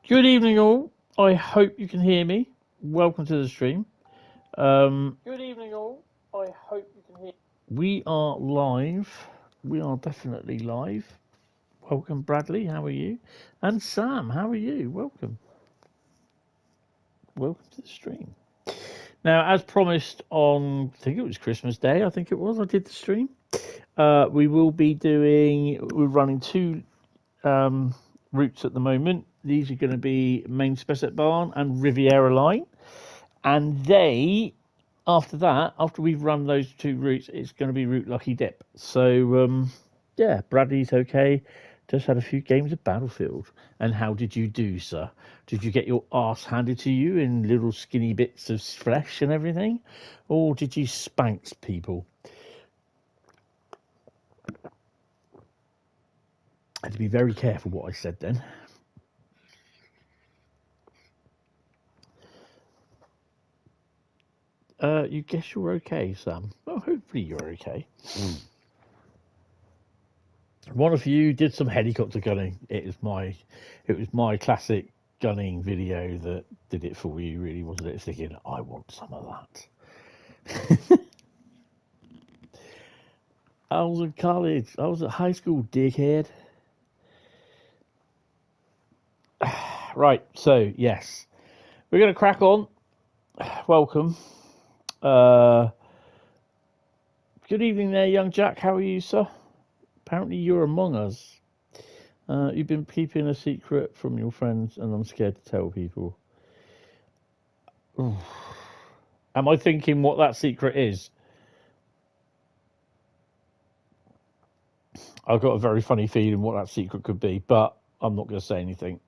Good evening, all. I hope you can hear me. Welcome to the stream. Good evening, all. I hope you can hear. We are live. We are definitely live. Welcome, Bradley. How are you? And Sam, how are you? Welcome. Welcome to the stream. Now, as promised on, I think it was Christmas Day. I think it was. I did the stream. We will be doing. We're running two routes at the moment. These are going to be main Spessrt Bahn and Riviera Line. And they, after that, after we've run those two routes, it's going to be Route Lucky Dip. So, yeah, Bradley's okay. Just had a few games of Battlefield. And how did you do, sir? Did you get your arse handed to you in little skinny bits of flesh and everything? Or did you spank people? I had to be very careful what I said then. You guess you're okay, Sam. Well, hopefully you're okay. One of you did some helicopter gunning. It was my classic gunning video that did it for you, really, wasn't it? Thinking, I want some of that. I was in college. I was at high school, dickhead. Right, so yes, we're gonna crack on. Welcome. Good evening there, young Jack. How are you, sir? Apparently you're among us. You've been keeping a secret from your friends, and I'm scared to tell people. Oof. Am I thinking what that secret is? I've got a very funny feeling what that secret could be, but I'm not going to say anything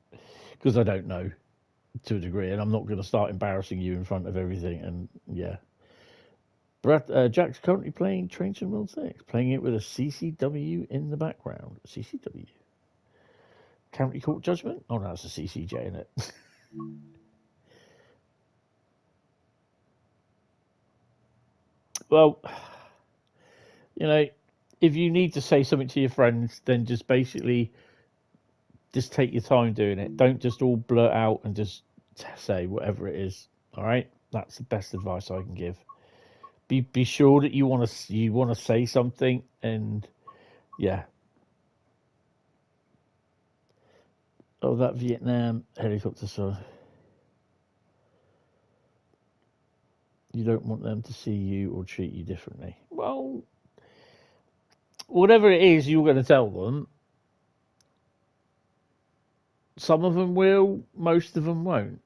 because I don't know to a degree, and I'm not going to start embarrassing you in front of everything. And yeah, Jack's currently playing Train Sim World 6, playing it with a CCW in the background. CCW. County Court Judgment? Oh, no, it's a CCJ in it. Well, you know, if you need to say something to your friends, then just basically just take your time doing it. Don't just all blurt out and just say whatever it is. All right, that's the best advice I can give. Be sure that you want to say something, and yeah. Oh, that Vietnam helicopter, sir. You don't want them to see you or treat you differently. Well, whatever it is you're going to tell them, some of them will, most of them won't.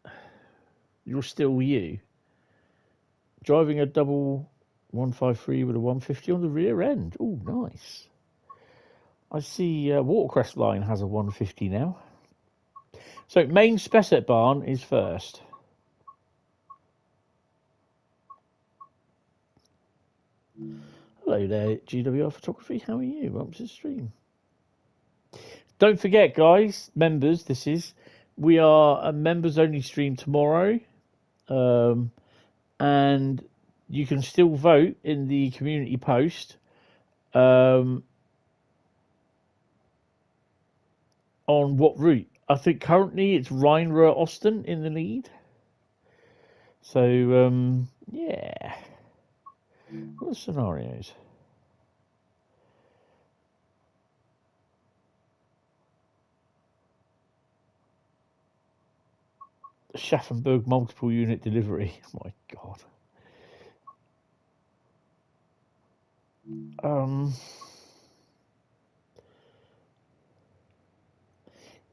You're still you. Driving a double 153 with a 150 on the rear end. Oh, nice. I see Watercrest Line has a 150 now. So main Spessrt Bahn is first. Hello there, GWR Photography. How are you? Welcome to the stream. Don't forget, guys, members, we are a members only stream tomorrow. And you can still vote in the community post on what route. I think currently it's Rhein, Ruhr, Osten in the lead. So, yeah. What are the scenarios? Schaffenburg multiple unit delivery. Oh my God.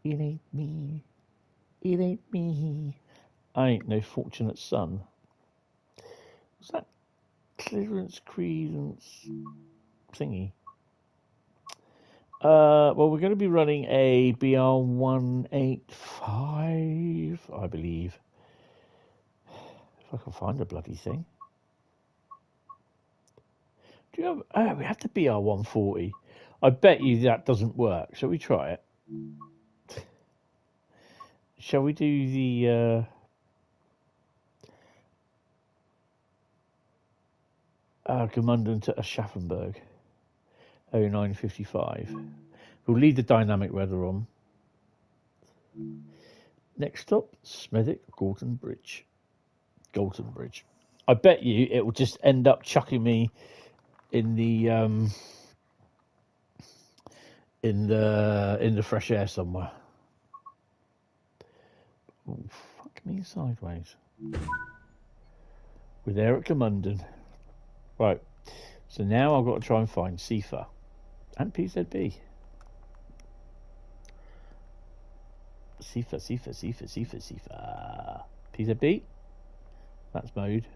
It ain't me. It ain't me. I ain't no fortunate son. Was that clearance credence thingy? Well, we're going to be running a BR185, I believe. If I can find the bloody thing. Do you have? Oh, we have the BR140. I bet you that doesn't work. Shall we try it? Shall we do the Commandant to Aschaffenburg 0955? We'll leave the dynamic weather on. Next stop, Smethwick Gorton Bridge. Gorton Bridge. I bet you it will just end up chucking me in the fresh air somewhere. Oh, fuck me sideways. We're there at Gmunden. Right. So now I've got to try and find CIFA and PZB. CIFA. PZB. That's mode.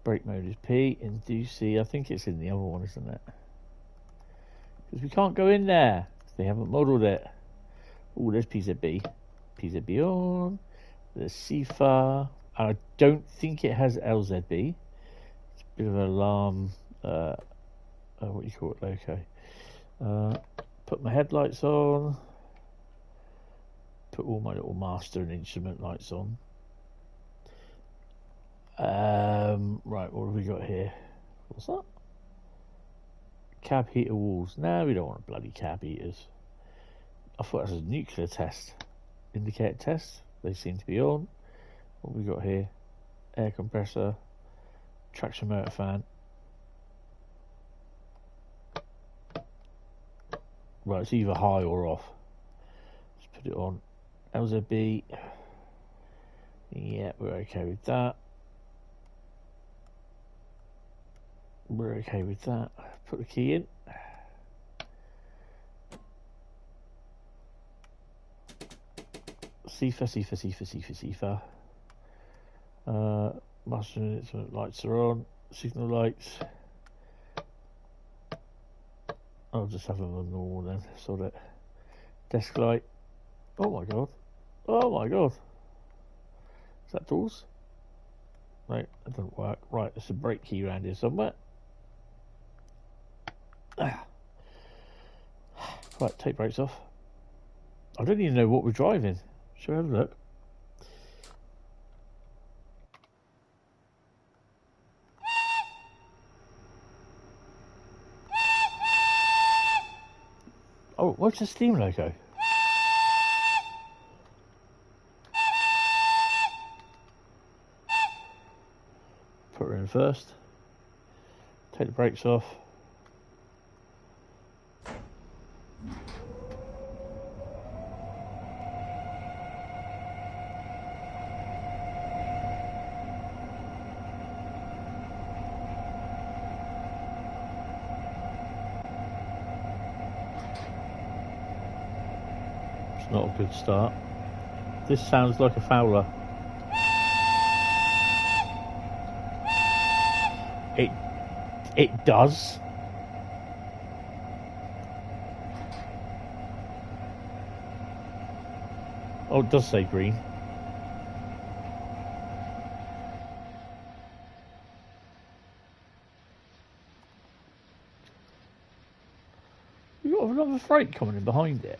Brake mode is P. In DC, I think it's in the other one, isn't it? Because we can't go in there. They haven't modelled it. Oh, there's PZB. PZB on. There's CIFA. And I don't think it has LZB. It's a bit of an alarm. What do you call it? Okay. Put my headlights on. Put all my little master and instrument lights on. Right, what have we got here? What's that? Cab heater walls. No, we don't want bloody cab heaters. I thought it was a nuclear test. Indicator test. They seem to be on. What have we got here? Air compressor. Traction motor fan. Right, it's either high or off. Let's put it on. LZB. Yeah, we're okay with that. We're okay with that. Put the key in. CIFA. Master and instrument lights are on. Signal lights. I'll just have them on normal then. Sort it. Desk light. Oh my god. Oh my god. Is that doors? No, that doesn't work. Right, there's a brake key around here somewhere. Right, take brakes off. I don't even know what we're driving. Shall we have a look? Oh, what's a steam loco? Put her in first. Take the brakes off. Not a good start. This sounds like a Fowler. It does. Oh, it does say green. You've got another freight coming in behind it.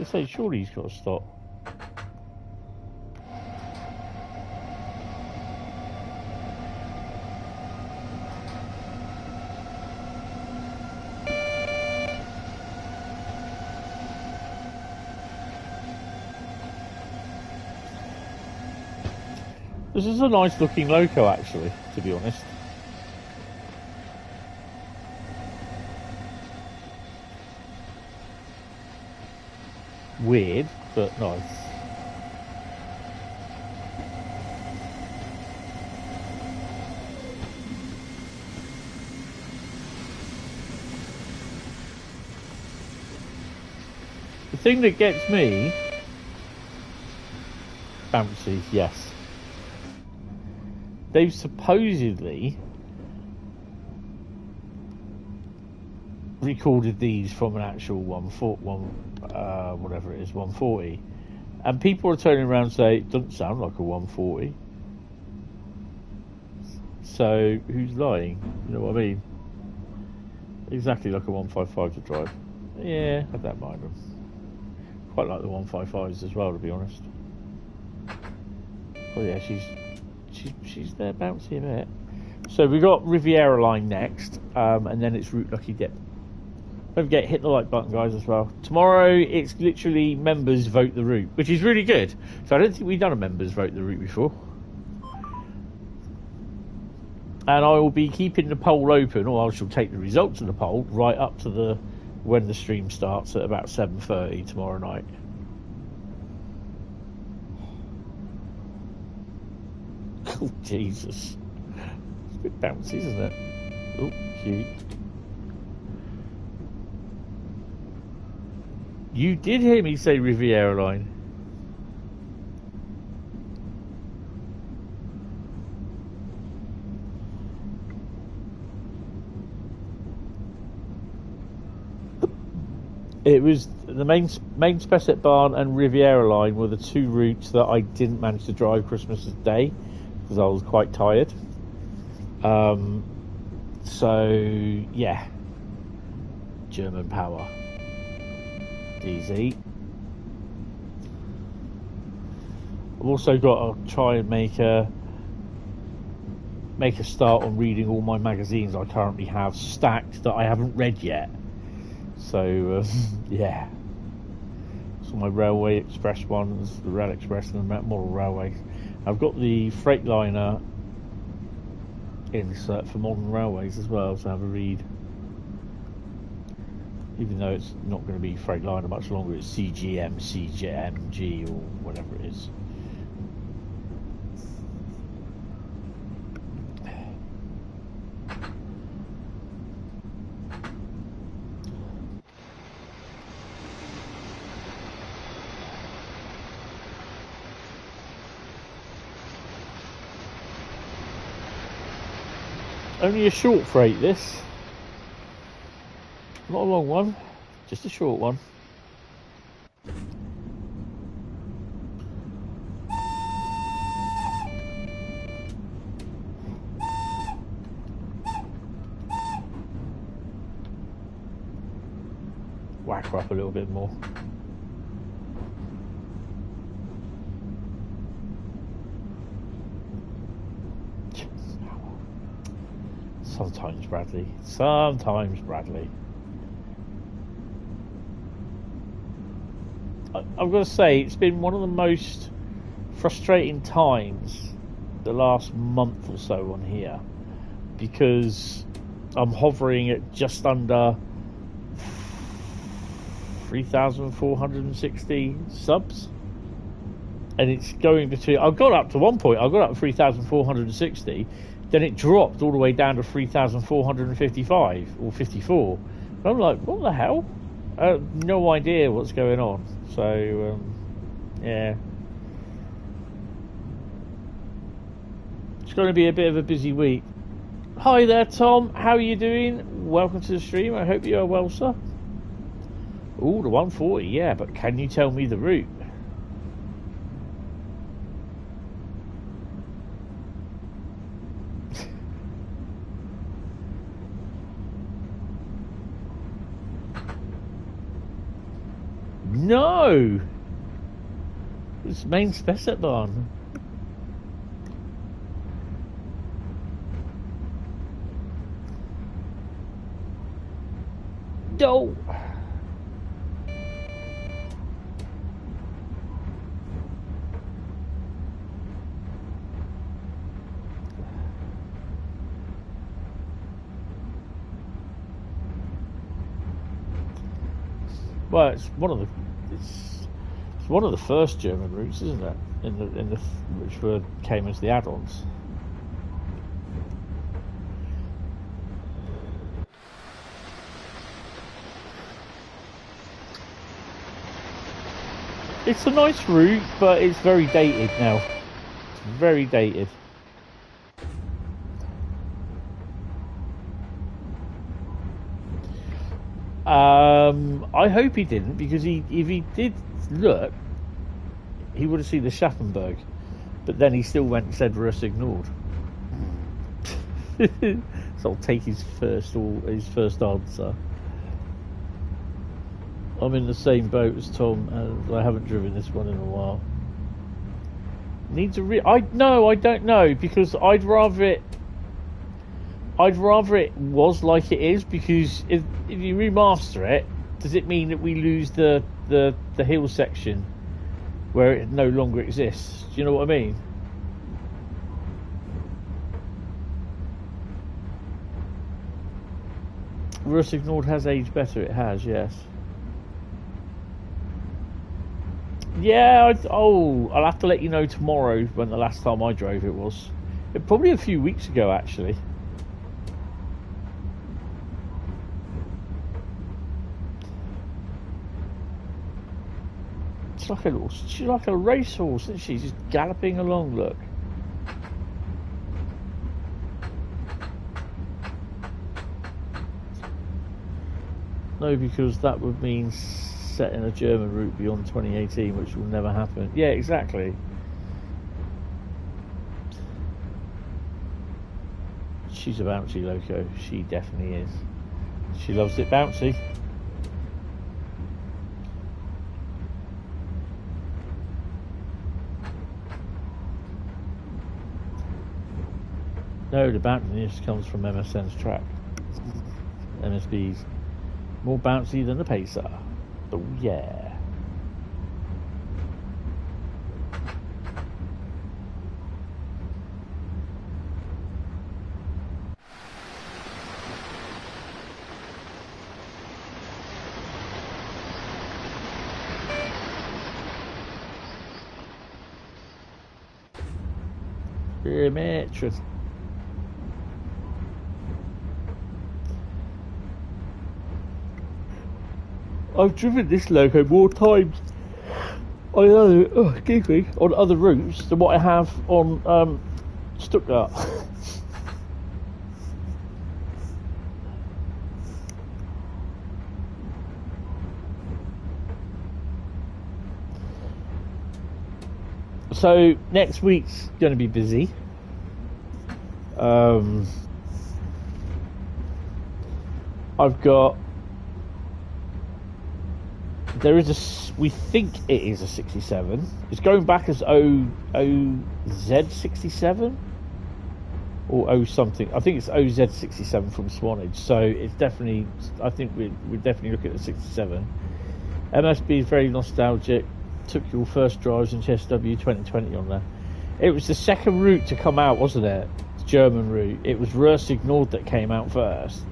Say, surely he's got to stop. This is a nice looking loco actually, to be honest. Weird, but nice. The thing that gets me... Bouncy, yes. They've supposedly recorded these from an actual whatever it is, 140, and people are turning around and say it doesn't sound like a 140. So who's lying? You know what I mean? exactly like a 155 to drive. Yeah, I don't mind them. Quite like the 155s as well, to be honest. Oh yeah, she's there bouncy a bit. So we got Riviera Line next, and then it's Route Lucky Dip. Don't forget, hit the like button, guys, as well. Tomorrow, it's literally members vote the route, which is really good. So I don't think we've done a members vote the route before. And I will be keeping the poll open, or I shall take the results of the poll right up to when the stream starts at about 7:30 tomorrow night. Oh, Jesus. It's a bit bouncy, isn't it? Oh, cute. You did hear me say Riviera Line. It was the main Spessrt Bahn and Riviera Line were the two routes that I didn't manage to drive Christmas Day because I was quite tired. So yeah, German power. Easy. I've also got to try and make a start on reading all my magazines I currently have stacked that I haven't read yet. So yeah, so my Railway Express ones, the Rail Express and the Model Railway. I've got the Freightliner insert for Modern Railways as well, so have a read. Even though it's not going to be Freightliner much longer, it's CGM, CJMG, or whatever it is. Only a short freight, this. Not a long one, just a short one. Whack her up a little bit more. Sometimes, Bradley. Sometimes, Bradley. I've got to say, it's been one of the most frustrating times the last month or so on here, because I'm hovering at just under 3,460 subs, and it's going between. I got up to one point. I got up to 3,460. Then it dropped all the way down to 3,455 or 54. And I'm like, what the hell? I have no idea what's going on. So, yeah. It's going to be a bit of a busy week. Hi there, Tom. How are you doing? Welcome to the stream. I hope you are well, sir. Ooh, the 140, yeah. But can you tell me the route? No! It's main Spessrt Bahn. No! Well, it's one of the first German routes, isn't it? Which came as the add-ons. It's a nice route, but it's very dated now. It's very dated. I hope he didn't, because if he did look, he would have seen the Schaffenberg, but then he still went and said Russ ignored. So I'll take his first answer. I'm in the same boat as Tom, and I haven't driven this one in a while. Needs a I don't know, because I'd rather it was like it is, because if you remaster it, does it mean that we lose the hill section where it no longer exists? Do you know what I mean? Ruhr Ignored has aged better. It has, yes. Yeah, I'll have to let you know tomorrow when the last time I drove it was. Probably a few weeks ago, actually. She's like a racehorse, isn't she? Just galloping along, look. No, because that would mean setting a German route beyond 2018, which will never happen. Yeah, exactly. She's a bouncy loco. She definitely is. She loves it bouncy. No, the bounciness comes from MSN's track. MSB's more bouncy than the Pacer. Oh yeah. Mattress. I've driven this loco more times on other routes than what I have on Stuttgart. So next week's going to be busy. I've got. There is we think it is a 67. It's going back as OZ67 or O something. I think it's OZ67 from Swanage. So it's definitely. I think we definitely look at the 67. MSB is very nostalgic. Took your first drives in TSW 2020 on there. It was the second route to come out, wasn't it? The German route. It was Ruhr Ignored that came out first.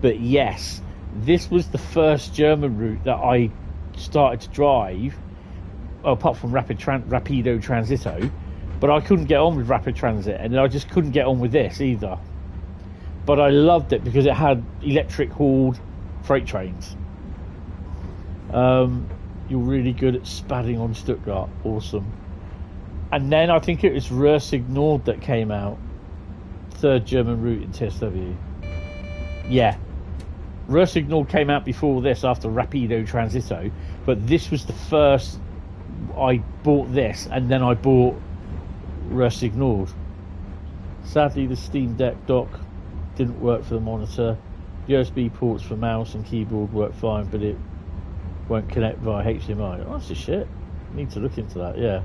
But yes, this was the first German route that I started to drive, apart from Rapido Transito, but I couldn't get on with Rapid Transit, and I just couldn't get on with this either. But I loved it because it had electric hauled freight trains. You're really good at spadding on Stuttgart. Awesome. And then I think it was Ruhr Ignored that came out, third German route in TSW. Yeah, Ruhr Ignored came out before this, after Rapido Transito, but this was the first. I bought this, and then I bought Ruhr Ignored. Sadly, the Steam Deck dock didn't work for the monitor. USB ports for mouse and keyboard work fine, but it won't connect via HDMI. Oh, that's a shit. Need to look into that, yeah.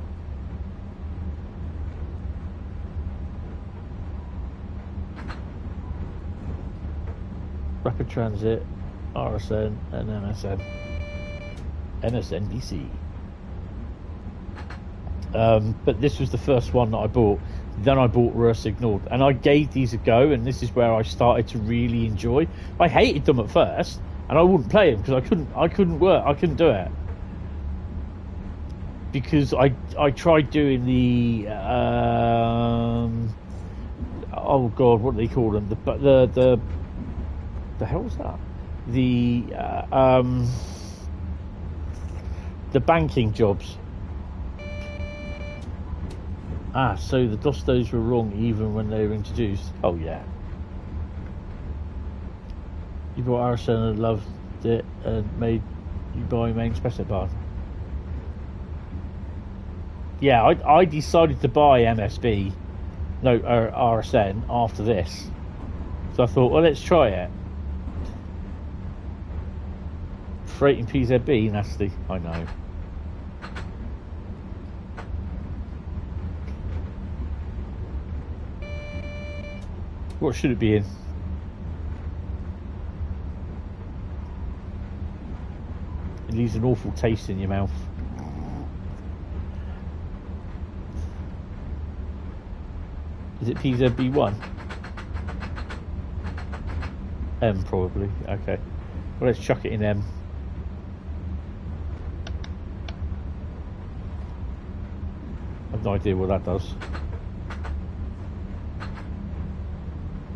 Rapid Transit, RSN, and MSN. MSNBC. But this was the first one that I bought. Then I bought Ruhr Ignored, and I gave these a go, and this is where I started to really enjoy. I hated them at first, and I wouldn't play them because I couldn't do it. Because I tried doing the oh god, what do they call them? The hell was that? The banking jobs. So the Dostos were wrong even when they were introduced. Oh yeah. You bought RSN and loved it and made you buy main Spessrt Bahn. Yeah, I decided to buy MSB, no, RSN after this. So I thought, well, let's try it. Freighting PZB, nasty, I know. What should it be in? It leaves an awful taste in your mouth. Is it PZB1? M probably, okay. Well, let's chuck it in M. I've no idea what that does.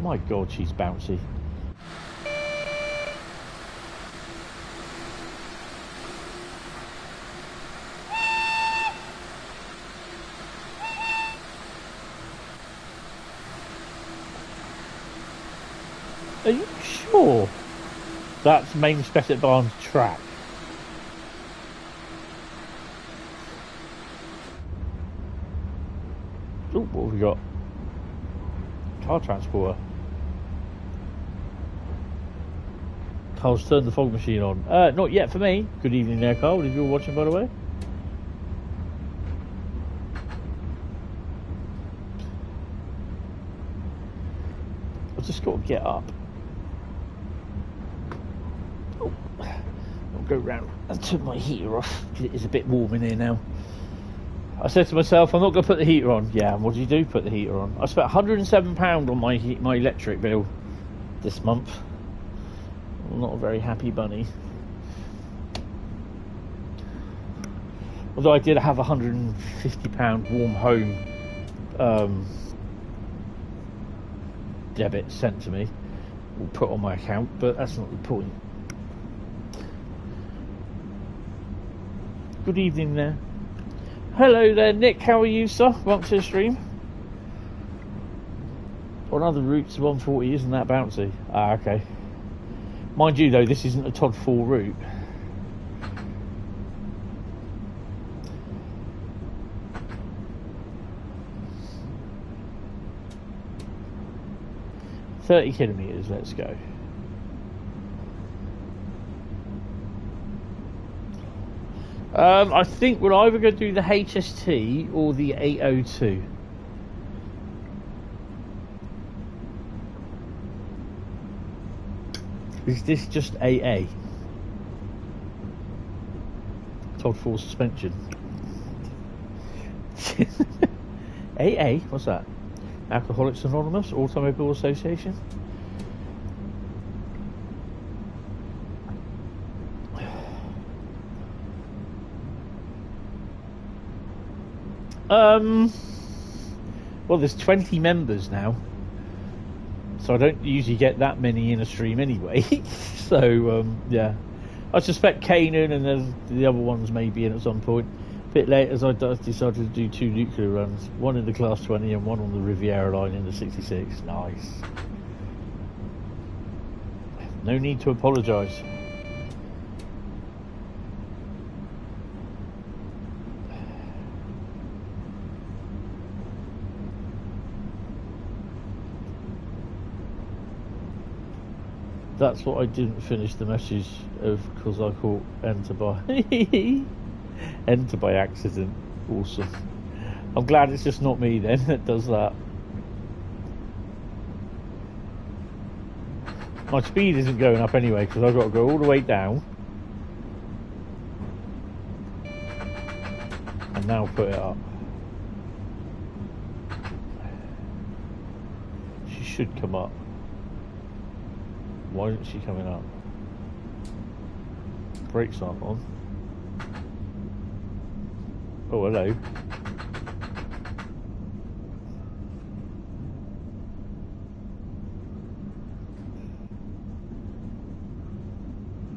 My God, she's bouncy. Are you sure that's main Spessrt Bahn's track? Oh, what have we got? Car transporter. Carl's turned the fog machine on. Not yet for me. Good evening there, Carl, if you're watching, by the way. I've just got to get up. Oh, I'll go round and turn my heater off. It is a bit warm in here now. I said to myself, I'm not going to put the heater on. Yeah, and what did you do? Put the heater on. I spent £107 on my electric bill this month. I'm not a very happy bunny. Although I did have £150 warm home debit sent to me, or put on my account, but that's not the point. Good evening there. Hello there, Nick. How are you, sir? Welcome to the stream. On other routes, 140 isn't that bouncy. Ah, okay. Mind you, though, this isn't a Todd 4 route. "30 kilometres, let's go." I think we're either going to do the HST or the 802. Is this just AA? Todd 4 suspension. AA? What's that? Alcoholics Anonymous? Automobile Association? Well, there's 20 members now, so I don't usually get that many in a stream anyway. So yeah, I suspect Kanan and then the other ones may be in at some point. A bit late, as I decided to do 2 nuclear runs, one in the Class 20 and one on the Riviera Line in the 66. Nice. No need to apologise. That's what I didn't finish the message of, because I caught enter by accident. Awesome. I'm glad it's just not me then that does that. My speed isn't going up anyway because I've got to go all the way down and now put it up. She should come up. Why isn't she coming up? Brakes aren't on. Oh, hello.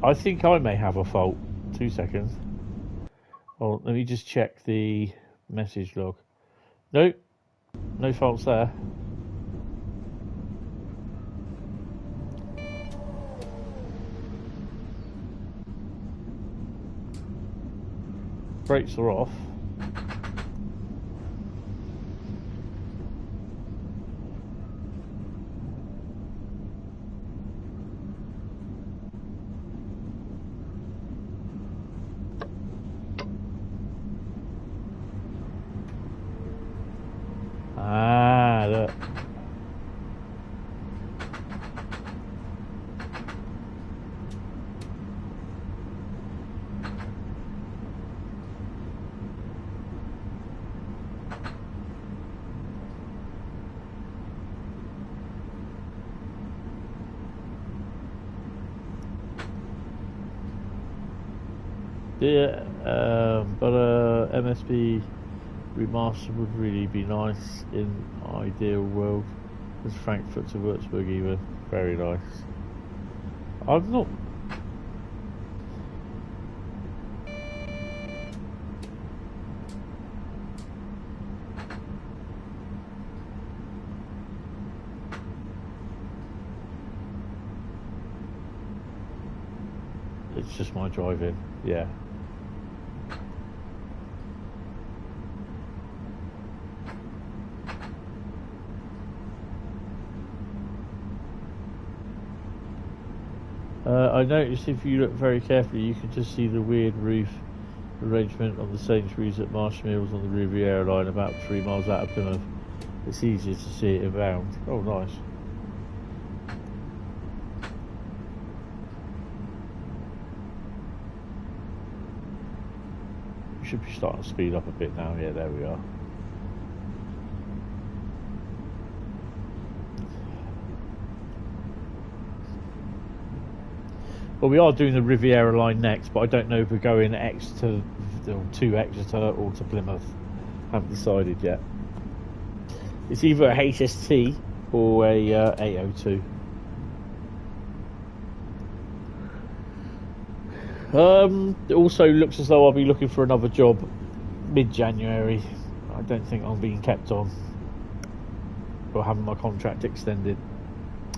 I think I may have a fault. 2 seconds. Oh, let me just check the message log. Nope. No faults there. Brakes are off. Yeah, but MSB remaster would really be nice in ideal world. There's Frankfurt to Würzburg even. Very nice. I'm not... It's just my driving, yeah. I noticed if you look very carefully, you can just see the weird roof arrangement on the Sainsbury's at Marsh Mills on the Riviera Line, about 3 miles out of Plymouth. It's easier to see it inbound. Oh, nice. We should be starting to speed up a bit now. Yeah, there we are. Well, we are doing the Riviera Line next, but I don't know if we're going to Exeter or to Plymouth. Haven't decided yet. It's either a HST or a 802. It also looks as though I'll be looking for another job mid-January. I don't think I'm being kept on or having my contract extended.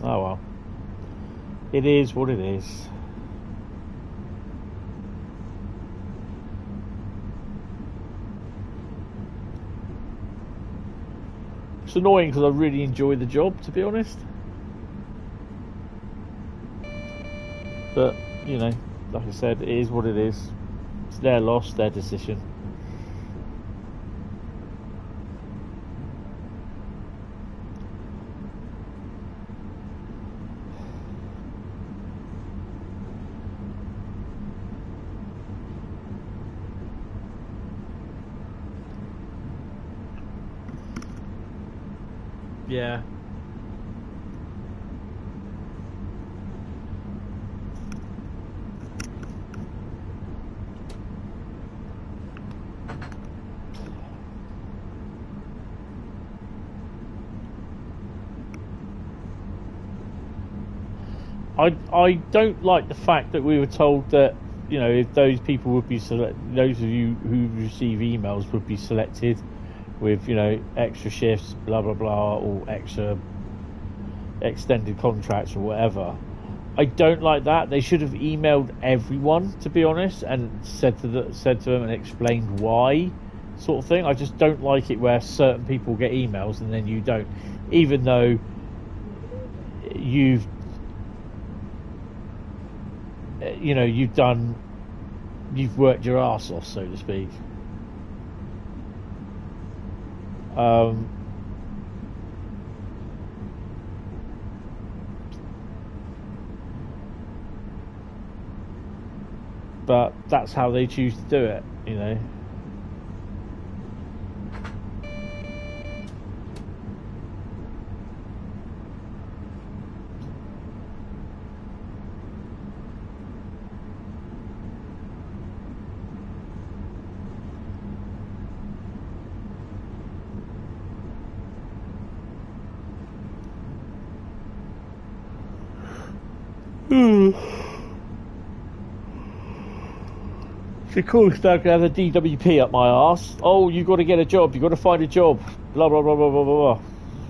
Oh well. It is what it is. It's annoying because I really enjoy the job, to be honest. But, you know, like I said, it is what it is. It's their loss, their decision. Yeah. I don't like the fact that we were told that, you know, if those people would be those of you who receive emails would be selected with, you know, extra shifts, blah blah blah, or extra extended contracts or whatever. I don't like that. They should have emailed everyone, to be honest, and said to them and explained why, sort of thing. I just don't like it where certain people get emails and then you don't, even though you've worked your arse off, so to speak. But that's how they choose to do it, you know. Of course, they're going to have a DWP up my arse. Oh, you got to get a job. You got to find a job. Blah blah blah blah blah blah.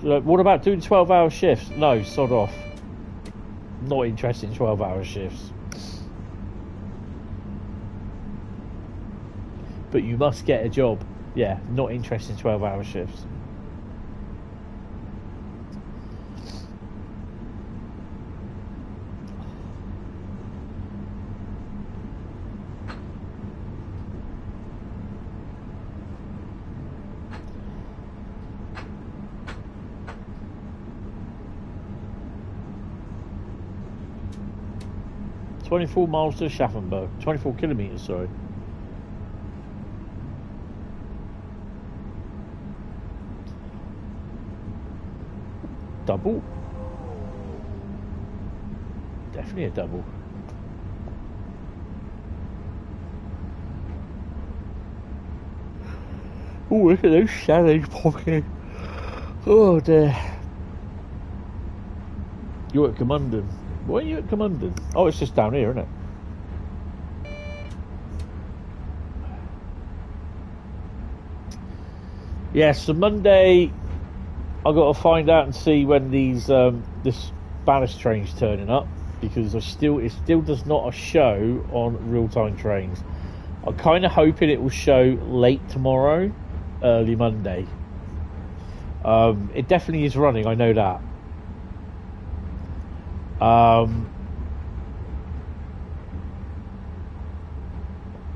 Like, what about doing 12-hour shifts? No, sod off. Not interested in 12-hour shifts. But you must get a job. Yeah, not interested in 12-hour shifts. "24 miles to Schaffenburg. 24 kilometres, sorry. Double? Definitely a double. Oh, look at those shadows popping. Oh dear. You're at Commandon. Why are you at Commandon? Oh, it's just down here, isn't it? Yeah, so Monday I've got to find out and see when these this ballast train's turning up, because it still does not show on real-time trains. I'm kind of hoping it will show late tomorrow, early Monday. It definitely is running, I know that.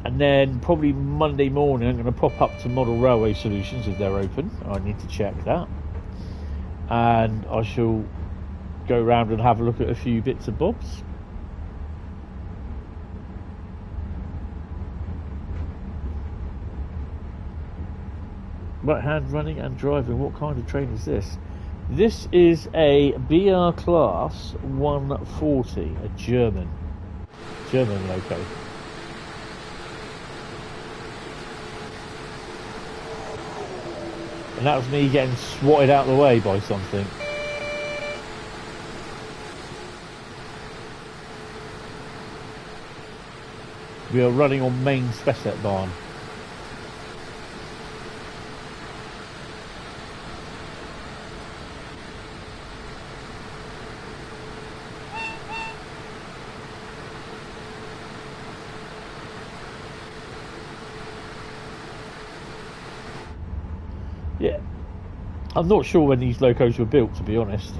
And then probably Monday morning I'm going to pop up to Model Railway Solutions if they're open. I need to check that. And I shall go around and have a look at a few bits and bobs. Right hand running and driving. What kind of train is this? This is a BR Class 140, a German loco. And that was me getting swatted out of the way by something. We are running on main Spessrt Bahn. Yeah, I'm not sure when these locos were built, to be honest.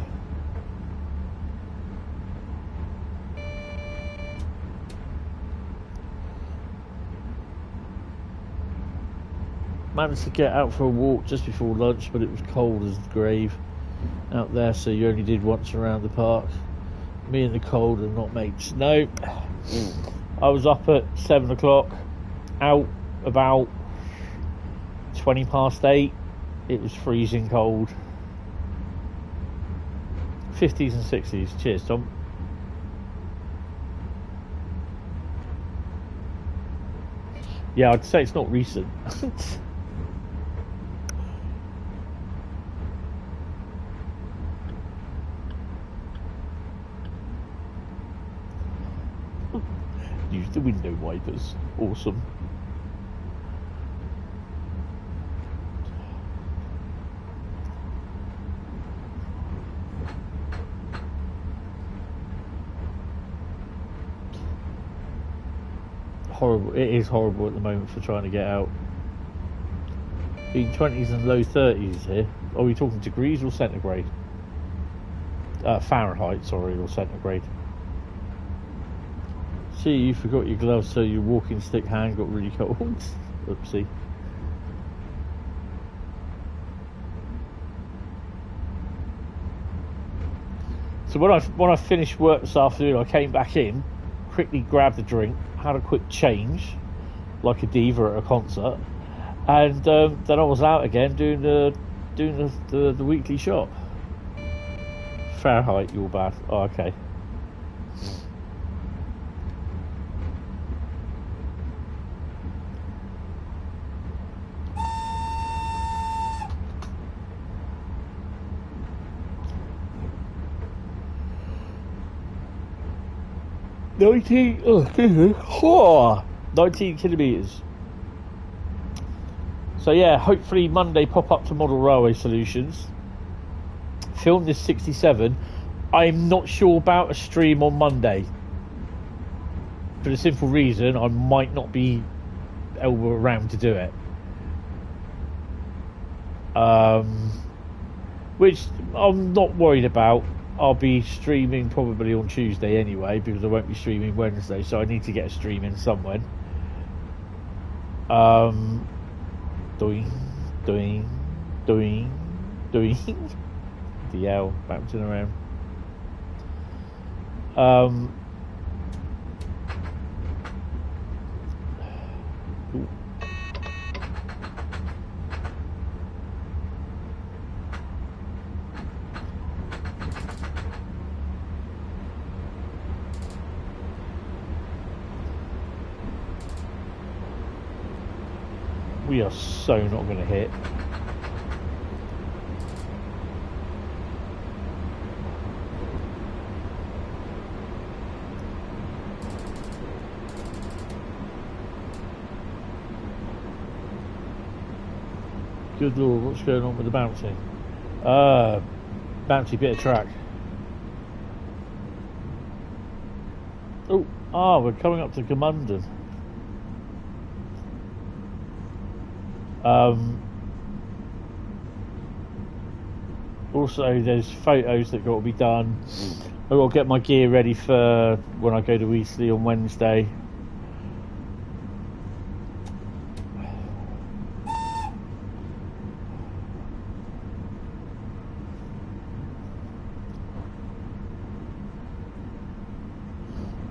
Managed to get out for a walk just before lunch, but it was cold as the grave out there, so you only did once around the park. Me and the cold are not mates. No, I was up at 7 o'clock, out about 20 past 8. It was freezing cold. 50s and 60s. Cheers, Tom. Yeah, I'd say it's not recent. Use the window wipers. Awesome. Horrible. It is horrible at the moment for trying to get out. In 20s and low 30s here. Are we talking degrees or centigrade? Fahrenheit, sorry, or centigrade. See, you forgot your gloves, so your walking stick hand got really cold. Oopsie. So when I finished work this afternoon, I came back in, quickly grabbed a drink, had a quick change, like a diva at a concert, and then I was out again doing the weekly shop. Fahrenheit, you're bad. Oh, okay. Oh, 19 kilometres. So yeah, hopefully Monday pop up to Model Railway Solutions. Film this 67. I'm not sure about a stream on Monday. For the simple reason I might not be around to do it. Which I'm not worried about. I'll be streaming probably on Tuesday anyway, because I won't be streaming Wednesday, so I need to get a stream in somewhere. Doing. The L bouncing around. Ooh. We are so not going to hit. Good lord, what's going on with the bouncing? Bouncy bit of track. Oh, we're coming up to Gmunden. Also, there's photos that got to be done. I've got to get my gear ready for when I go to Eastleigh on Wednesday.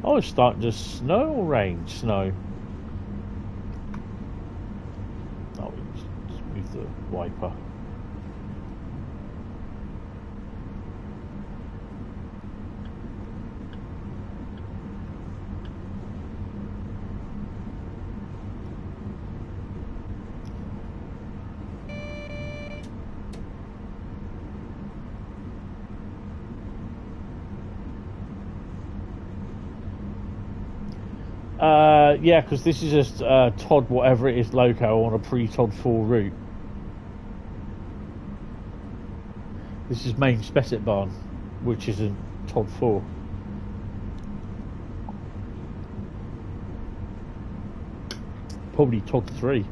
Oh, it's starting to snow or rain? Snow. Oh, just move the wiper. Yeah, because this is just Todd whatever it is loco on a pre-Todd 4 route. This is main Spessrt Bahn, which isn't Todd 4. Probably Todd 3.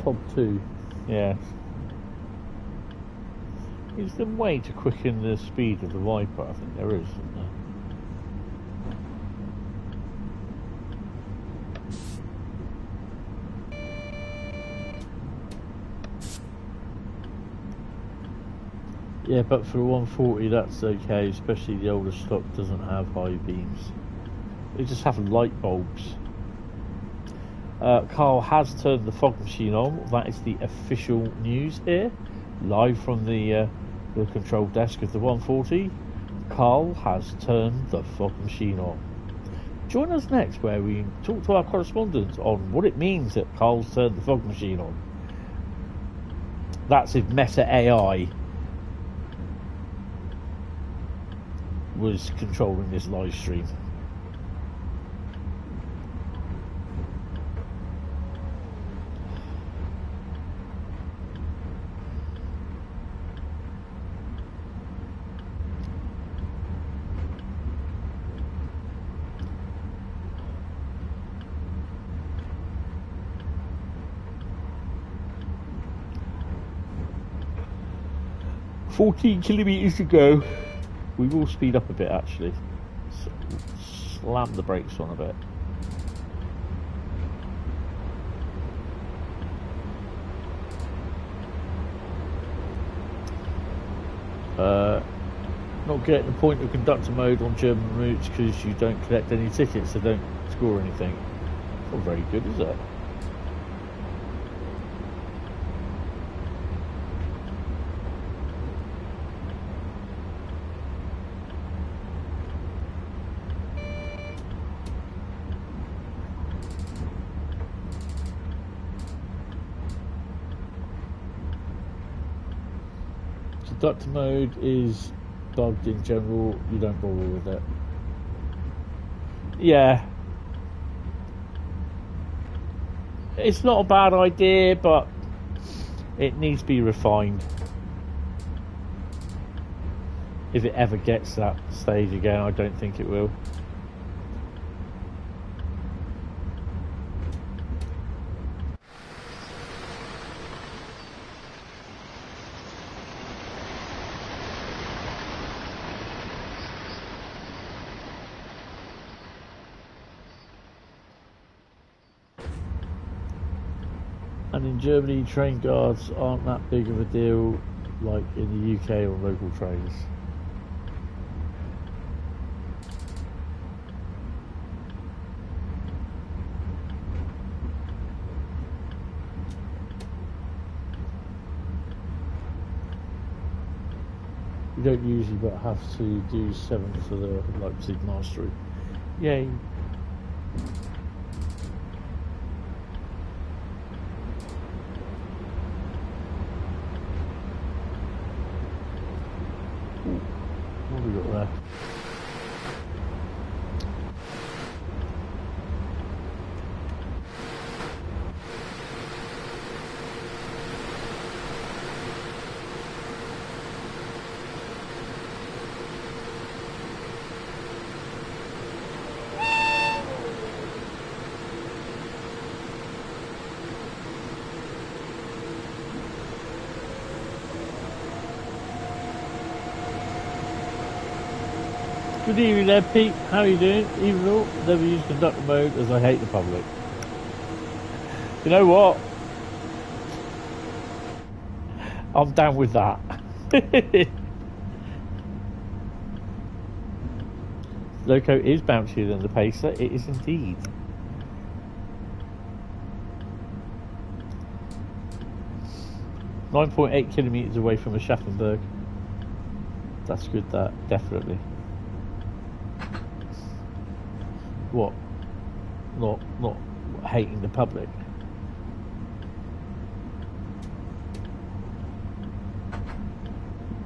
Todd 2, yeah. Is there a way to quicken the speed of the wiper? I think there is, isn't there? Yeah, but for a 140 that's okay, especially the older stock doesn't have high beams. They just have light bulbs. Carl has turned the fog machine on. That is the official news here, live from the control desk of the 140. Carl has turned the fog machine on. Join us next where we talk to our correspondent on what it means that Carl's turned the fog machine on. That's if Meta AI was controlling this live stream. "14 kilometres to go." We will speed up a bit actually. Slam the brakes on a bit. Not getting the point of conductor mode on German routes because you don't collect any tickets, so don't score anything. Not very good, is it? Conductor mode is bugged in general, you don't bother with it. Yeah. It's not a bad idea, but it needs to be refined. If it ever gets to that stage again, I don't think it will. And in Germany, train guards aren't that big of a deal like in the UK on local trains. We don't usually, but have to do 7 for the Leipzig Mastery. Yay! Ooh, what have we got there? Good evening there, Pete. How are you doing? Even though never use conductor mode as I hate the public. You know what? I'm down with that. Loco is bouncier than the Pacer. It is indeed. .8 kilometres away from Aschaffenburg. That's good, that, definitely. What? Not hating the public.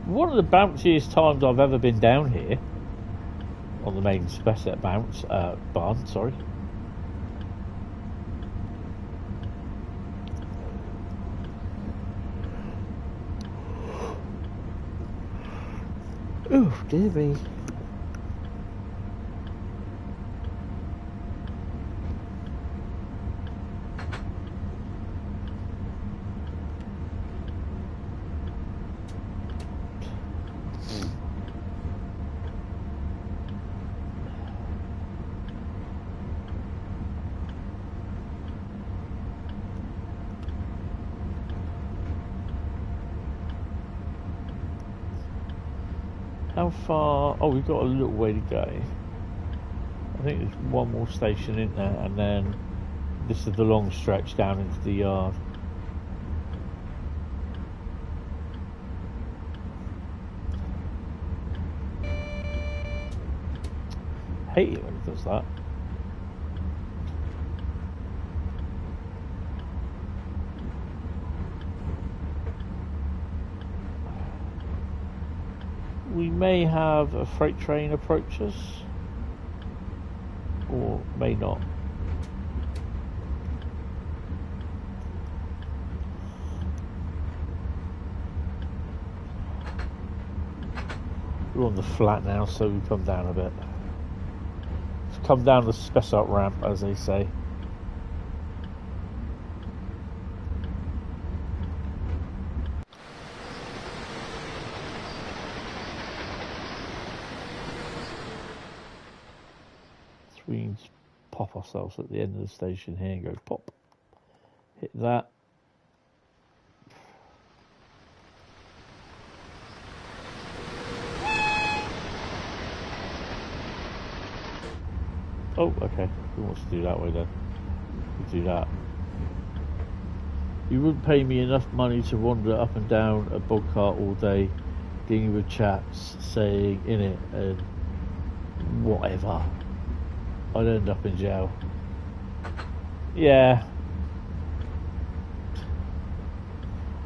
One of the bounciest times I've ever been down here on the main Spessrt Bahn, sorry. Oh, dear me. How far? Oh, we've got a little way to go. I think there's one more station in there, and then this is the long stretch down into the yard. Hate it when it does that. We may have a freight train approach us, or may not. We're on the flat now, so we come down a bit. Let's come down the Spessrt ramp, as they say. We can pop ourselves at the end of the station here and go pop. Hit that. Oh, okay. Who wants to do that way then? We'll do that. You wouldn't pay me enough money to wander up and down a bog cart all day, dealing with chaps saying in it and whatever. I'd end up in jail. Yeah.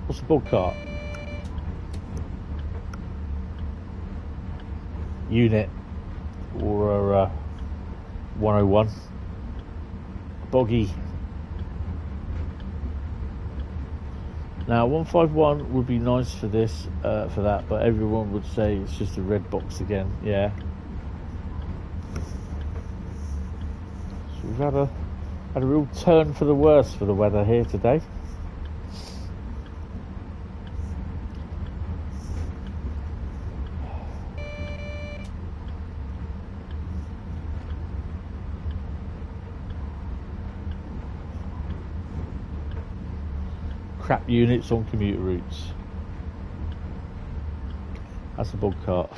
What's a bog cart? Unit. Or a 101. Boggy. Now 151 would be nice for this, for that, but everyone would say it's just a red box again. Yeah. So we've had a real turn for the worse for the weather here today. Crap units on commuter routes. That's a bog cart.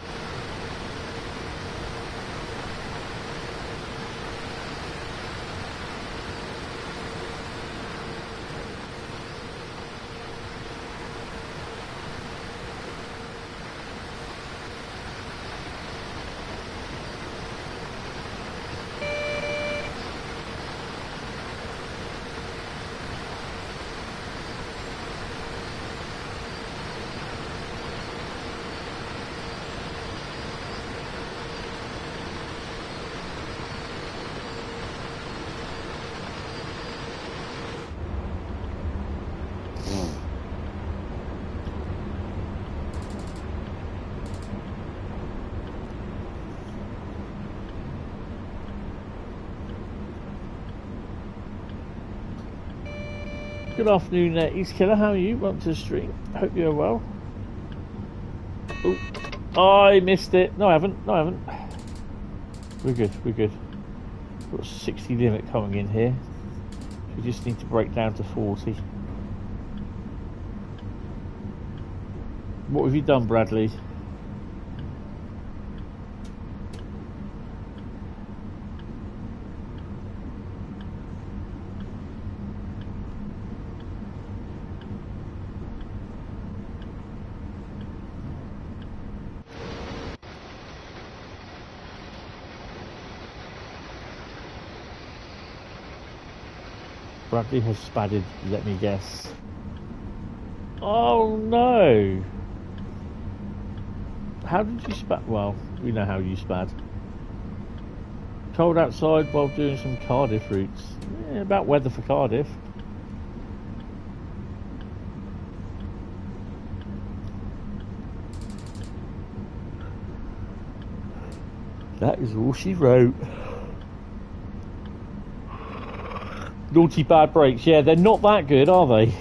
Good afternoon, East Killer. How are you? Welcome to the stream. Hope you're well. Oh, I missed it. No, I haven't. No, I haven't. We're good. We're good. Got a 60 limit coming in here. We just need to break down to 40. What have you done, Bradley? Bradley has spadded, let me guess. Oh no! How did you spad? Well, we know how you spad. Cold outside while doing some Cardiff routes. Yeah, about weather for Cardiff. That is all she wrote. Naughty bad brakes, yeah, they're not that good, are they?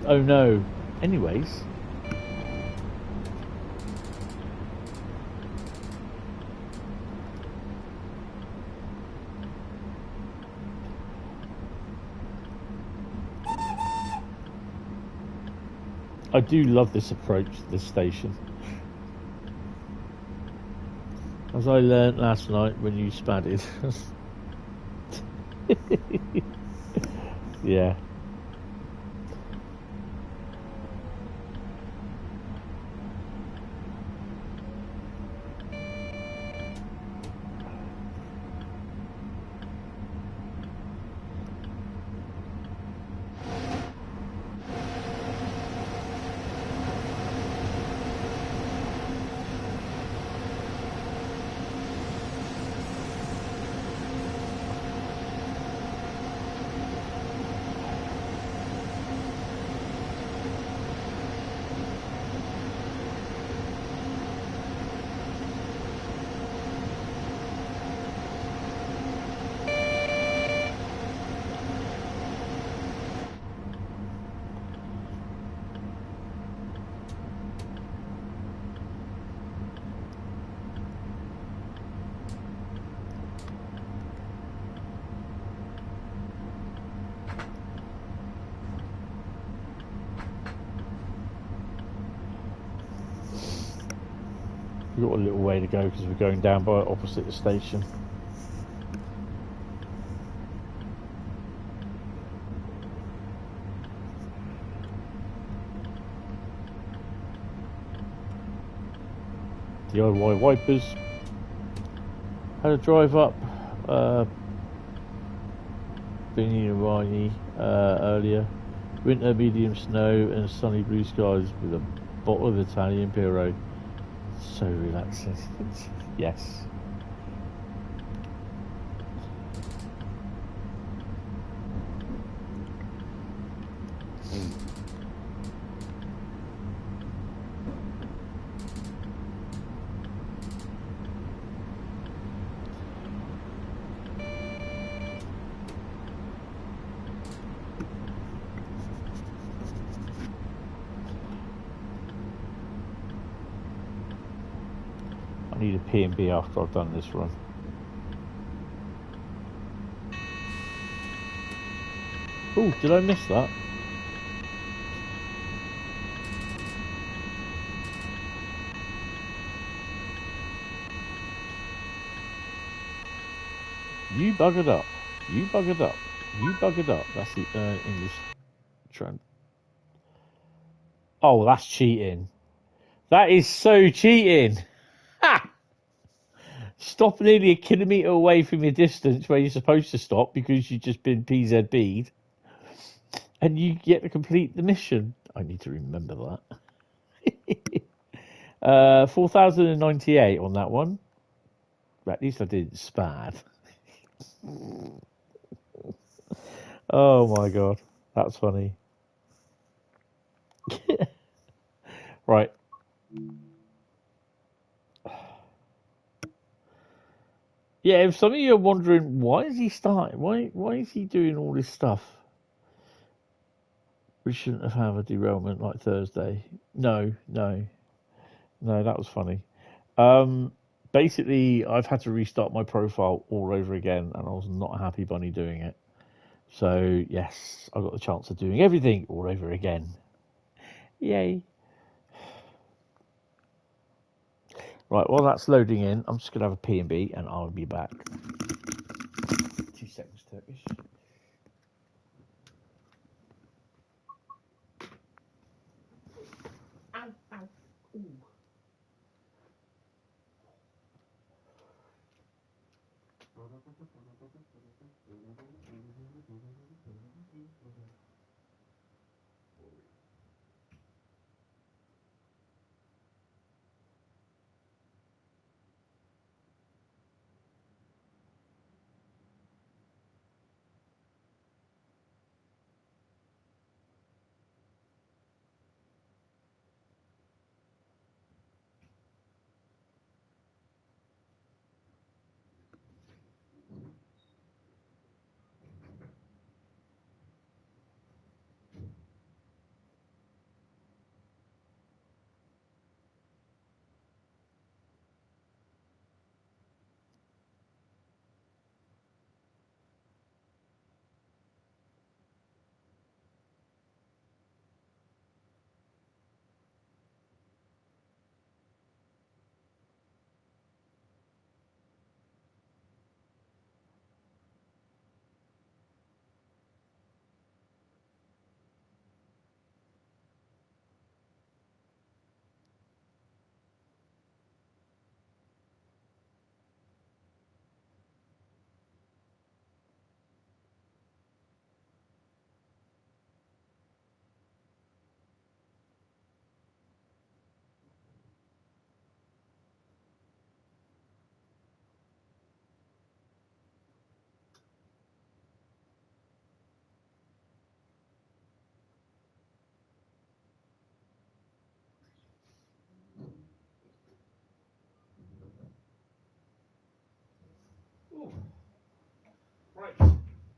Oh no. Anyways. I do love this approach to this station. As I learnt last night when you spadded. Yeah. We've got a little way to go because we're going down by opposite the station. DIY wipers. Had a drive up Riviera Line earlier. Winter, medium snow and sunny blue skies with a bottle of Italian Piro. So relaxing. Yes. I need a P&B after I've done this run. Oh, did I miss that? You buggered up. You buggered up. You buggered up. That's the English trend. Oh, that's cheating. That is so cheating. Ha! Stop nearly a kilometre away from your distance where you're supposed to stop because you've just been PZB'd. And you get to complete the mission. I need to remember that. 4,098 on that one. But at least I didn't spad. Oh my god. That's funny. Right. Yeah, if some of you are wondering why is he starting, why is he doing all this stuff? We shouldn't have had a derailment like Thursday. No, that was funny. Basically, I've had to restart my profile all over again, and I was not happy bunny doing it. So yes, I got the chance of doing everything all over again. Yay! Right, while that's loading in, I'm just gonna have a P&B, and I'll be back. 2 seconds, Turkish. Ow, ow, ooh. Ooh. Right,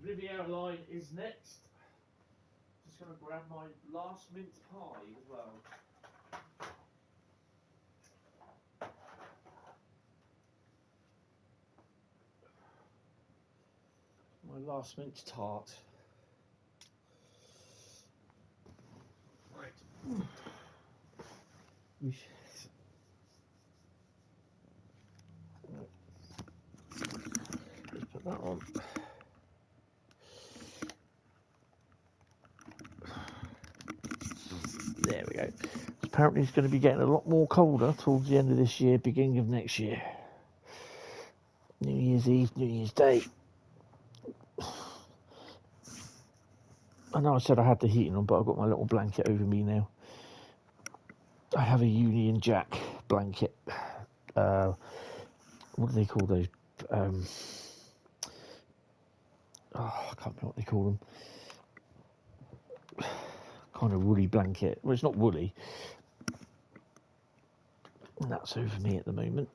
Riviera Line is next. Just going to grab my last mince pie as well. My last mince tart. Right. Let's put that on. There we go. Apparently it's going to be getting a lot more colder towards the end of this year, beginning of next year. New Year's Eve, New Year's Day. I know I said I had the heating on, but I've got my little blanket over me now. I have a Union Jack blanket. What do they call those? I can't remember what they call them. Kind of woolly blanket. Well, it's not woolly. And that's over me at the moment.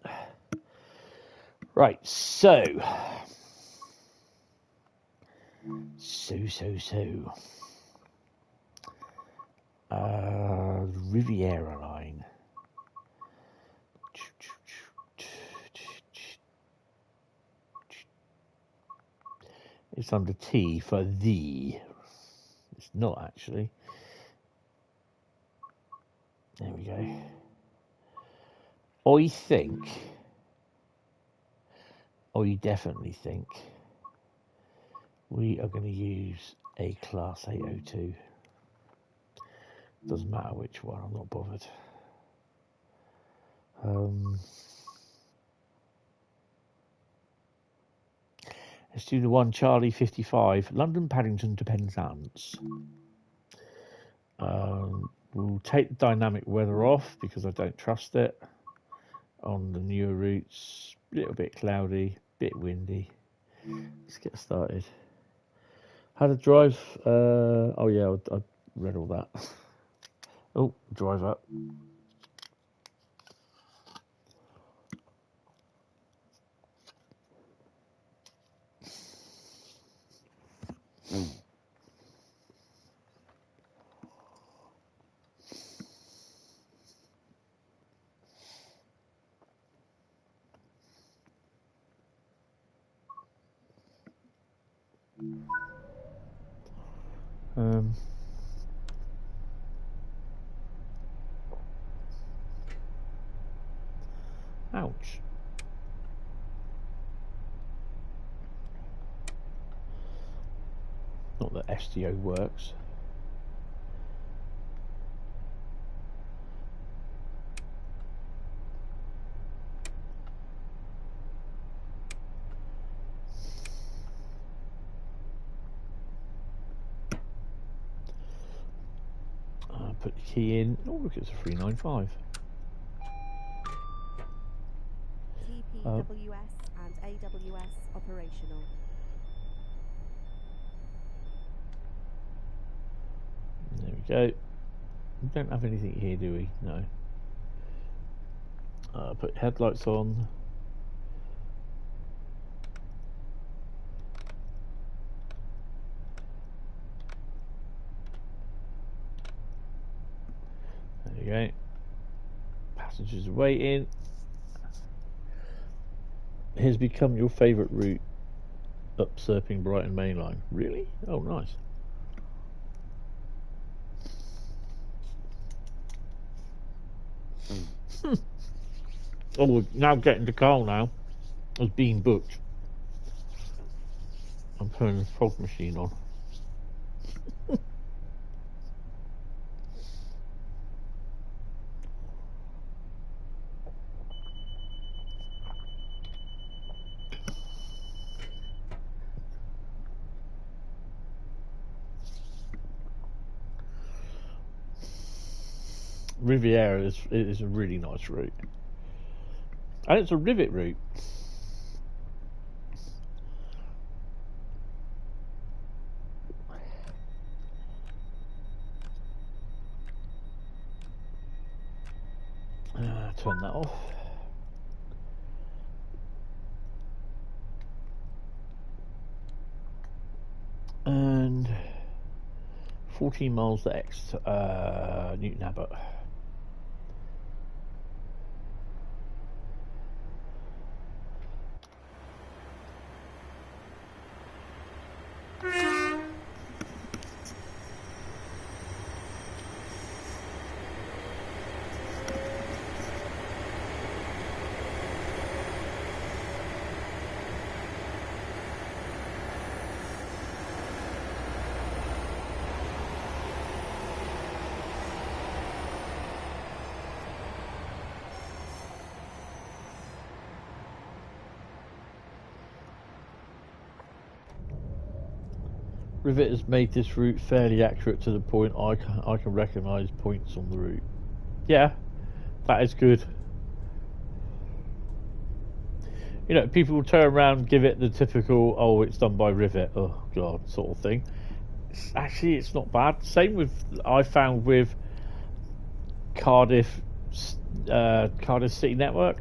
Right, so. Riviera Line. It's under T for the. It's not actually. There we go. I definitely think we are going to use a Class 802. Doesn't matter which one, I'm not bothered. Let's do the one Charlie 55, London Paddington to Penzance. We'll take the dynamic weather off because I don't trust it. On the newer routes, a little bit cloudy, bit windy. Let's get started. How to drive? Oh yeah, I read all that. Oh, drive up. Ouch. Not that STO works. Put the key in. Oh, look, it's a 395. TPWS and AWS operational. There we go. We don't have anything here, do we? No. Put headlights on. There you go. Passengers are waiting. Here's become your favourite route up Serping Brighton Main Line. Really? Oh, nice. Oh, we're now getting to Carl now. As being booked. I'm putting the fog machine on. Riviera is a really nice route. And it's a rivet route. Turn that off. And 14 miles to X, Newton Abbot. Rivet has made this route fairly accurate to the point I can recognise points on the route. Yeah, that is good. You know, people will turn around and give it the typical, oh, it's done by Rivet, oh god, sort of thing. Actually, it's not bad. Same with, I found with Cardiff City Network.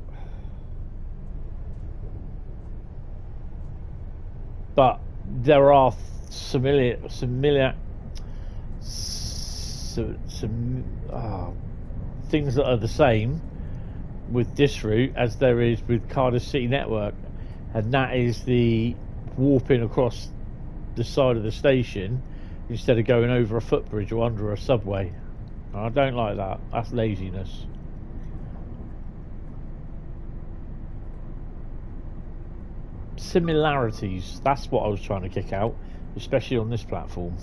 But there are things that are the same with this route as there is with Cardiff City Network, and that is the warping across the side of the station instead of going over a footbridge or under a subway. I don't like that. That's laziness. Similarities, that's what I was trying to kick out, especially on this platform.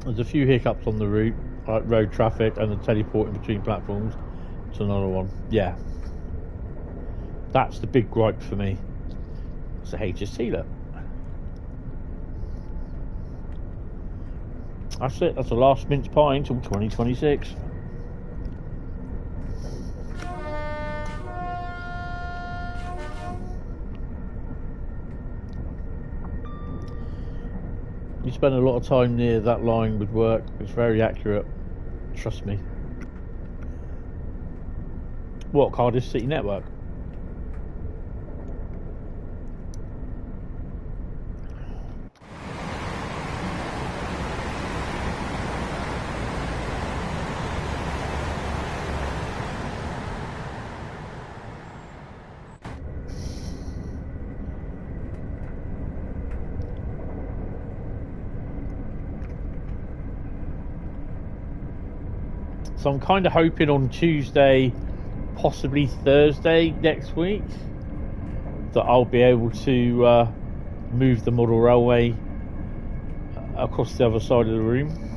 There's a few hiccups on the route. like road traffic and the teleporting between platforms to another one. Yeah, that's the big gripe for me. It's the HST look. That's it. That's the last mince pie until 2026. You spend a lot of time near that line with work. It's very accurate. Trust me. What, Cardiff City Network? So I'm kind of hoping on Tuesday, possibly Thursday next week, that I'll be able to move the model railway across the other side of the room.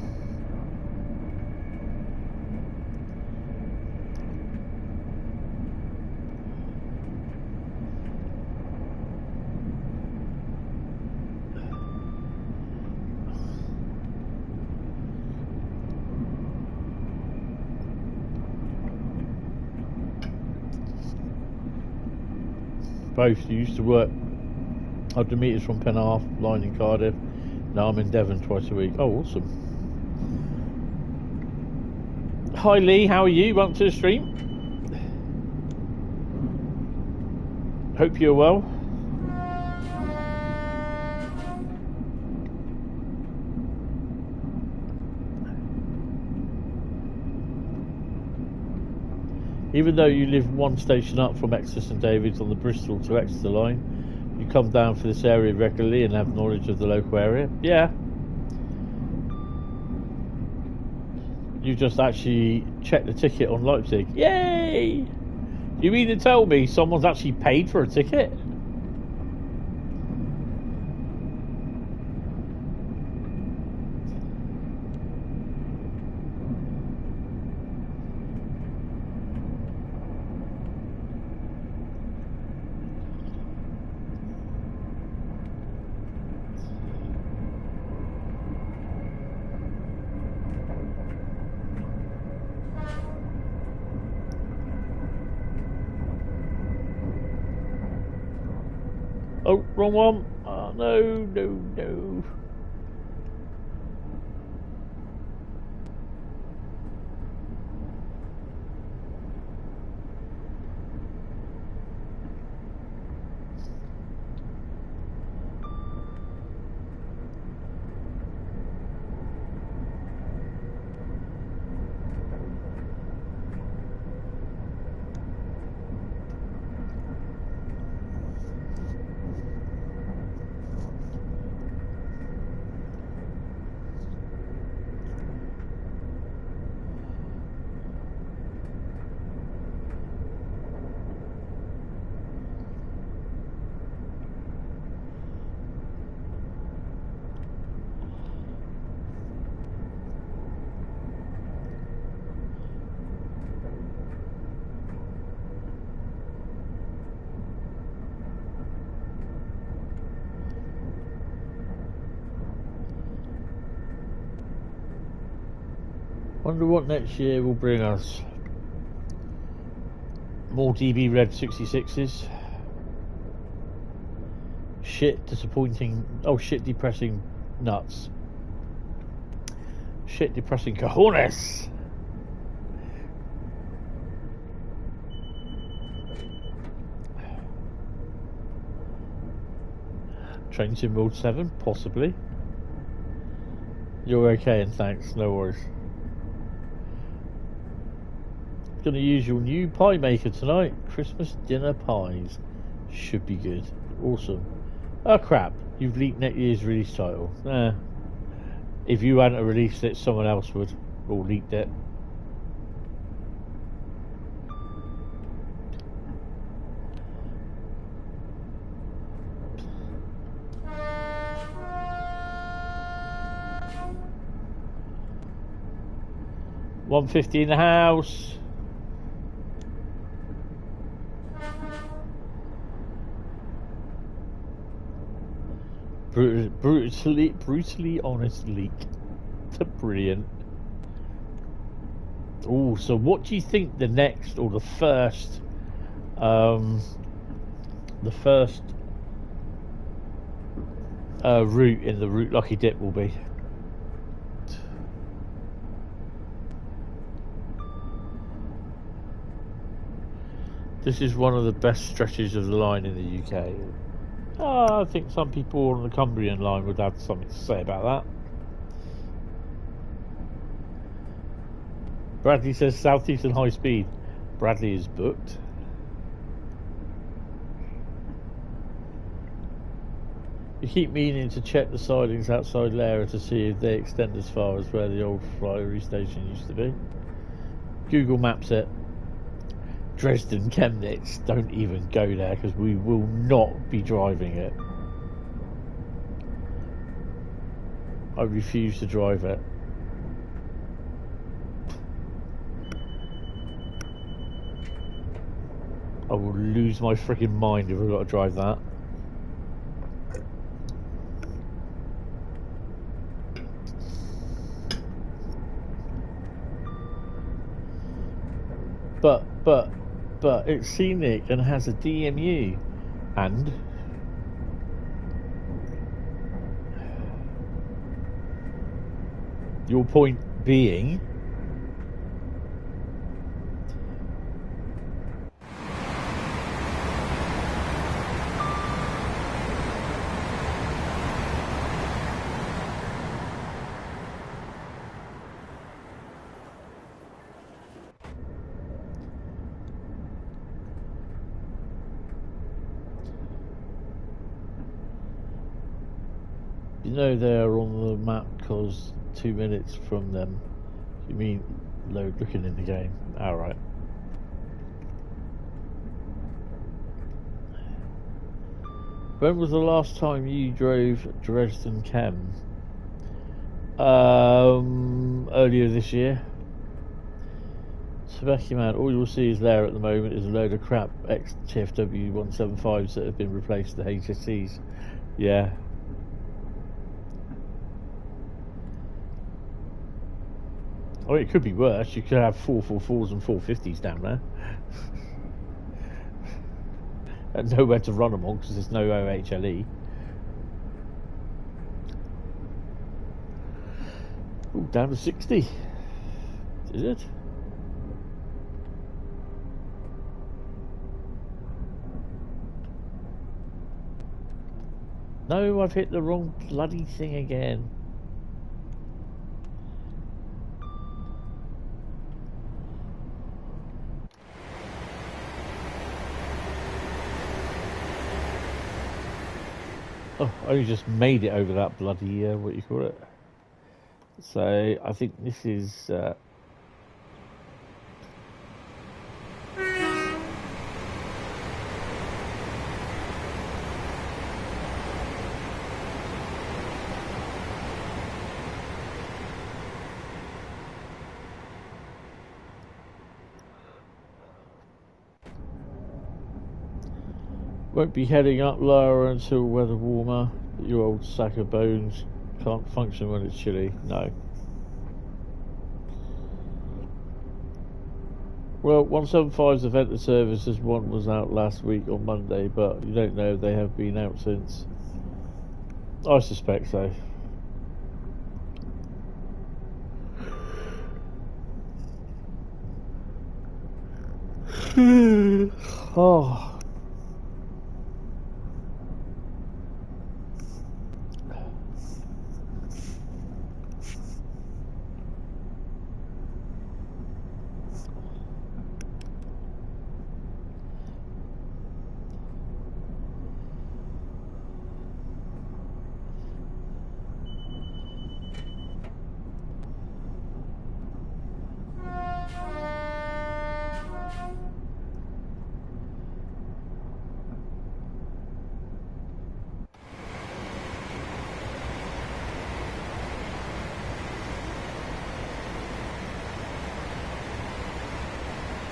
Both used to work 100 metres from Penarth line in Cardiff. Now I'm in Devon twice a week. Oh, awesome. Hi Lee, how are you? Welcome to the stream. Hope you're well. Even though you live one station up from Exeter St David's on the Bristol to Exeter line, you come down for this area regularly and have knowledge of the local area. Yeah. You just actually checked the ticket on Leipzig. Yay! You mean to tell me someone's actually paid for a ticket? Oh, wrong one. Oh, no, no, no. Wonder what next year will bring us. More DB Red 66s. Shit disappointing. Oh, shit depressing nuts. Shit depressing cojones. Train Sim World 7, possibly. You're okay and thanks, no worries. Gonna use your new pie maker tonight. Christmas dinner pies. Should be good. Awesome. Oh crap, you've leaked next year's release title. If you hadn't released it, someone else would. Or leaked it. 150 in the house. Brutally honest leak. Brilliant. Oh, so what do you think the next or the first route in the Route Lucky Dip will be? This is one of the best stretches of the line in the UK. I think some people on the Cumbrian line would have something to say about that. Bradley says Southeastern high speed. Bradley is booked. You keep meaning to check the sidings outside Lara to see if they extend as far as where the old Friary station used to be. Google Maps it. Dresden Chemnitz, don't even go there because we will not be driving it. I refuse to drive it. I will lose my freaking mind if we've got to drive that. But it's scenic and has a DMU, and your point being, you know they're on the map because 2 minutes from them. You mean load looking in the game? Alright. When was the last time you drove Dresden Chem? Earlier this year. Sebeki man, all you'll see is there at the moment is a load of crap ex-TFW 175s that have been replaced with HSCs. Yeah. Oh, it could be worse. You could have 444s and 450s down there. And nowhere to run them on because there's no OHLE. Ooh, down to 60. Is it? No, I've hit the wrong bloody thing again. Oh, I only just made it over that bloody, what you call it. So, I think this is... won't be heading up lower until weather warmer. Your old sack of bones can't function when it's chilly. No. Well, 175's have entered services. One was out last week on Monday, but you don't know if they have been out since. I suspect so. Oh.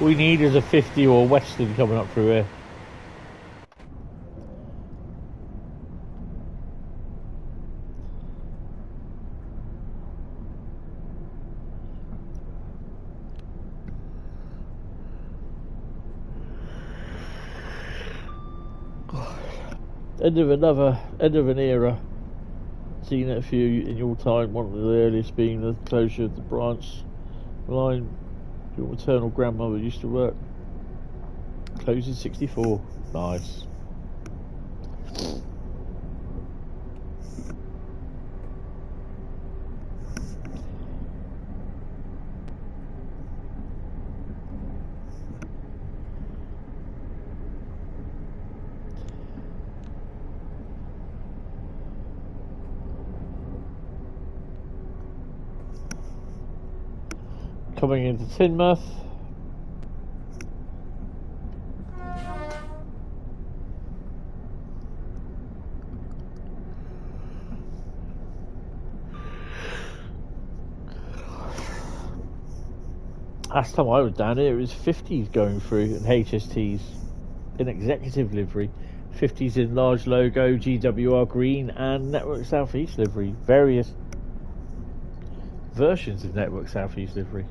We need is a 50 or a Western coming up through here. End of an era. Seen it a few in your time, one of the earliest being the closure of the branch line your maternal grandmother used to work. Closed in 64. Nice. Coming into Teignmouth. Last time I was down here, it was 50s going through and HSTs in executive livery, 50s in large logo, GWR green, and Network Southeast livery. Various versions of Network Southeast livery.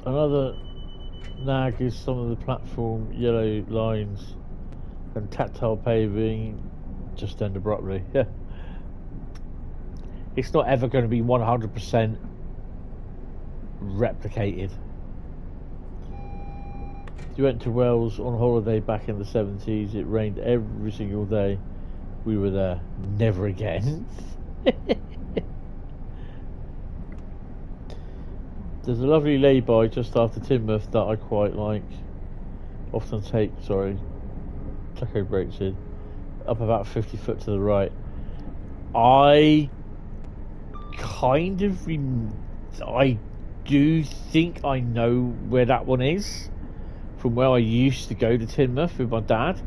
Another nag is some of the platform yellow lines and tactile paving just end abruptly. Yeah, it's not ever going to be 100% replicated. You went to Wales on holiday back in the 70s. It rained every single day we were there. Never again. There's a lovely lay-by just after Teignmouth that I quite like. Often take, tacho brakes in. Up about 50 foot to the right. I do think I know where that one is. From where I used to go to Teignmouth with my dad.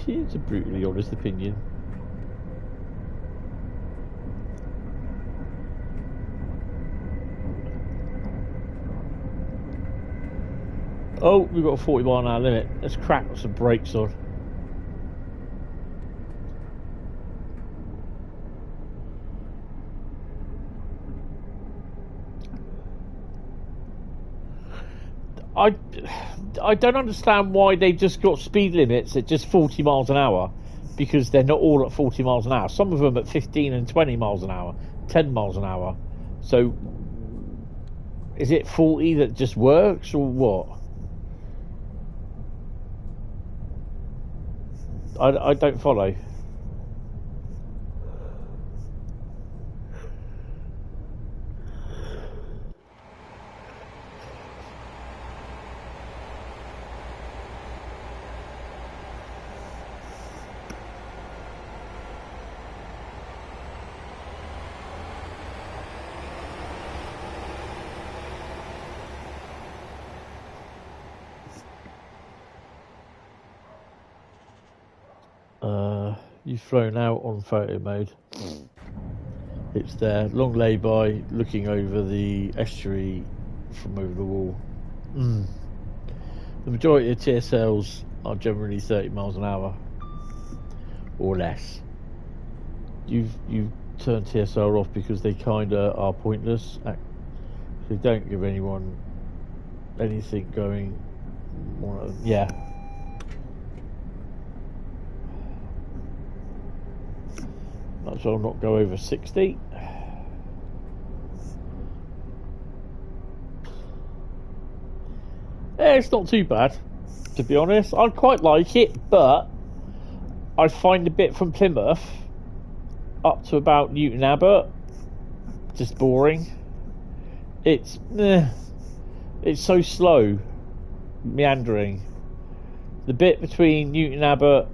It's a brutally honest opinion. Oh, we've got a 40 mile an hour limit. Let's crack some brakes on. I don't understand why they just got speed limits at just 40 miles an hour, because they're not all at 40 miles an hour. Some of them at 15 and 20 miles an hour, 10 miles an hour. So is it 40 that just works or what? I don't follow. You've flown out on photo mode. It's there, long lay-by, looking over the estuary from over the wall. The majority of TSLs are generally 30 miles an hour or less. You've turned TSL off because they kinda are pointless. They don't give anyone anything going. Yeah. Might as well not go over 60. It's not too bad, to be honest. I quite like it, but I find the bit from Plymouth up to about Newton Abbot, just boring. It's so slow, meandering. The bit between Newton Abbot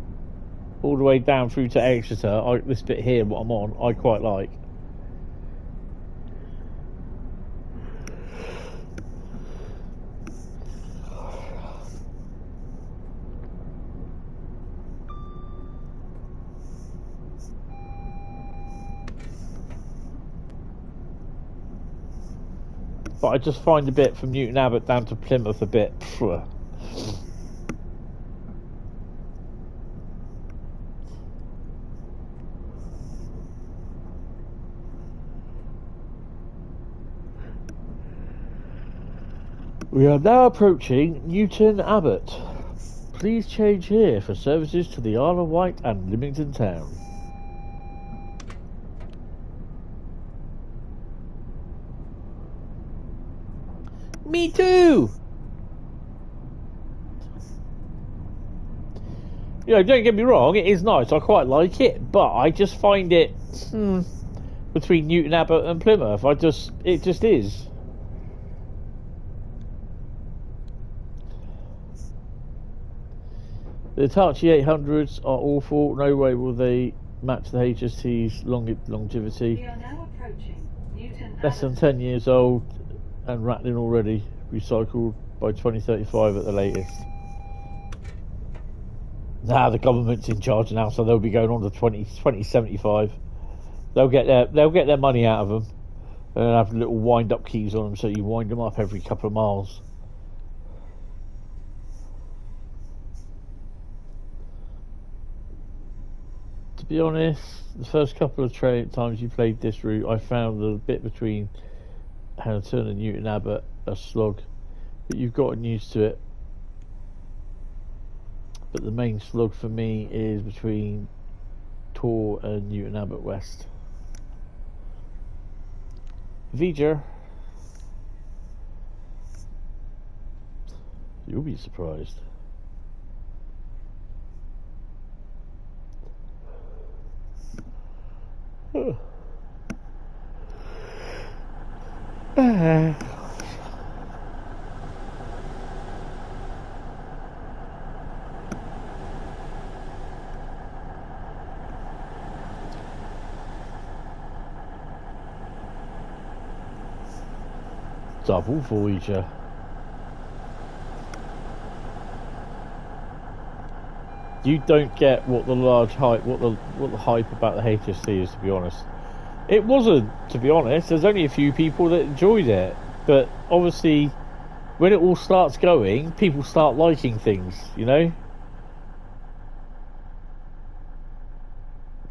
all the way down through to Exeter, this bit here, what I'm on, I quite like. But I just find the bit from Newton Abbot down to Plymouth a bit. Phew. We are now approaching Newton Abbot. Please change here for services to the Isle of Wight and Lymington Town. Me too! You know, don't get me wrong, it is nice, I quite like it, but I just find it between Newton Abbot and Plymouth, it just is. The Hitachi 800s are awful, no way will they match the HST's longevity. We are now approaching Newton Less than 10 years old and rattling already, recycled by 2035 at the latest. Now the government's in charge now, so they'll be going on to 2075. They'll get their money out of them and have little wind-up keys on them, so you wind them up every couple of miles. To be honest, the first couple of times you played this route, I found the bit between Hannington and Newton Abbot a slog, but you've gotten used to it. But the main slog for me is between Tor and Newton Abbot West. Vija, you'll be surprised. Double Voyager. You don't get what the hype about the HSC is, to be honest. It wasn't, to be honest. There's only a few people that enjoyed it, but obviously when it all starts going, people start liking things, you know?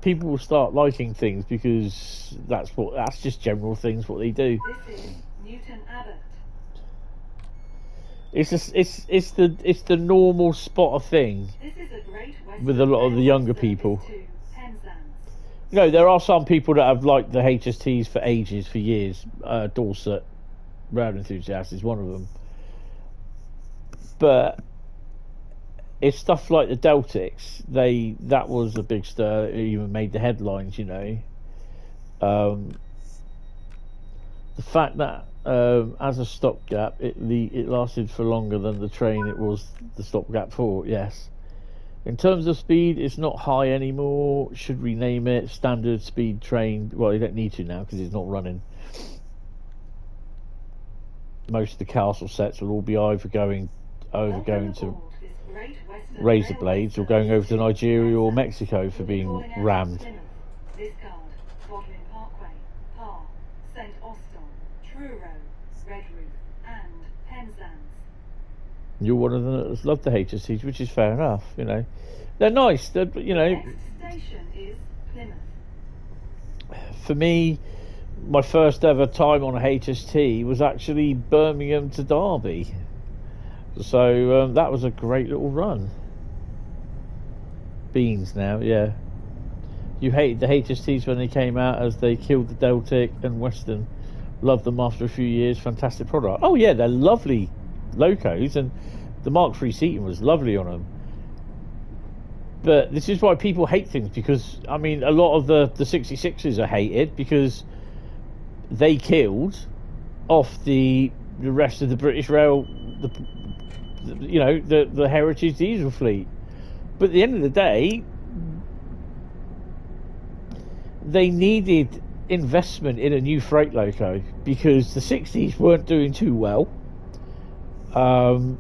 People will start liking things because that's just general things, what they do. This is Newton Abbot. It's the normal spotter thing This is a great with a lot of the younger people. to Penzance. You know, there are some people that have liked the HSTs for ages, for years. Dorset, Round Enthusiast is one of them. But it's stuff like the Deltics. That was a big stir. It even made the headlines, you know. The fact that as a stopgap, it lasted for longer than the train it was the stopgap for. Yes. In terms of speed, it's not high anymore. Should rename it standard speed train. Well, you don't need to now because it's not running. Most of the castle sets will all be either going to razor blades or going over to Nigeria or Mexico for being rammed. Discard, Bodmin Parkway, Par, St Austell, Truro, Red Roof, and Penzance. You're one of them that's loved the HSCs, which is fair enough, you know. They're nice, you know. Next station is Plymouth. For me, my first ever time on a HST was actually Birmingham to Derby. So that was a great little run. Beans now, yeah. You hated the HSTs when they came out as they killed the Deltic and Western. Loved them after a few years, fantastic product. Oh yeah, they're lovely locos, and the Mark III seating was lovely on them. But this is why people hate things, because I mean, a lot of the 66s are hated because they killed off the rest of the British Rail, the heritage diesel fleet. But at the end of the day, they needed investment in a new freight loco because the 60s weren't doing too well. The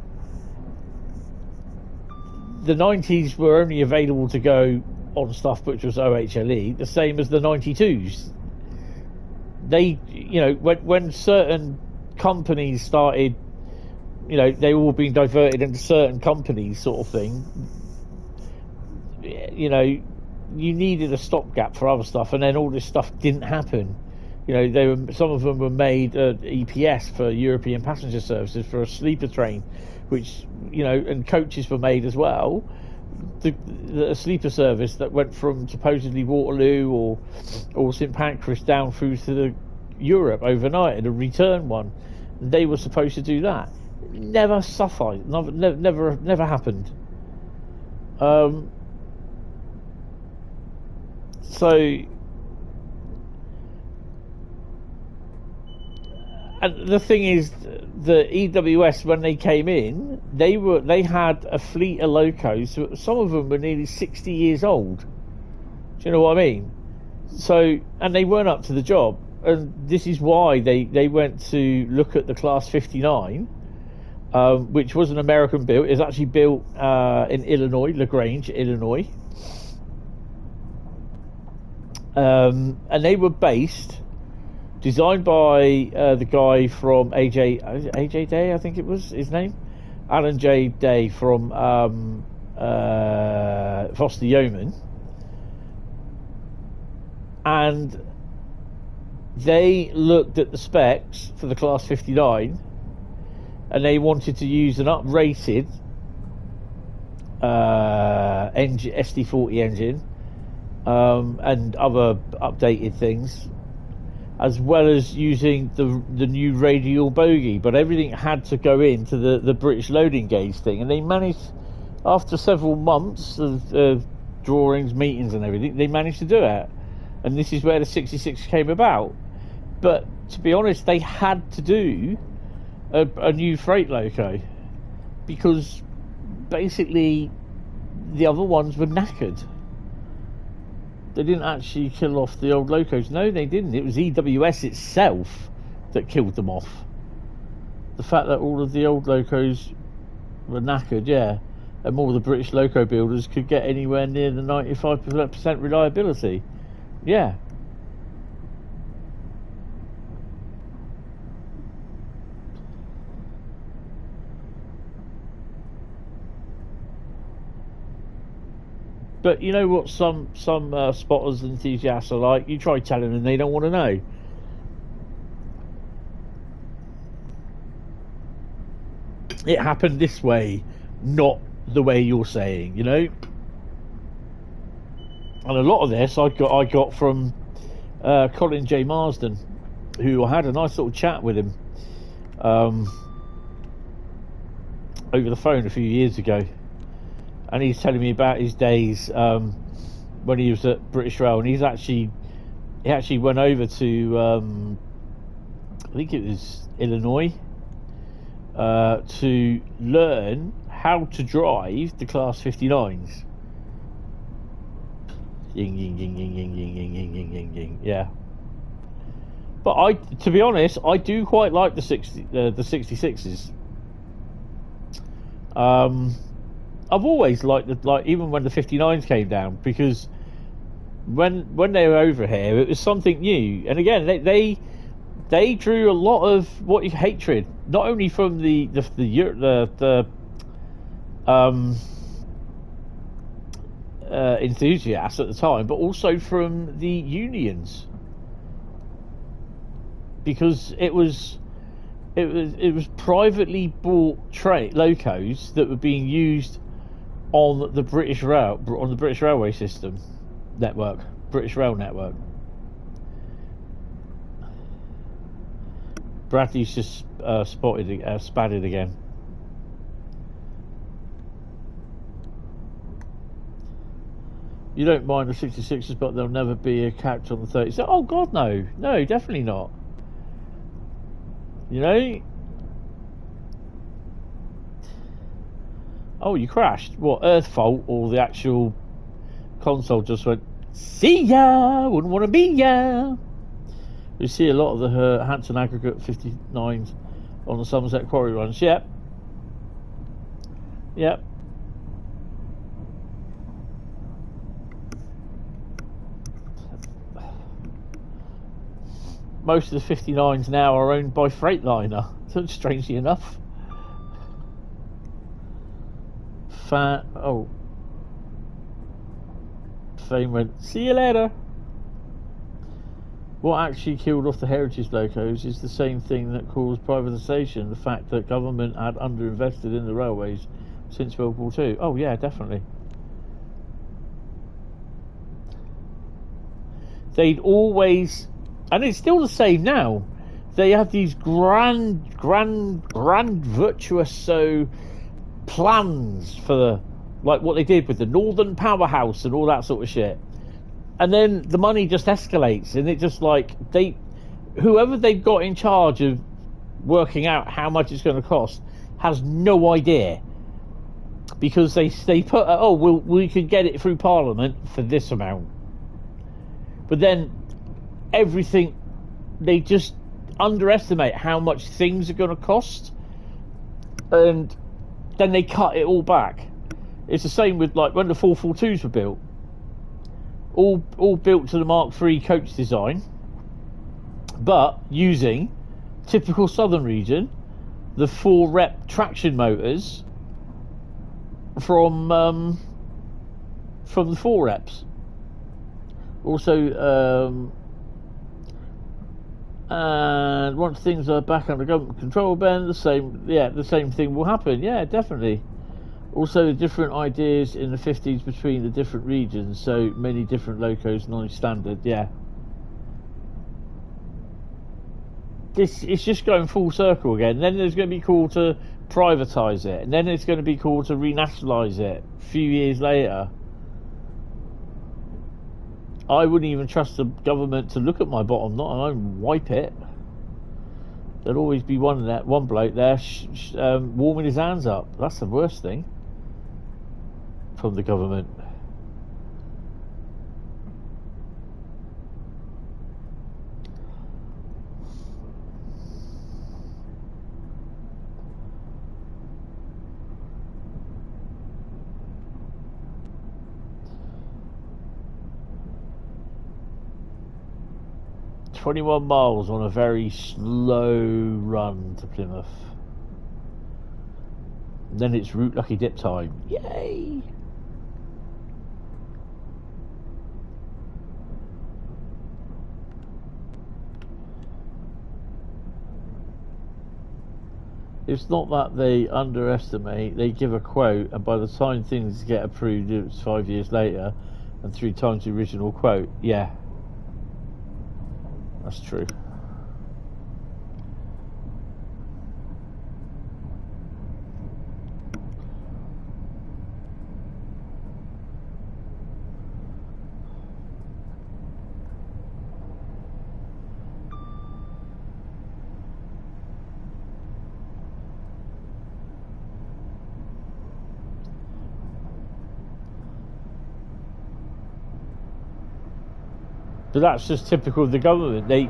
90s were only available to go on stuff which was OHLE, the same as the 92s. They, when certain companies started, they were all being diverted into certain companies, sort of thing. You needed a stopgap for other stuff, and then all this stuff didn't happen. Some of them were made EPS for European passenger services for a sleeper train, which and coaches were made as well. The sleeper service that went from supposedly Waterloo or St Pancras down through to Europe overnight, and a return one. They were supposed to do that. Never sufficed. Never happened. And the thing is, the EWS, when they came in, they had a fleet of locos. Some of them were nearly 60 years old. Do you know what I mean? So, and they weren't up to the job, and this is why they went to look at the Class 59, which was an American built. It was actually built in Illinois, LaGrange, Illinois, and they were designed by the guy from AJ Day, I think it was his name, Alan J. Day from Foster Yeoman, and they looked at the specs for the Class 59, and they wanted to use an uprated engine, SD40 engine, and other updated things, as well as using the new radial bogie. But everything had to go into the British loading gauge thing, and they managed, after several months of drawings, meetings and everything, they managed to do it. And this is where the 66 came about. But to be honest, they had to do a new freight loco, because basically the other ones were knackered. They didn't actually kill off the old locos. No, they didn't. It was EWS itself that killed them off. The fact that all of the old locos were knackered, yeah, and more of the British loco builders could get anywhere near the 95% reliability. Yeah. But you know what some spotters and enthusiasts are like? You try telling them, they don't want to know. It happened this way, not the way you're saying, And a lot of this I got from Colin J. Marsden, who I had a nice little chat with him over the phone a few years ago. And he's telling me about his days when he was at British Rail, and he actually went over to I think it was Illinois to learn how to drive the Class 59s. Ying ying ying ying ying ying ying ying ying ying ying. Yeah. But to be honest, I do quite like the 66s. I've always liked even when the 59s came down, because when they were over here, it was something new. And again, they drew a lot of hatred, not only from the enthusiasts at the time, but also from the unions, because it was privately bought locos that were being used on the British railway system network, British Rail network. Bradley's just spatted again. You don't mind the 66s, but there'll never be a catch on the 30s. So, oh God, no, no, definitely not. You know? Oh, you crashed. What, Earth fault or the actual console just went, see ya, wouldn't want to be ya. We see a lot of the Hampton aggregate 59s on the Somerset quarry runs. Yep. Yep. Most of the 59s now are owned by Freightliner, so strangely enough. Fame went, see you later. What actually killed off the heritage locos is the same thing that caused privatisation, the fact that government had underinvested in the railways since World War II. Oh yeah, definitely. They'd always, and it's still the same now, they have these grand virtuoso plans for the, like what they did with the Northern Powerhouse and all that sort of shit. And then the money just escalates, and it just like, whoever they've got in charge of working out how much it's going to cost has no idea, because they put, we could get it through Parliament for this amount, but then everything, they just underestimate how much things are going to cost, and then they cut it all back. It's the same with like when the 442s were built. All built to the Mark III coach design, but using typical southern region, the 4-rep traction motors from the 4-reps. Also, and once things are back under government control, Ben, the same thing will happen. Yeah, definitely. Also, the different ideas in the 50s between the different regions, so many different locos, non-standard, yeah. It's just going full circle again. Then there's going to be called to privatise it, and then it's going to be called to renationalise it a few years later. I wouldn't even trust the government to look at my bottom knot and wipe it. There'll always be one bloke there warming his hands up. That's the worst thing from the government. "21 miles on a very slow run to Plymouth. And then it's route lucky dip time. Yay!" It's not that they underestimate, they give a quote, and by the time things get approved, it's 5 years later, and 3 times the original quote. Yeah. That's true. But that's just typical of the government. They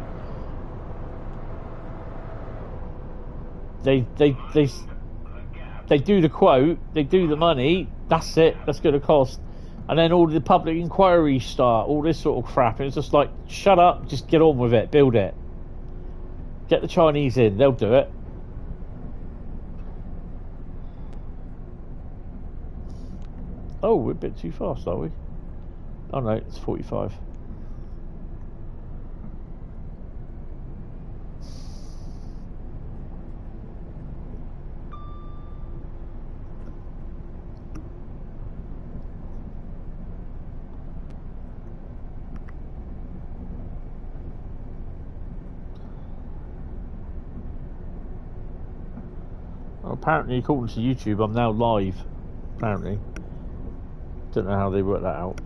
do the quote, they do the money, that's it, that's going to cost. And then all the public inquiries start, all this sort of crap. And it's just like, shut up, just get on with it, build it. Get the Chinese in, they'll do it. Oh, we're a bit too fast, are we? Oh no, it's 45. Apparently, according to YouTube, I'm now live. Apparently. Don't know how they work that out.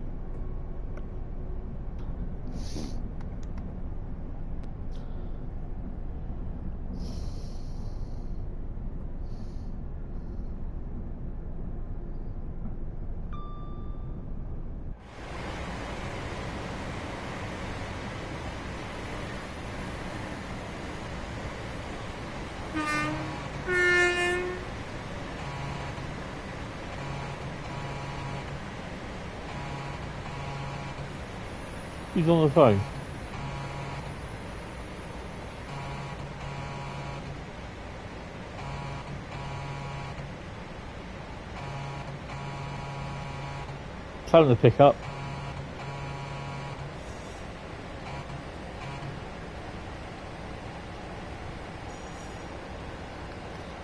Who's on the phone? Tell him to pick up.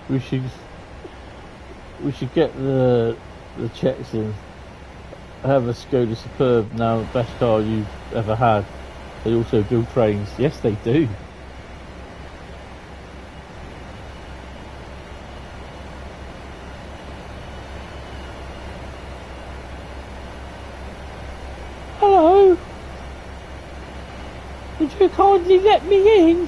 We should get the checks in. Have a Skoda Superb now, the best car you've ever had. They also build trains. Yes, they do. Hello. Would you kindly let me in?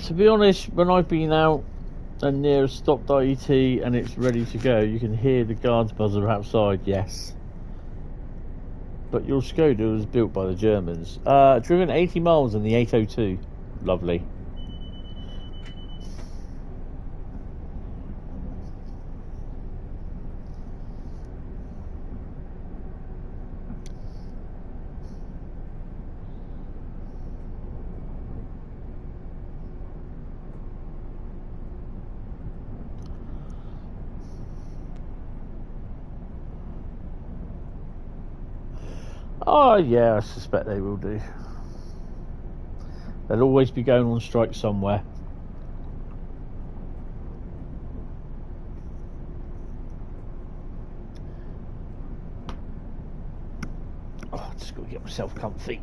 To be honest, when I've been out and near a stopped IET and it's ready to go, you can hear the guards buzzer outside, yes. But your Skoda was built by the Germans. Driven 80 miles in the 802. Lovely. Oh yeah, I suspect they will do. They'll always be going on strike somewhere. Oh, just got to get myself comfy.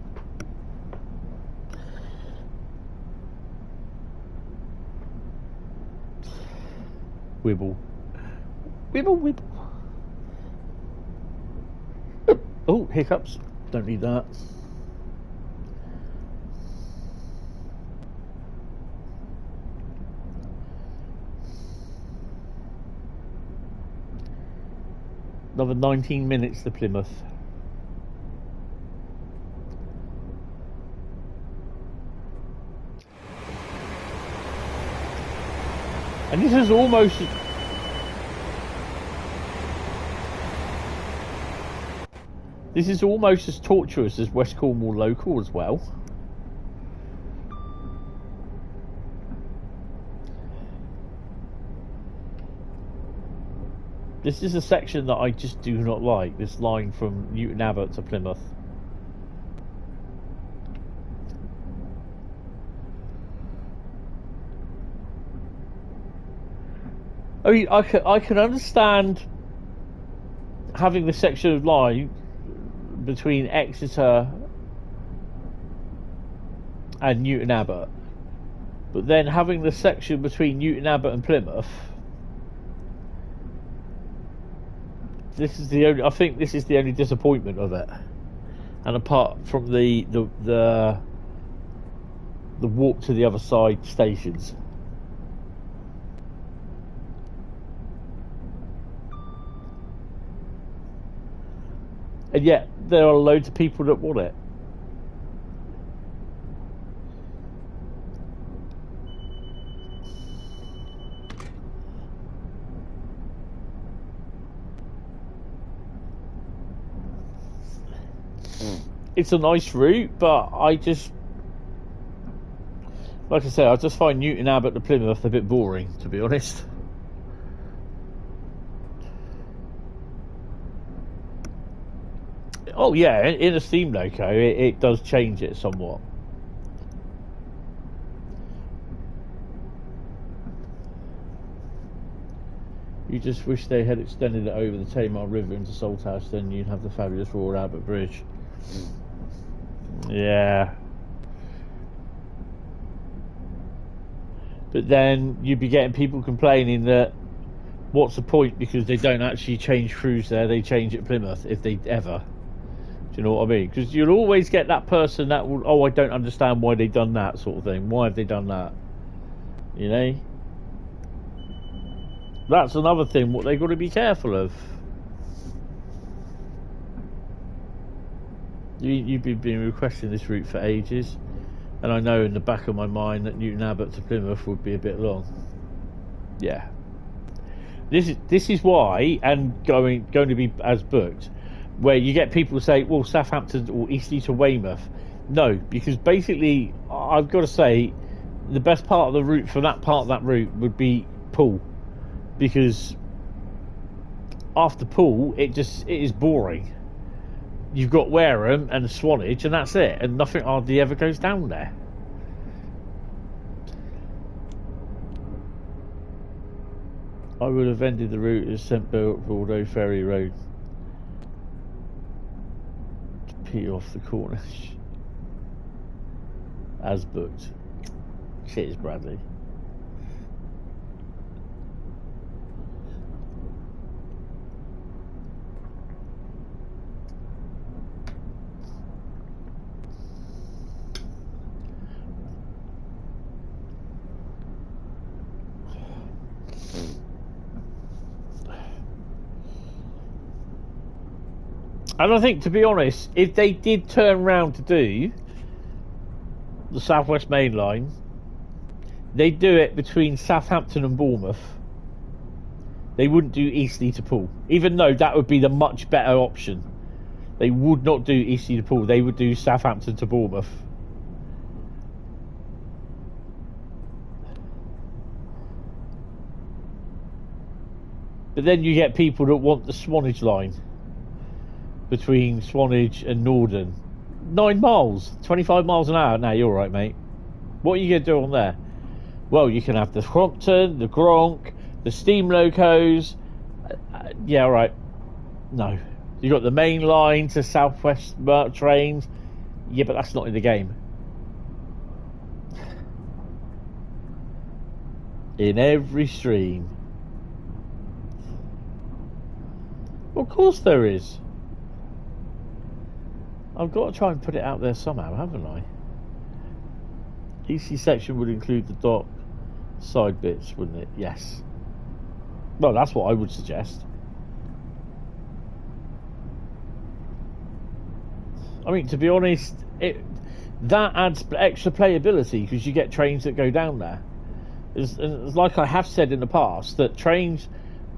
Wibble. Wibble, wibble. Oh, hiccups. Don't need that. Another 19 minutes to Plymouth. And this is almost... This is almost as tortuous as West Cornwall local as well. This is a section that I just do not like, this line from Newton Abbot to Plymouth. I mean, I can understand having the section of line between Exeter and Newton Abbot, but then having the section between Newton Abbot and Plymouth, this is the only, I think this is the only disappointment of it. And apart from the walk to the other side stations. And yet, there are loads of people that want it. It's a nice route, but I just... Like I said, I just find Newton Abbot to Plymouth a bit boring, to be honest. Oh yeah, in a steam loco, it does change it somewhat. You just wish they had extended it over the Tamar River into Southeastern, you'd have the fabulous Royal Albert Bridge. Yeah. But then you'd be getting people complaining that what's the point, because they don't actually change crews there, they change at Plymouth, if they ever. Do you know what I mean? Because you'll always get that person that will, oh, I don't understand why they've done that sort of thing. Why have they done that? You know? That's another thing what they've got to be careful of. You've been requesting this route for ages, and I know in the back of my mind that Newton Abbot to Plymouth would be a bit long. Yeah. This is why, and going to be as booked, where you get people say, well, Southampton or Eastleigh to Weymouth. No, because basically, I've got to say, the best part of the route for that part of that route would be Poole, because after Poole, it is boring. You've got Wareham and Swanage, and that's it, and nothing hardly ever goes down there. I would have ended the route as St Bordeaux Ferry Road to pee off the Cornish. As booked. Cheers, Bradley. And I think, to be honest, if they did turn round to do the South West Main Line, they'd do it between Southampton and Bournemouth. They wouldn't do Eastleigh to Poole, even though that would be the much better option. They would not do Eastleigh to Poole. They would do Southampton to Bournemouth. But then you get people that want the Swanage line between Swanage and Norden. 9 miles, 25 miles an hour. Now you're right, mate. What are you going to do on there? Well, you can have the Crompton, the Gronk, the steam locos. Yeah, all right. No. You got the main line to Southwest trains. Yeah, but that's not in the game. In every stream. Well, of course there is. I've got to try and put it out there somehow, haven't I? EC section would include the dock side bits, wouldn't it? Yes. Well, that's what I would suggest. I mean, to be honest, that adds extra playability because you get trains that go down there. It's like I have said in the past, that trains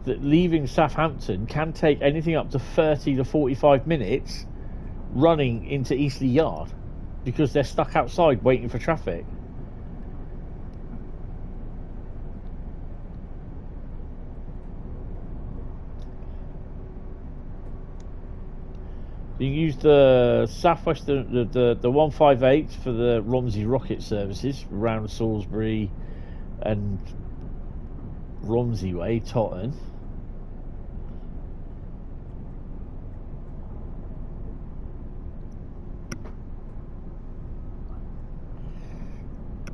that leaving Southampton can take anything up to 30 to 45 minutes running into Eastleigh Yard because they're stuck outside waiting for traffic. You use the Southwestern, the 158 for the Romsey rocket services around Salisbury and Romsey Way, Totton.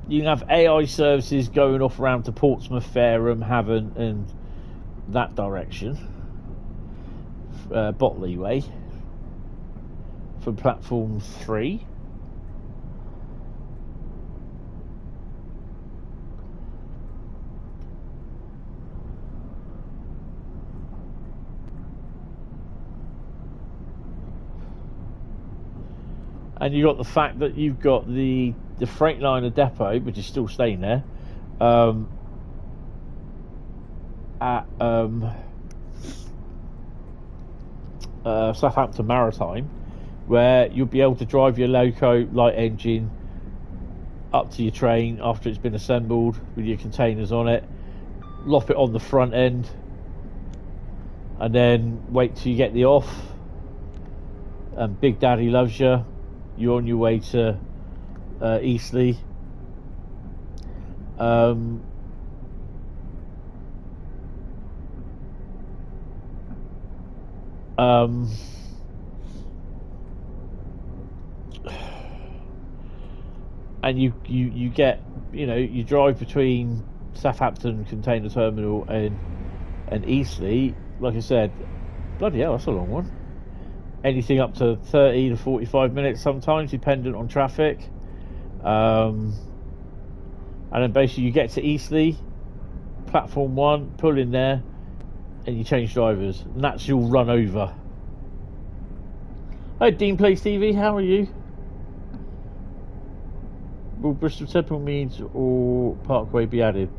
You can have AI services going off around to Portsmouth, Fareham, Havant and that direction. Botley Way for platform 3. And you got the fact that you've got the Freightliner depot, which is still staying there, at Southampton Maritime, where you'll be able to drive your loco light engine up to your train after it's been assembled with your containers on it, lop it on the front end, and then wait till you get the off, and Big Daddy loves you. You're on your way to Eastleigh. And you get, you know, you drive between Southampton Container Terminal and Eastleigh. Like I said, bloody hell, that's a long one. Anything up to 30 to 45 minutes sometimes, dependent on traffic. And then basically you get to Eastleigh, platform 1, pull in there, and you change drivers, and that's your run over. Hi, Dean Plays TV, how are you? Will Bristol Temple Meads or Parkway be added?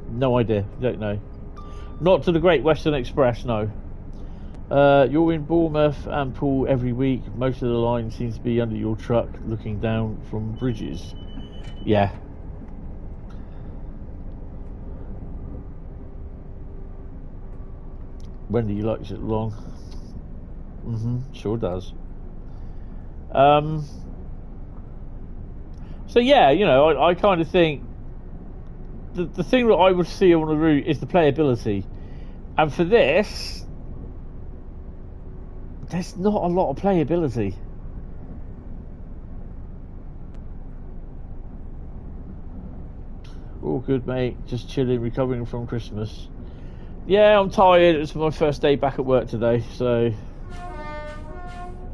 No idea, don't know. Not to the Great Western Express, no. You're in Bournemouth and Poole every week. Most of the line seems to be under your truck looking down from bridges. Yeah. Wendy likes it long. Sure does. So yeah, you know, I kind of think the thing that I would see on the route is the playability, and for this, there's not a lot of playability. All good, mate. Just chilling, recovering from Christmas. Yeah, I'm tired. It's my first day back at work today, so...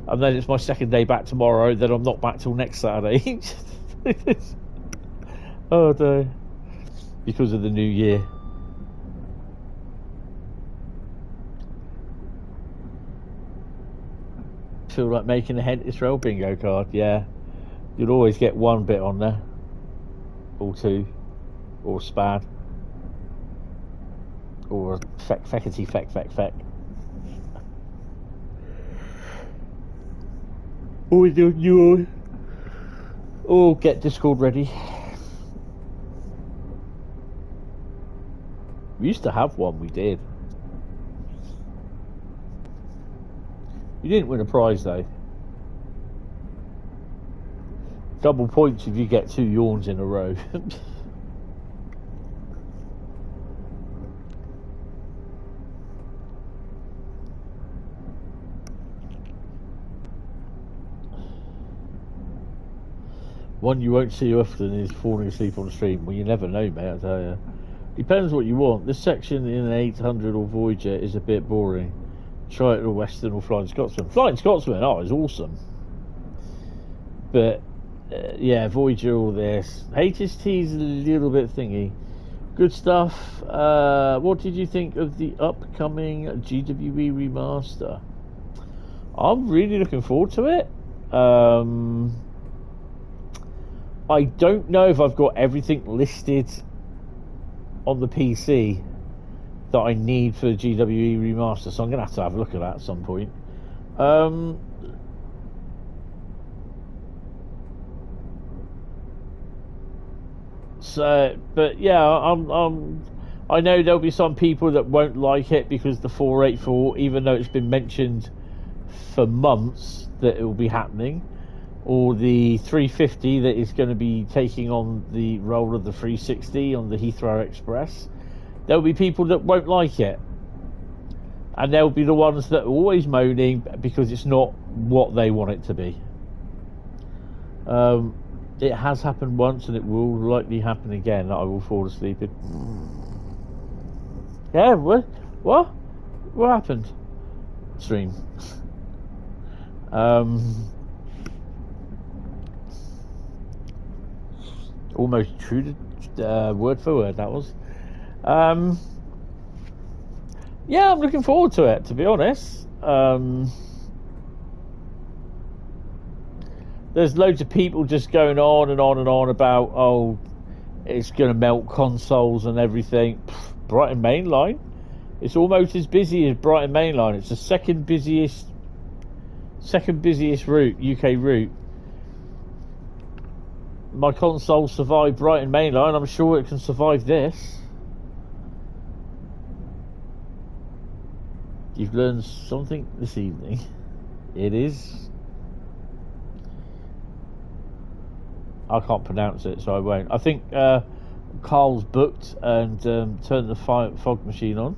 And then it's my second day back tomorrow, then I'm not back till next Saturday. Oh, no. Because of the new year. Feel like making a Hentis Rail bingo card, yeah. You'll always get one bit on there. Or two. Or span. Or feckety feck. What are we doing, you? Oh, get Discord ready. We used to have one, we did. You didn't win a prize though. Double points if you get 2 yawns in a row. One you won't see often is falling asleep on the stream. Well, you never know, mate, I tell you. Depends what you want. This section in an 800 or Voyager is a bit boring. Try it at a Western or Flying Scotsman. Flying Scotsman, oh, it's awesome. But, yeah, Voyager or this. HST is a little bit thingy. Good stuff. What did you think of the upcoming GWE remaster? I'm really looking forward to it. I don't know if I've got everything listed on the PC that I need for the GWE remaster, so I'm going to have a look at that at some point. So, but yeah, I know there'll be some people that won't like it because the 484, even though it's been mentioned for months that it will be happening, or the 350 that is going to be taking on the role of the 360 on the Heathrow Express. There'll be people that won't like it, and there'll be the ones that are always moaning because it's not what they want it to be. It has happened once, and it will likely happen again that I will fall asleep in. Yeah, what happened? Stream. Almost true to word for word, that was. Yeah, I'm looking forward to it, to be honest. There's loads of people just going on and on and on about, oh, it's going to melt consoles and everything. Brighton Main Line, it's almost as busy as Brighton Main Line. It's the second busiest route, UK route. My console survived Brighton Main Line. I'm sure it can survive this. You've learned something this evening. It is... I can't pronounce it, so I won't. I think Carl's booked and turned the fog machine on.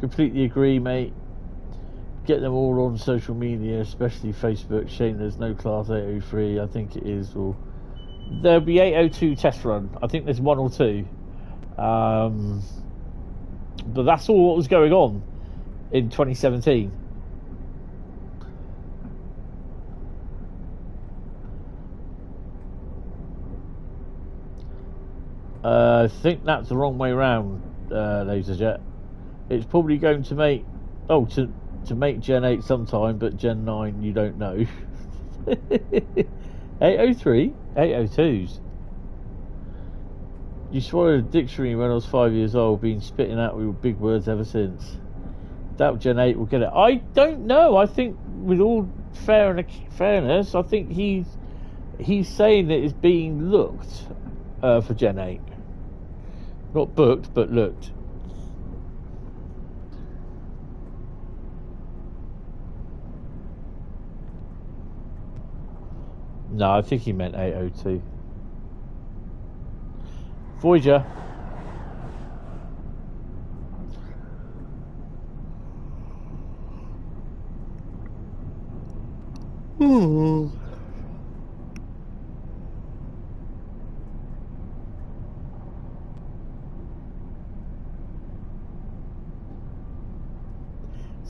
completely agree, mate. Get them all on social media, especially Facebook. Shame there's no Class 803. I think it is. Or there'll be 802 test run. I think there's one or two. But that's all what was going on in 2017. I think that's the wrong way round, LaserJet. It's probably going to make to make Gen 8 sometime, but Gen 9 you don't know. 803, 802s. You swallowed a dictionary when I was 5 years old, been spitting out with big words ever since. Doubt Gen 8 will get it. I don't know. I think, with all fairness, I think he's saying that it's being looked for Gen 8. Not booked, but looked. No, I think he meant 802. Voyager. Hmm.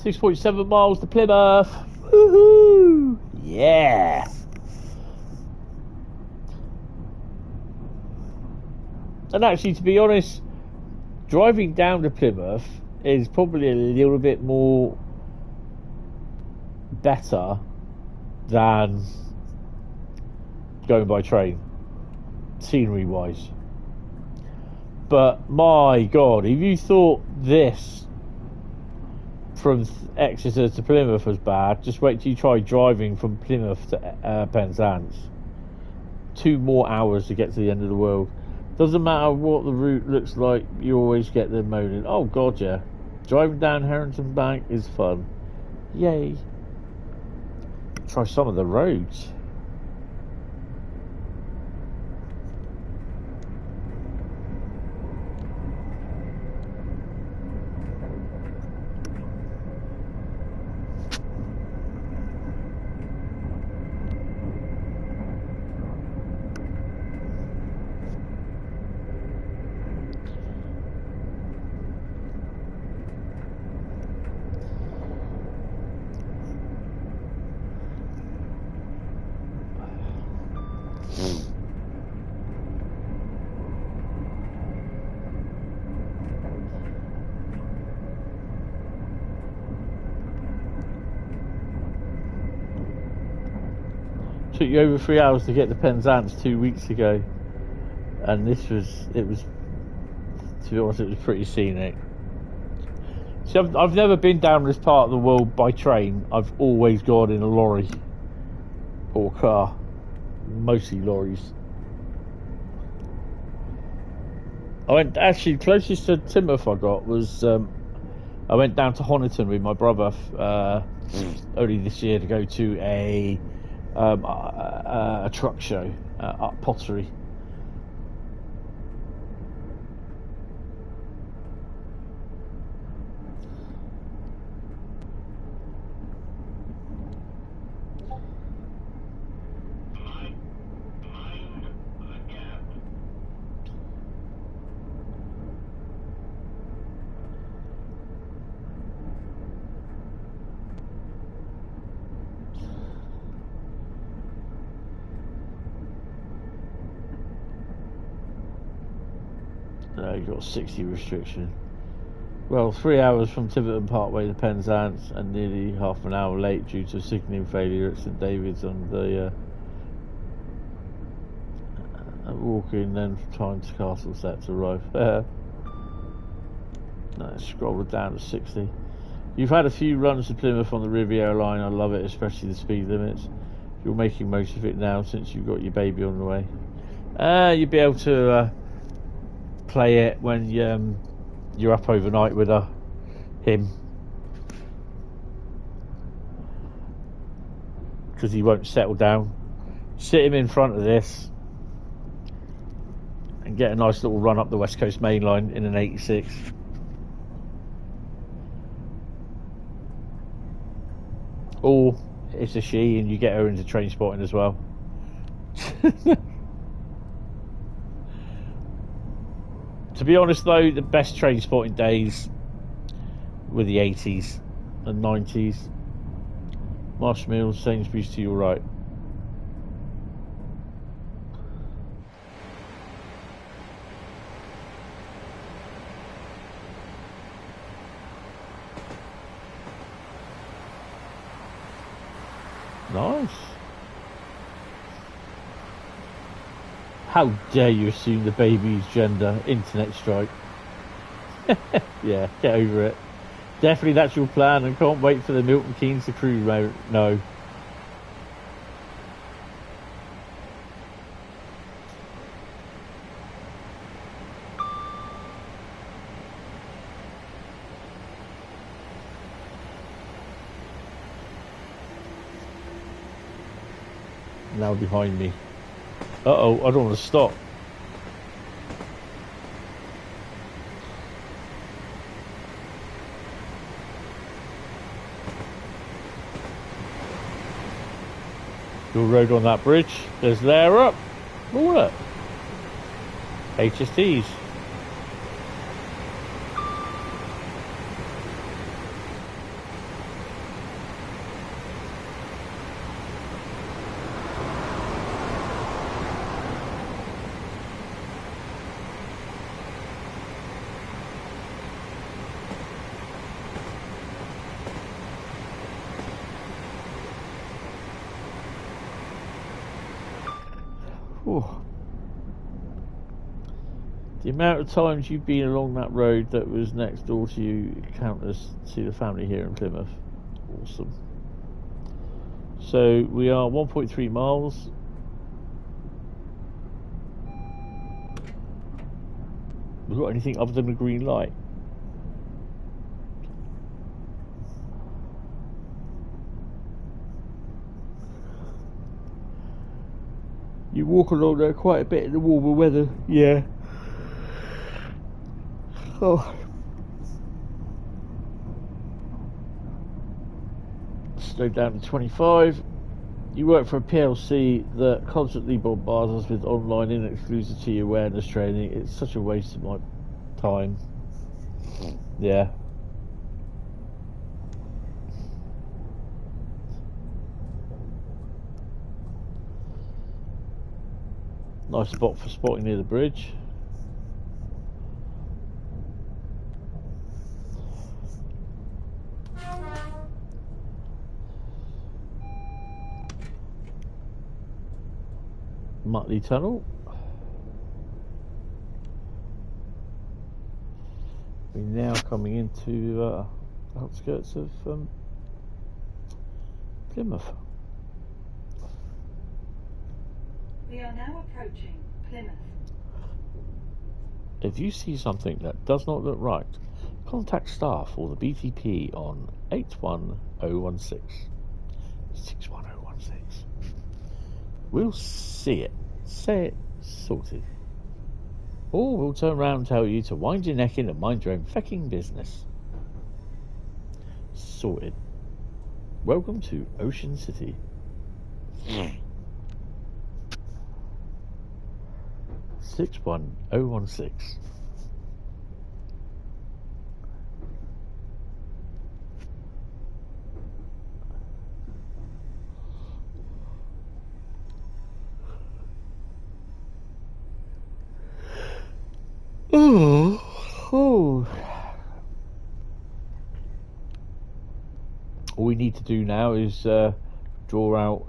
.7 miles to Plymouth. Woohoo! Yeah. And actually, to be honest, driving down to Plymouth is probably a little bit more better than going by train, scenery wise. But my God, if you thought this from Exeter to Plymouth was bad, just wait till you try driving from Plymouth to Penzance. 2 more hours to get to the end of the world. Doesn't matter what the route looks like, you always get them moaning. Oh God, yeah. Driving down Harrington Bank is fun. Yay. Try some of the roads. Took you over 3 hours to get to Penzance 2 weeks ago, and it was, to be honest, it was pretty scenic. See, I've never been down this part of the world by train. I've always gone in a lorry or car, mostly lorries. I went, actually, closest to Timoth I got was, I went down to Honiton with my brother early this year to go to a truck show at Pottery. You got a 60 restriction. Well, 3 hours from Tiverton Parkway to Penzance and nearly half an hour late due to a signalling failure at St David's on the walking, then time to Castle set to arrive. No, scroll it down to 60. You've had a few runs to Plymouth on the Riviera Line. I love it, especially the speed limits. You're making most of it now since you've got your baby on the way. You'll be able to play it when you're up overnight with him, because he won't settle down. Sit him in front of this and get a nice little run up the West Coast Main Line in an 86. Or it's a she and you get her into train spotting as well. To be honest though, the best train spotting days were the 80s and 90s. Marshmallows, Sainsbury's to your right. Nice. How dare you assume the baby's gender? Internet strike. Yeah, get over it. Definitely that's your plan, and can't wait for the Milton Keynes to Crewe road. No. Now behind me. Uh-oh, I don't want to stop. Your road on that bridge. There's there up. All up. HSTs. The amount of times you've been along that road that was next door to you counts to the family here in Plymouth. Awesome. So we are 1.3 miles. We've got anything other than a green light? You walk along there quite a bit in the warmer weather, yeah. Oh. Slow down to 25. You work for a PLC that constantly bombards us with online inexclusivity awareness training. It's such a waste of my time. Yeah. Nice spot for spotting near the bridge. Mutley Tunnel. We're now coming into the outskirts of Plymouth. We are now approaching Plymouth. If you see something that does not look right, contact staff or the BTP on 81016. 61016. We'll see it. Say it. Sorted. Or we'll turn around and tell you to wind your neck in and mind your own fucking business. Sorted. Welcome to Ocean City. 61016. Oh. All we need to do now is draw out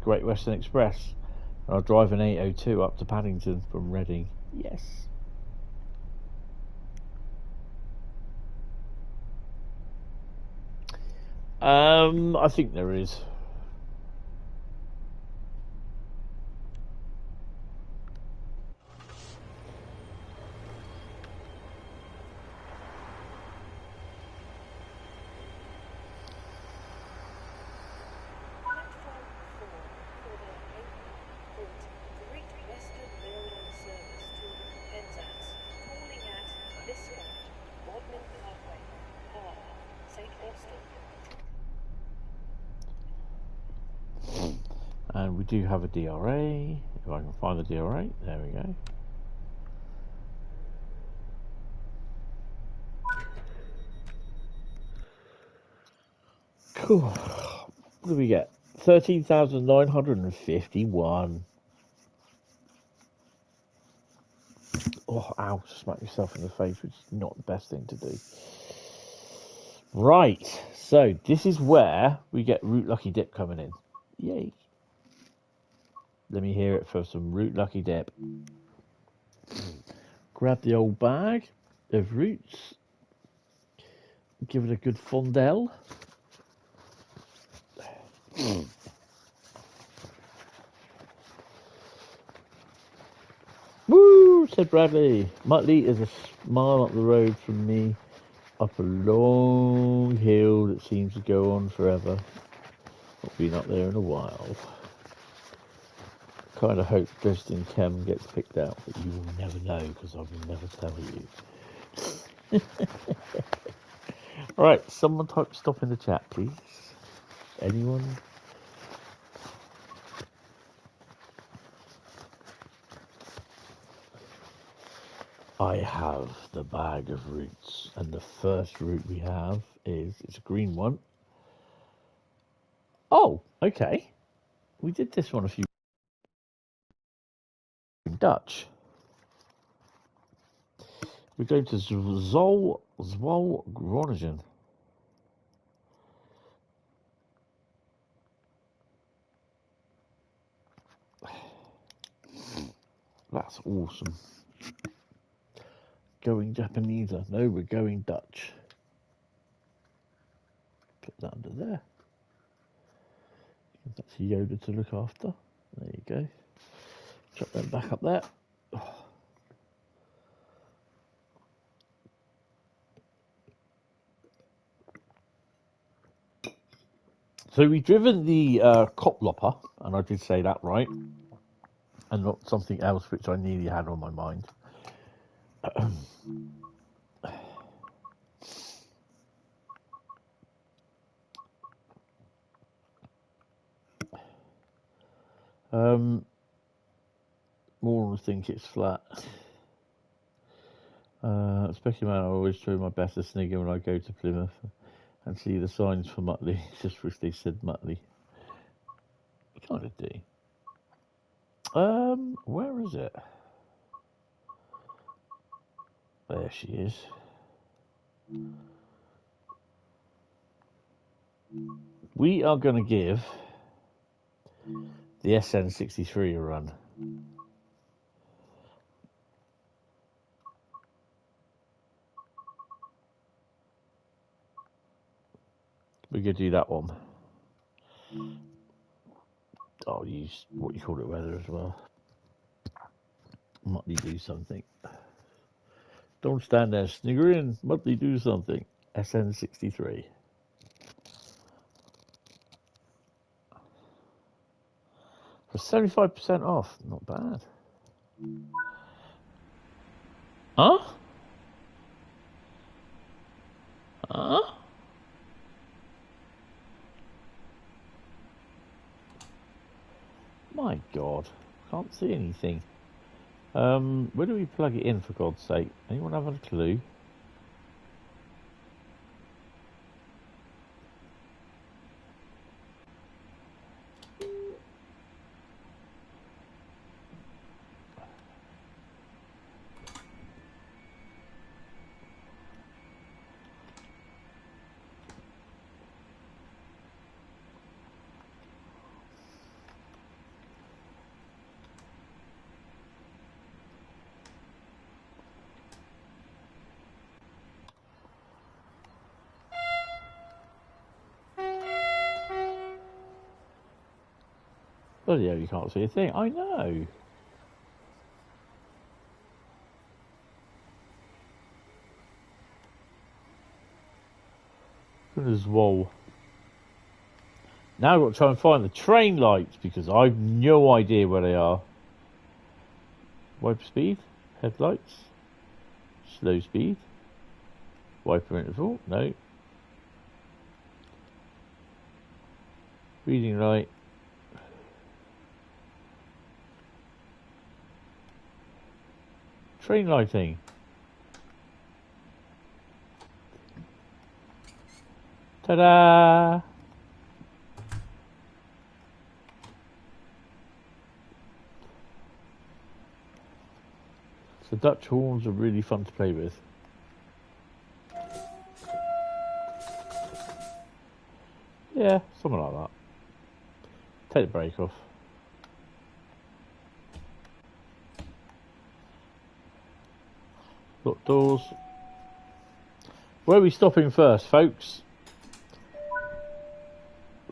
Great Western Express. I'll drive an 802 up to Paddington from Reading. Yes. I think there is. And we do have a DRA. If I can find the DRA, there we go. Cool. What do we get? 13,951. Oh, ow, smack yourself in the face, which is not the best thing to do. Right, so this is where we get Route Lucky Dip coming in. Yay. Let me hear it for some Route Lucky Dip. Grab the old bag of roots. Give it a good fondell. Woo, said Bradley. Muttley is a mile up the road from me, up a long hill that seems to go on forever. Not been up there in a while. Kind of hope Dresden Chem gets picked out, but you will never know because I will never tell you. Alright, someone type stop in the chat, please. Anyone? I have the bag of roots, and the first route we have is, it's a green one. Oh, okay. We did this one a few in Dutch. We're going to Zwolle Gronningen. That's awesome. Going Japanese. No, we're going Dutch. Put that under there. That's Yoda to look after. There you go. Chuck them back up there. Oh. So we've driven the Koplopper, and I did say that right, and not something else which I nearly had on my mind. More think it's flat. Especially when I always try my best to snigger when I go to Plymouth and see the signs for Muttley. Just wish they said Muttley. I kind of do. Where is it? There she is. We are going to give the SN63 a run. We're going to do that one. I'll use what you call it weather as well. Muttley do something. Don't stand there sniggering. Muttley do something. SN63. For 75% off. Not bad. Huh? Huh? My God. Can't see anything. Where do we plug it in, for God's sake? Anyone have a clue? Bloody hell, you can't see a thing. I know. Goodness, whoa. Now I've got to try and find the train lights because I've no idea where they are. Wiper speed, headlights, slow speed, wiper interval, no. Reading light. Train lighting. Ta-da! The Dutch horns are really fun to play with. Yeah, something like that. Take the brake off. Lock doors. Where are we stopping first, folks?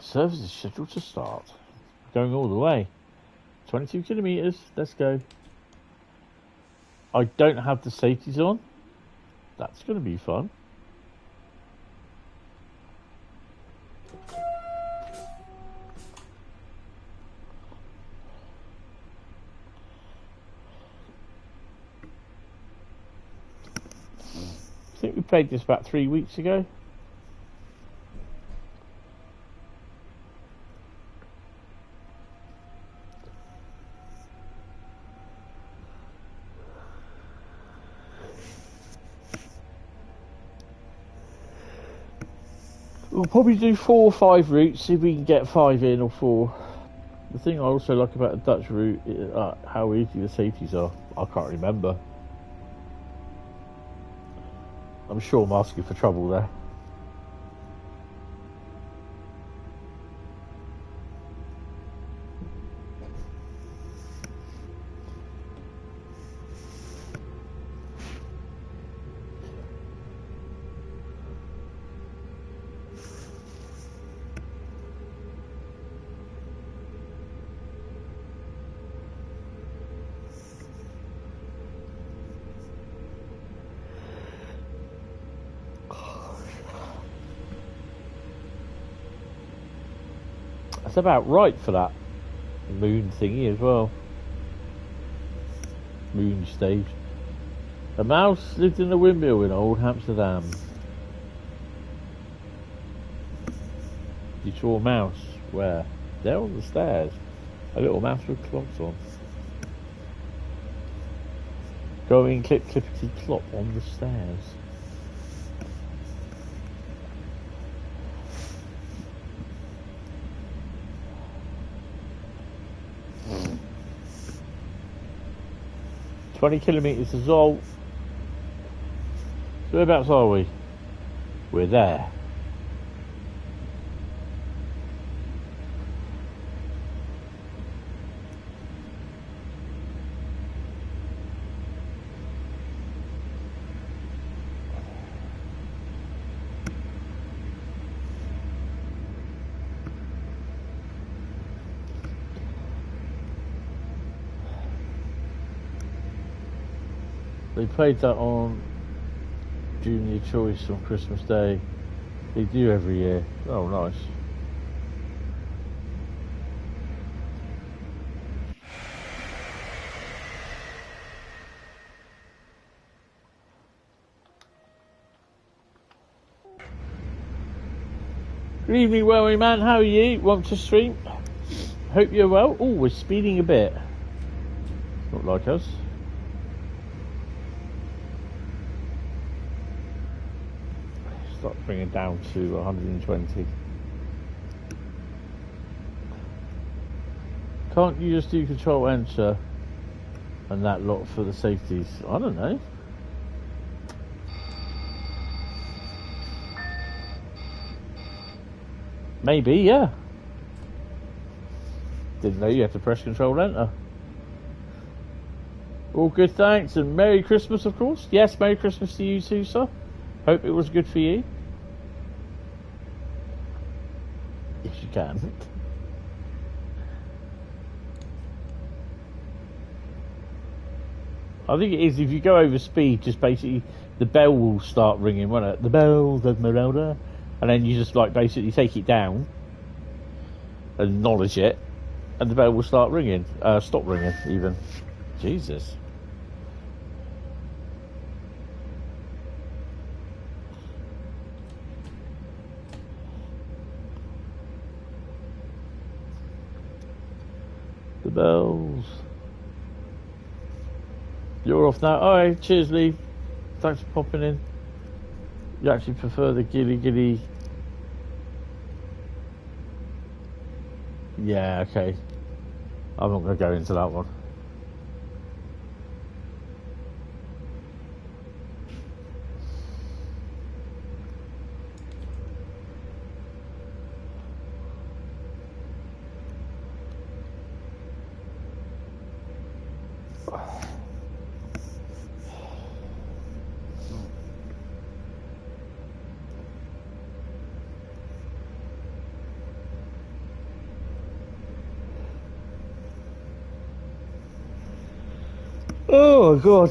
Service is scheduled to start. Going all the way. 22 kilometres. Let's go. I don't have the safeties on. That's going to be fun. I think we played this about 3 weeks ago. We'll probably do 4 or 5 routes, see if we can get 5 in or 4. The thing I also like about the Dutch route is how easy the safeties are. I can't remember. I'm sure I'm asking for trouble there. That's about right for that moon thingy as well. Moon stage. A mouse lived in a windmill in old Amsterdam. You saw a mouse? Where? There on the stairs. A little mouse with clogs on. Going clip clippity clop on the stairs. Mm. 20 kilometres to Zwolle. So whereabouts are we? We're there. They played that on Junior Choice on Christmas Day. They do every year. Oh, nice. Good evening, Welsome man. How are you? Want to stream? Hope you're well. Oh, we're speeding a bit. Not like us. Start bringing it down to 120. Can't you just do control enter and that lot for the safeties? I don't know. Maybe, yeah. Didn't know you had to press control enter. All good, thanks, and Merry Christmas, of course. Yes, Merry Christmas to you too, sir. Hope it was good for you. If you can. I think it is, if you go over speed, just basically the bell will start ringing, won't it? The bell of Merelda. And then you just like basically take it down, acknowledge it, and the bell will start ringing. Stop ringing, even. Jesus. The bells. You're off now. Alright, cheers, Lee. Thanks for popping in. You actually prefer the giddy. Yeah, okay. I'm not going to go into that one. Oh God.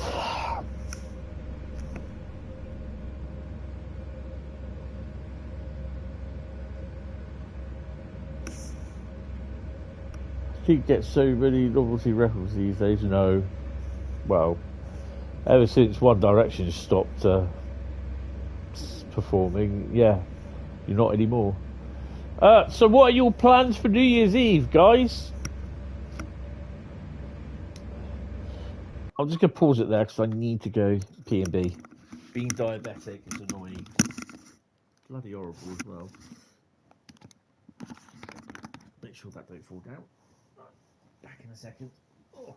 Keep get so many novelty records these days. No, well, ever since One Direction stopped performing, yeah, you're not anymore. So what are your plans for New Year's Eve, guys? I'm just going to pause it there because I need to go P&B. Being diabetic is annoying. Bloody horrible as well. Make sure that don't fall down. Right, back in a second. Oh.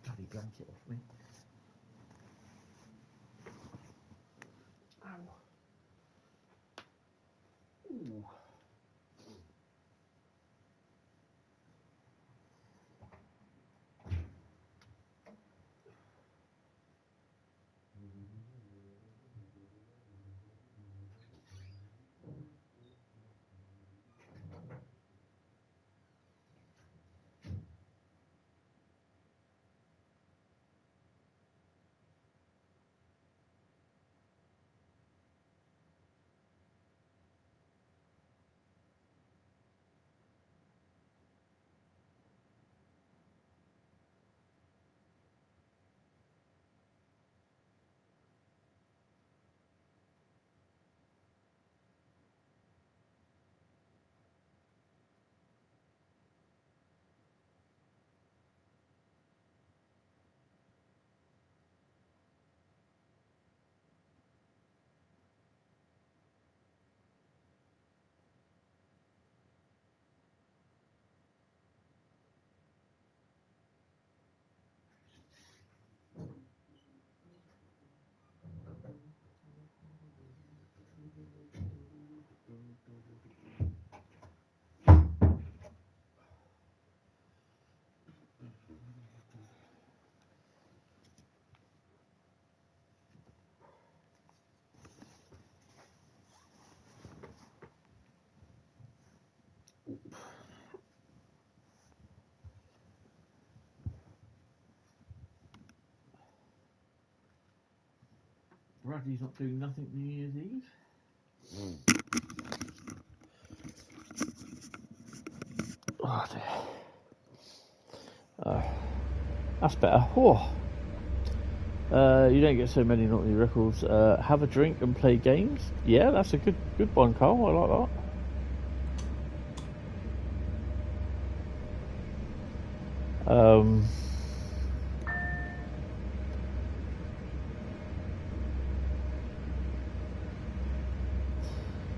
Bloody blanket off me. Ow. Ooh. Bradley's not doing nothing New Year's Eve. Oh dear. That's better. Oh. You don't get so many naughty records. Have a drink and play games. Yeah, that's a good one, Carl. I like that.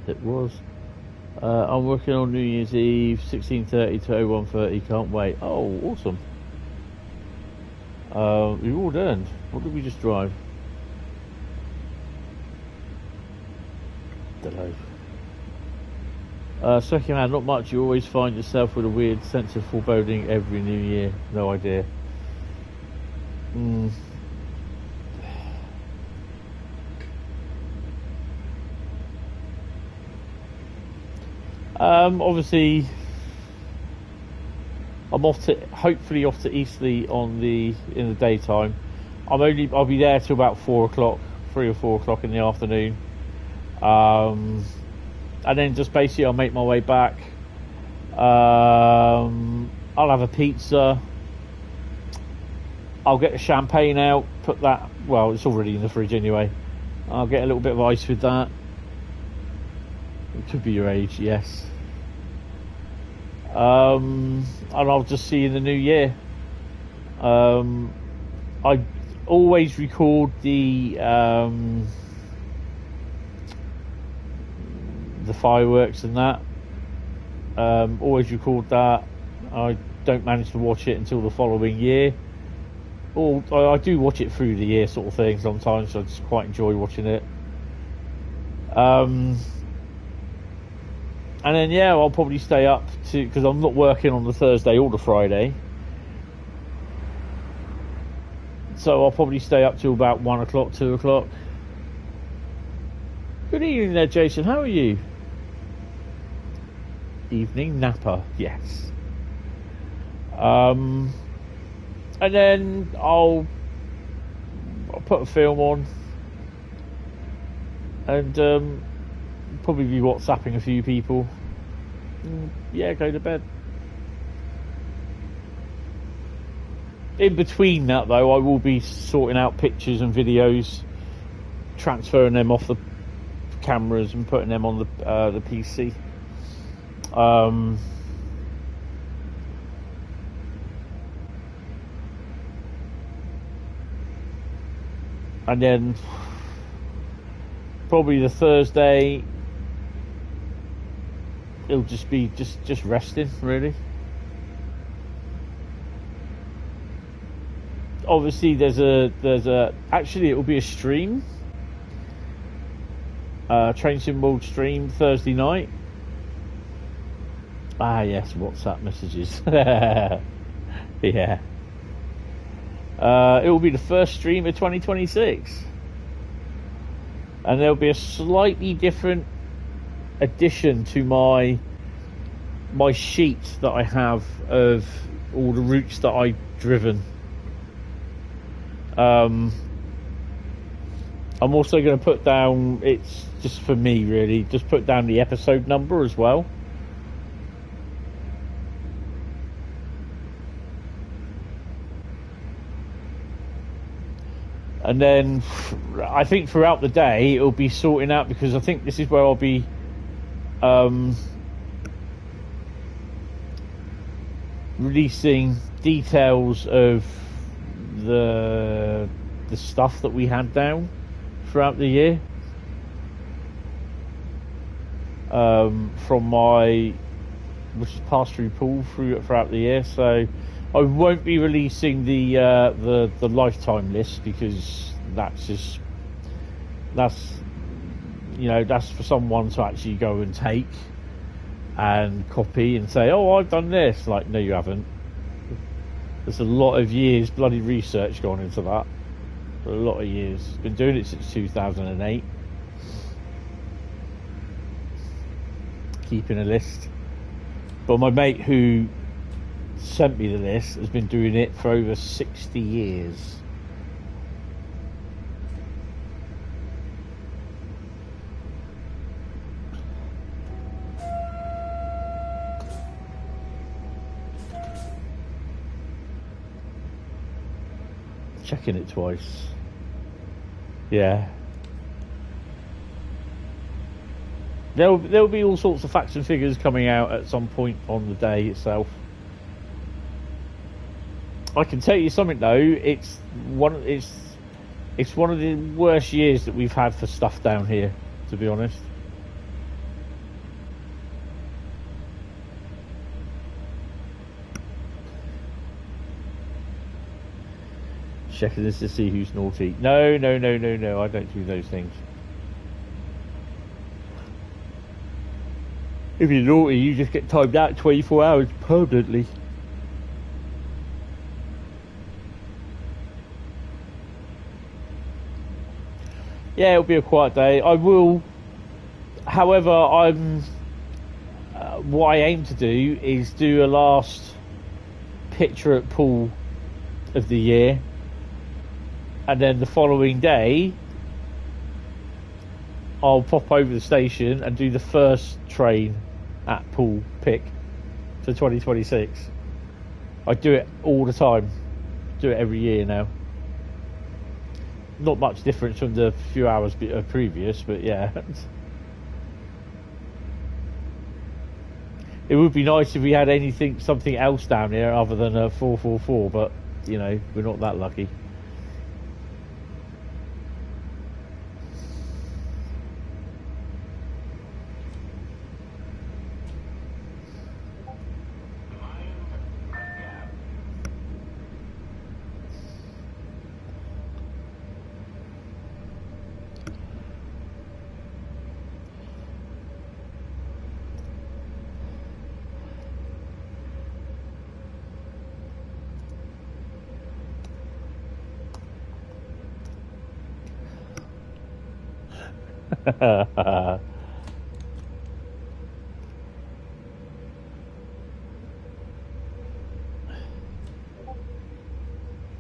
It was. I'm working on New Year's Eve, 16:30 to 01:30. Can't wait. Oh, awesome. You're all done. What did we just drive? Dunno. Second hand, not much. You always find yourself with a weird sense of foreboding every New Year. No idea. Obviously, I'm hopefully off to Eastleigh in the daytime. I'll be there till about 3 or 4 o'clock in the afternoon. And then just basically I'll make my way back. I'll have a pizza. I'll get the champagne out, put that, well, it's already in the fridge anyway. I'll get a little bit of ice with that. It could be your age, yes. And I'll just see you in the new year. I always record the fireworks and that. Always record that. I don't manage to watch it until the following year. Or I do watch it through the year, sort of thing. Sometimes so I just quite enjoy watching it. And then I'll probably stay up to, because I'm not working on the Thursday or the Friday. So I'll probably stay up till about 1 o'clock, 2 o'clock. Good evening there, Jason. How are you? Evening napper, yes. And then I'll put a film on and probably be WhatsApping a few people. Go to bed. In between that, though, I will be sorting out pictures and videos, transferring them off the cameras and putting them on the PC. And then probably the Thursday, it'll just be just resting, really. Obviously, there's a actually it will be a stream, train sim world stream Thursday night. Ah yes, WhatsApp messages. Yeah. It will be the first stream of 2026, and there'll be a slightly different addition to my sheet that I have of all the routes that I've driven. I'm also going to put down, it's just for me really, just put down the episode number as well. And then I think throughout the day it'll be sorting out, because I think this is where I'll be releasing details of the stuff that we had down throughout the year, from my, which is passed through pool throughout the year. So I won't be releasing the lifetime list, because that's for someone to actually go and take and copy and say, oh, I've done this. Like, no, you haven't. There's a lot of years bloody research gone into that. A lot of years. Been doing it since 2008. Keeping a list. But my mate who sent me the list has been doing it for over 60 years. Checking it twice. Yeah. There'll be all sorts of facts and figures coming out at some point on the day itself. I can tell you something though, it's one of the worst years that we've had for stuff down here, to be honest. Checking this to see who's naughty. No, I don't do those things. If you're naughty, you just get timed out 24 hours permanently. Yeah, it'll be a quiet day. I will, however, what I aim to do is do a last picture at pool of the year, and then the following day I'll pop over the station and do the first train at pool pick for 2026. I do it all the time, do it every year now. Not much difference from the few hours previous, but yeah. It would be nice if we had something else down here other than a 444, but you know, we're not that lucky.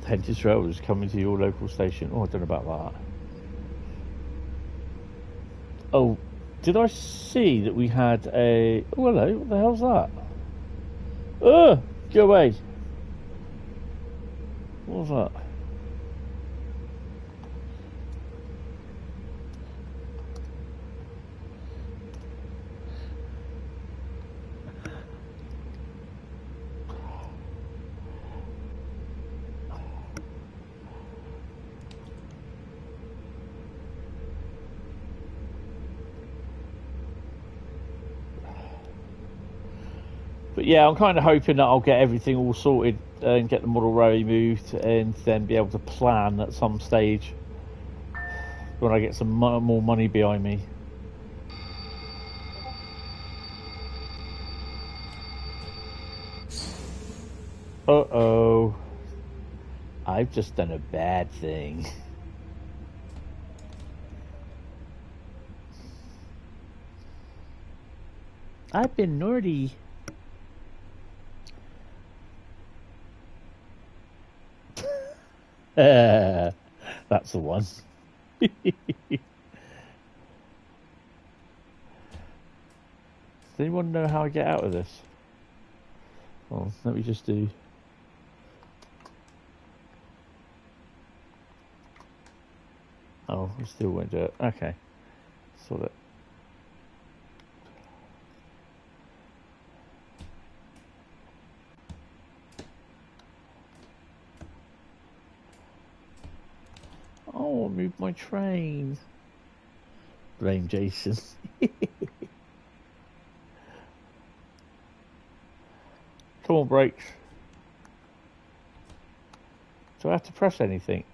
Hentis Rail is coming to your local station. Oh, I don't know about that. Oh, did I see that we had a... Oh, hello, what the hell's that? Oh, go away. What was that? But yeah, I'm kind of hoping that I'll get everything all sorted and get the model row moved and then be able to plan at some stage when I get some more money behind me. Uh-oh. I've just done a bad thing. I've been naughty. That's the one. Does anyone know how I get out of this? Oh, let me just do... Oh, I still won't do it. Okay. Sort it. Oh, I moved my train. Blame Jason. Come on, brakes. Do I have to press anything?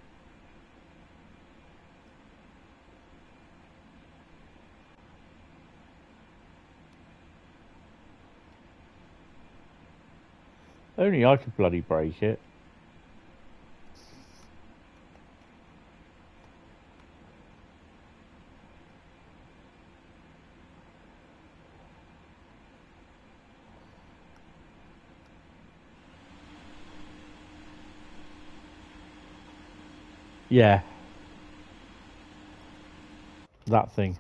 Only I could bloody break it. Yeah. That thing.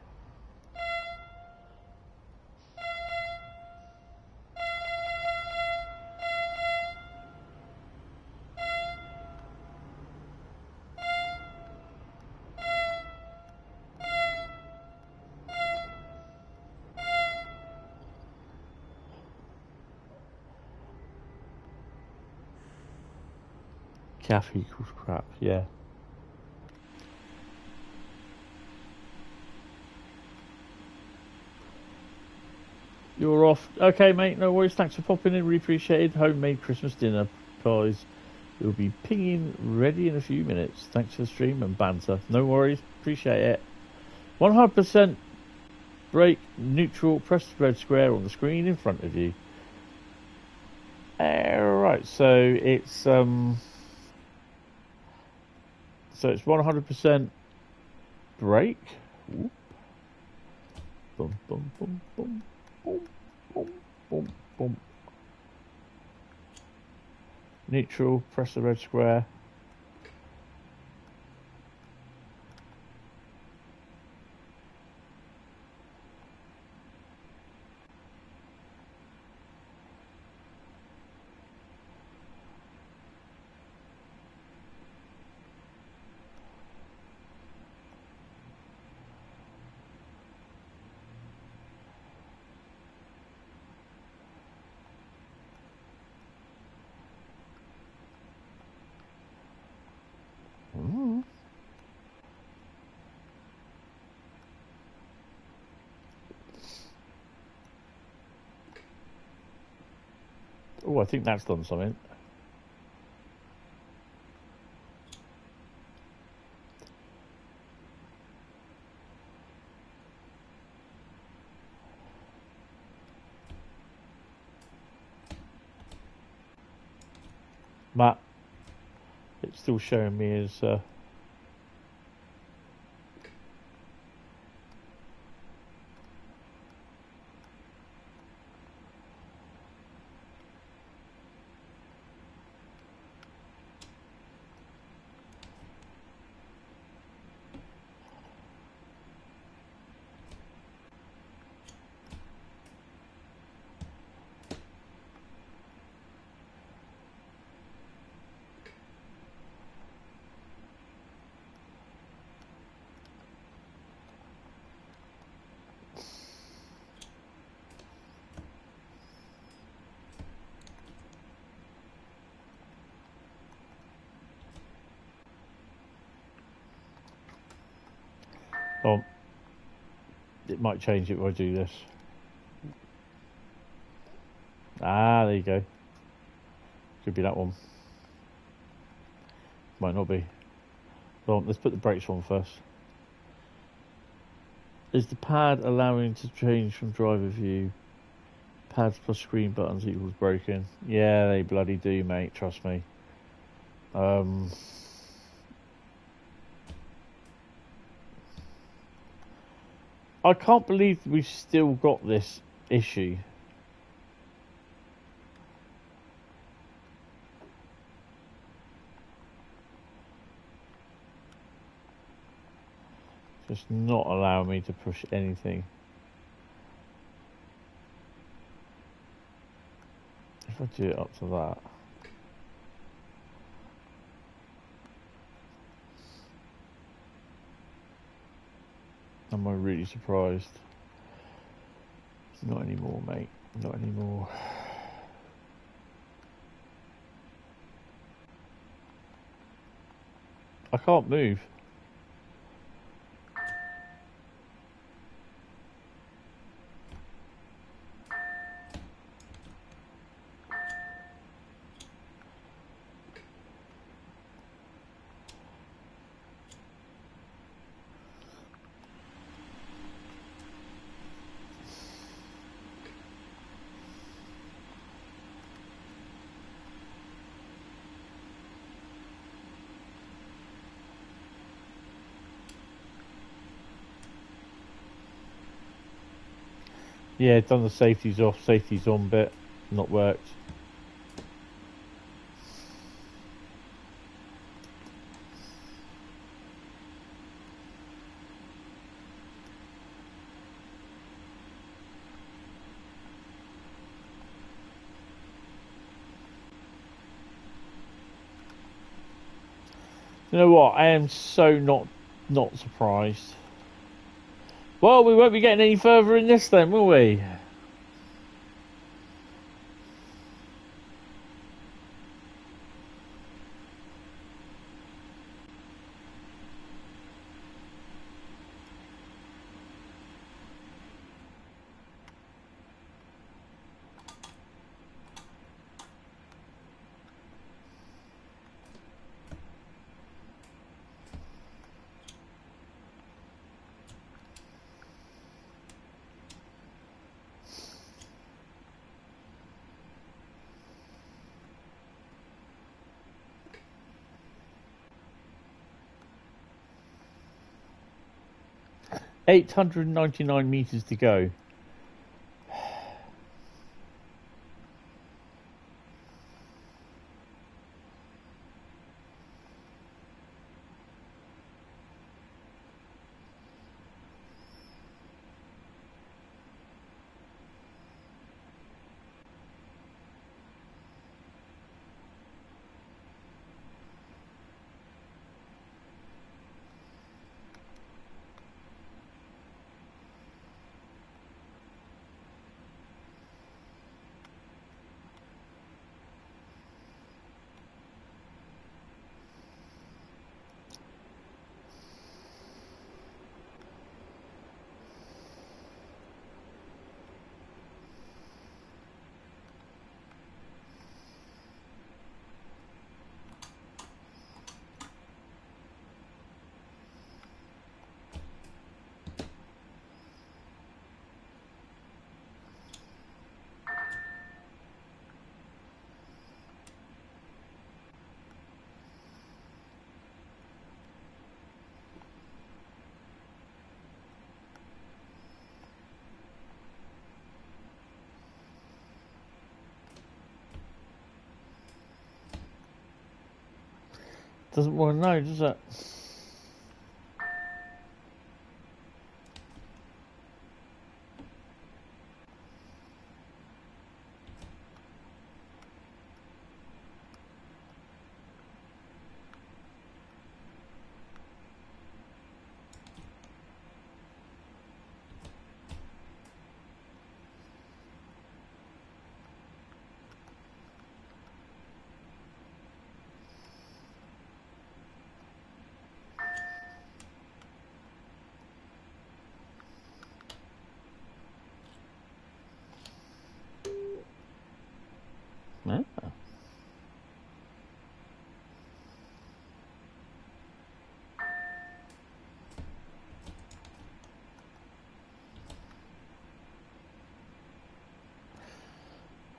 Calf equals crap, yeah. You're off. Okay, mate, no worries. Thanks for popping in. Really appreciated. Homemade Christmas dinner pies. We'll be pinging ready in a few minutes. Thanks for the stream and banter. No worries. Appreciate it. 100% brake neutral. Press the red square on the screen in front of you. Right, so it's 100% brake. Ooh. Boom, boom, boom, boom. Boom, boom, boom, boom. Neutral, press the red square. Oh, I think that's done something. But it's still showing me as oh, it might change it when I do this. Ah, there you go. Could be that one. Might not be. Well, let's put the brakes on first. Is the pad allowing to change from driver view? Pads plus screen buttons equals broken. Yeah, they bloody do, mate. Trust me. I can't believe we've still got this issue. Just not allow me to push anything. If I do it up to that. Am I really surprised? Not anymore, mate. Not anymore. I can't move. Yeah, done the safeties off, safeties on bit, not worked. You know what? I am so not surprised. Well, we won't be getting any further in this then, will we? $899 to go. Doesn't want to know, does it? Yeah.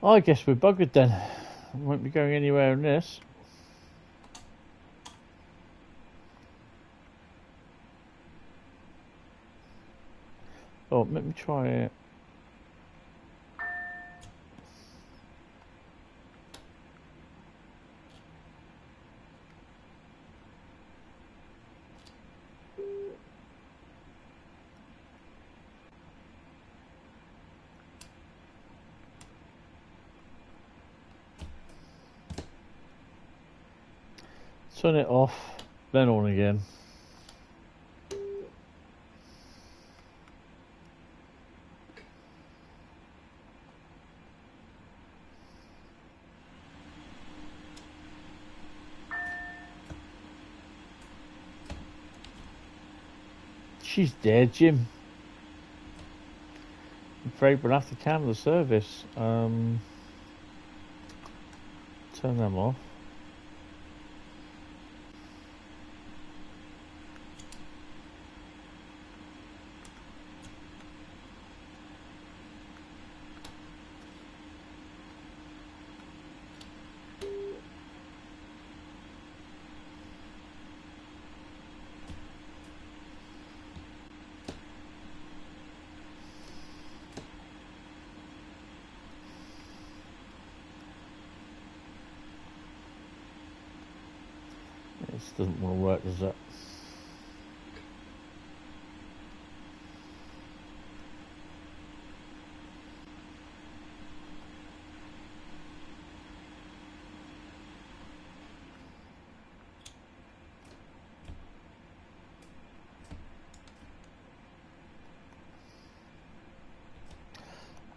I guess we're buggered then. Won't be going anywhere in this. Oh, let me try it. Turn it off, then on again. She's dead, Jim. I'm afraid we'll have to cancel the service. Turn them off. This doesn't want to work, does it?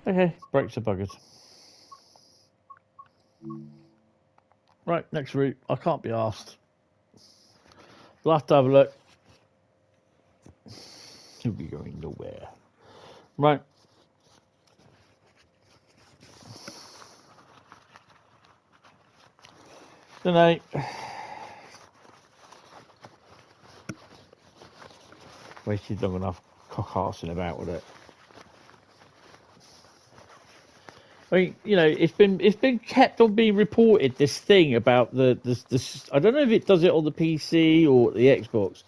Okay, brakes are buggered. Right, next route. I can't be asked. We'll have to have a look. You'll be going nowhere. Right. Good night. Wasted long enough cock-arsing about with it. I mean, you know, it's been kept on being reported, this thing about this. I don't know if it does it on the PC or the Xbox,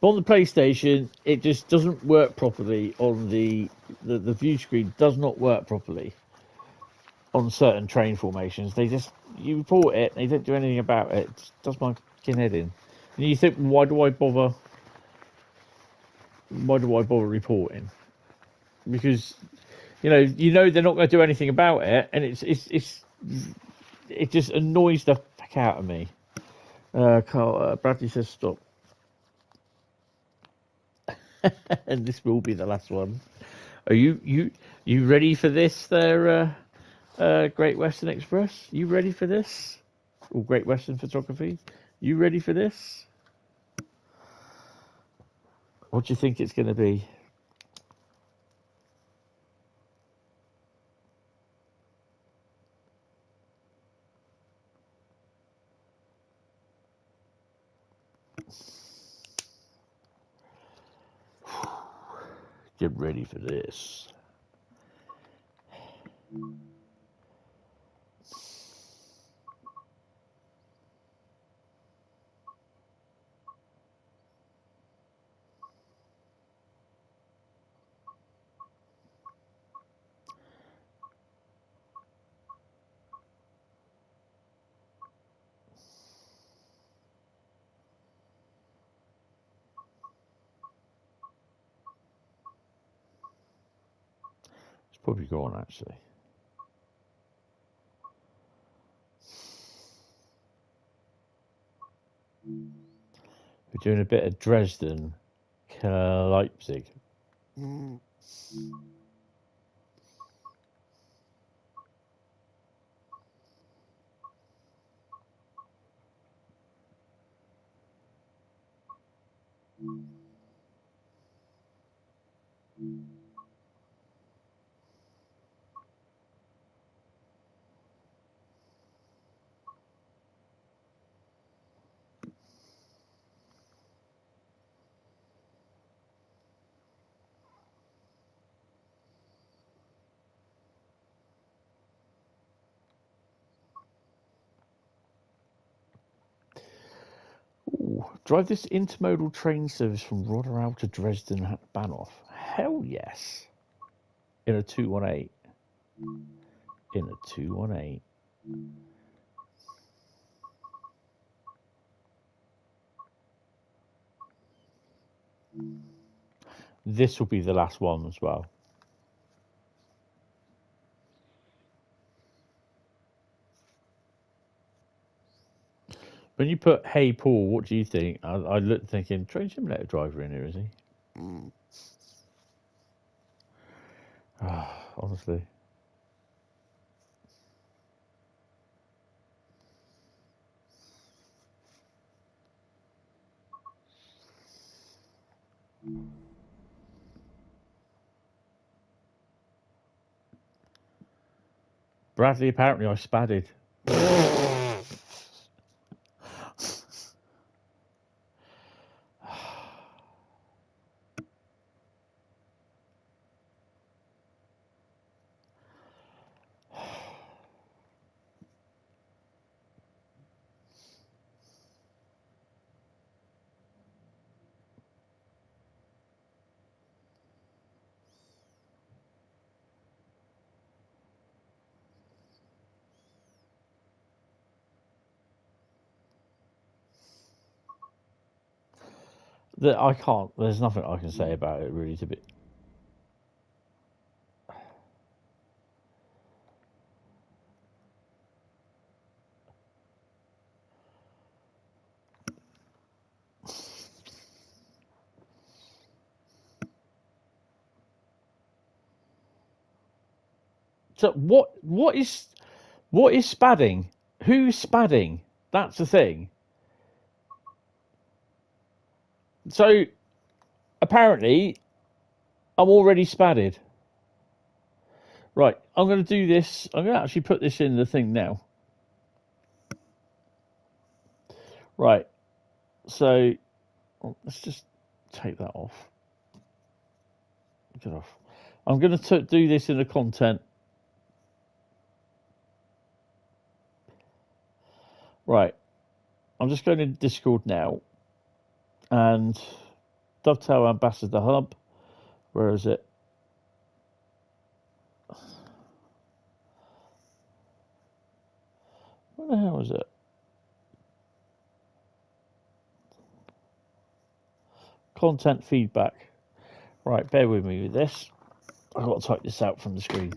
but on the PlayStation it just doesn't work properly. On the view screen does not work properly on certain train formations. You report it, they don't do anything about it. It just does my fucking head in. And you think, why do I bother? Why do I bother reporting? Because you know they're not going to do anything about it, and it just annoys the fuck out of me. Carl, Bradley says stop, and this will be the last one. Are you ready for this? There, Great Western Express. You ready for this? Or Great Western Photography. You ready for this? What do you think it's going to be? Get ready for this. Probably gone actually. We're doing a bit of Dresden Leipzig. Ooh, drive this intermodal train service from Rotterdam to Dresden Bahnhof. Hell yes. In a 218. In a 218. This will be the last one as well. When you put "Hey Paul, what do you think?" I looked thinking, train simulator driver in here, is he? Honestly. Bradley, apparently I spadded. I can't. There's nothing I can say about it really. To be. So what is spadding? Who's spadding? That's the thing. So apparently I'm already spadded. Right, I'm going to do this. I'm going to actually put this in the thing now. Right, so let's just take that off. Get off. I'm going to do this in the content. Right, I'm just going to Discord now. And Dovetail Ambassador Hub. Where is it? Where the hell is it? Content feedback. Right, bear with me with this. I've got to type this out from the screen.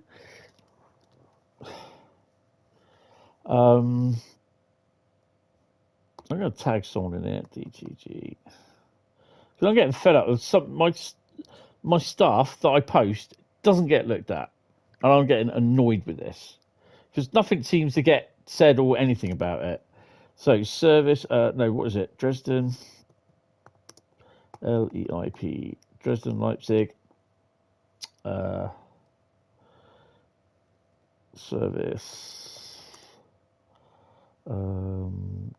I'm going to tag someone in there. DGG. Because I'm getting fed up with some my stuff that I post doesn't get looked at, and I'm getting annoyed with this because nothing seems to get said or anything about it. So service, no, what is it? Dresden LEIP, Dresden Leipzig. Service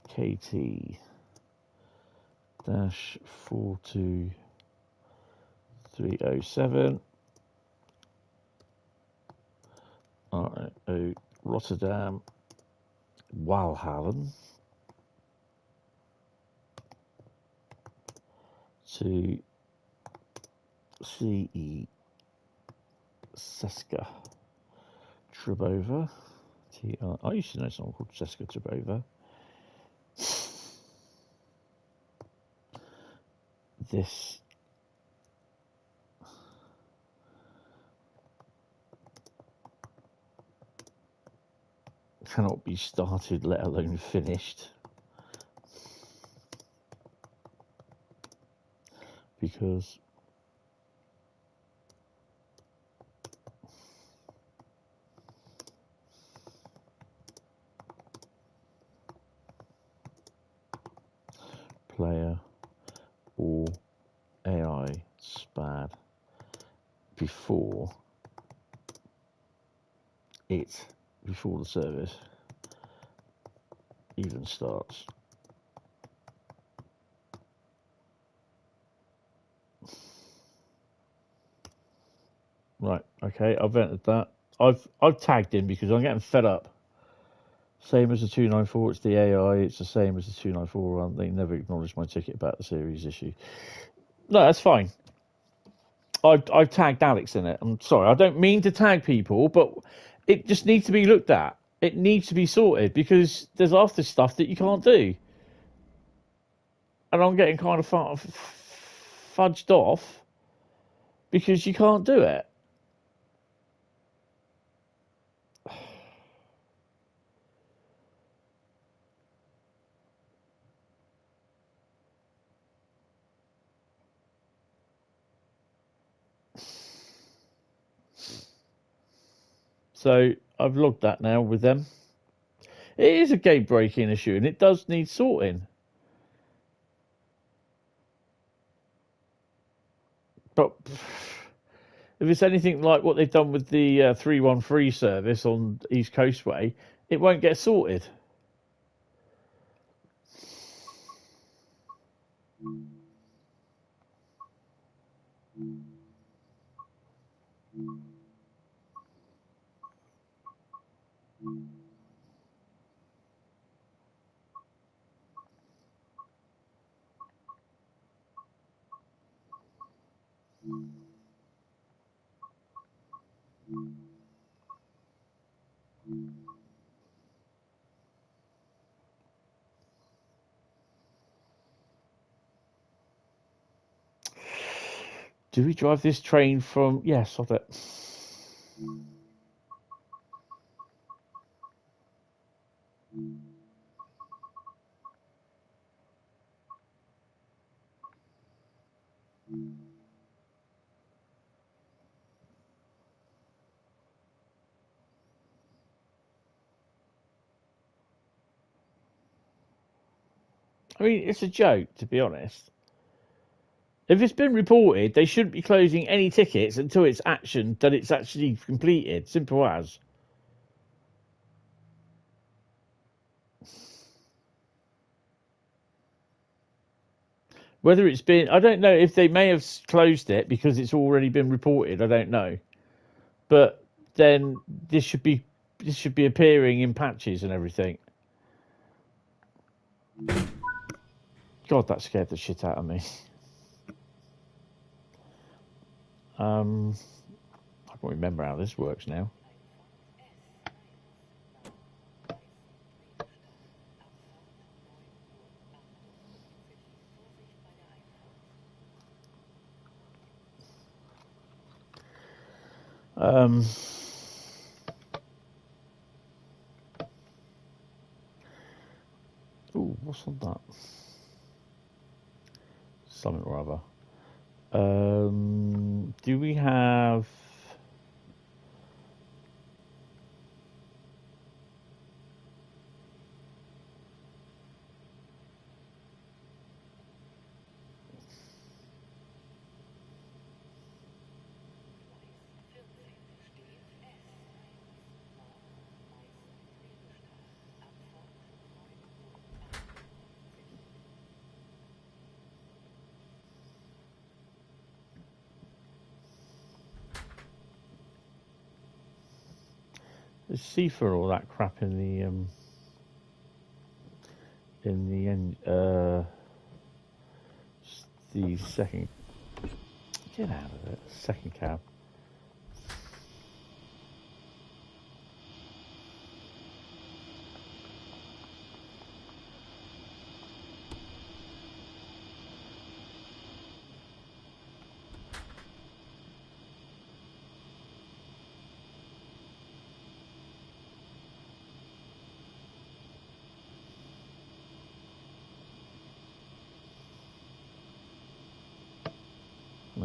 KT dash 42307 RO Rotterdam Walhalen to CE Seska Trebova. I used to know someone called Seska Trebova. This cannot be started, let alone finished, because player or AI SPAD before the service even starts. Right, okay, I've entered that. I've tagged in because I'm getting fed up. Same as the 294, it's the AI, it's the same as the 294 one. They never acknowledged my ticket about the series issue. No, that's fine. I've tagged Alex in it. I'm sorry, I don't mean to tag people, but it just needs to be looked at. It needs to be sorted because there's after stuff that you can't do. And I'm getting kind of fudged off because you can't do it. So I've logged that now with them. It is a game breaking issue and it does need sorting. But if it's anything like what they've done with the 313 service on East Coastway, it won't get sorted. Do we drive this train from... Yes, I bet. I mean, it's a joke, to be honest. If it's been reported, they shouldn't be closing any tickets until it's actioned that it's actually completed. Simple as. Whether it's been... I don't know if they may have closed it because it's already been reported. I don't know. But then this should be appearing in patches and everything. God, that scared the shit out of me. I can't remember how this works now. Ooh, what's on that? Something or other. Do we have... There's CIFA or all that crap in the end. The second... Get out of it. Second cab.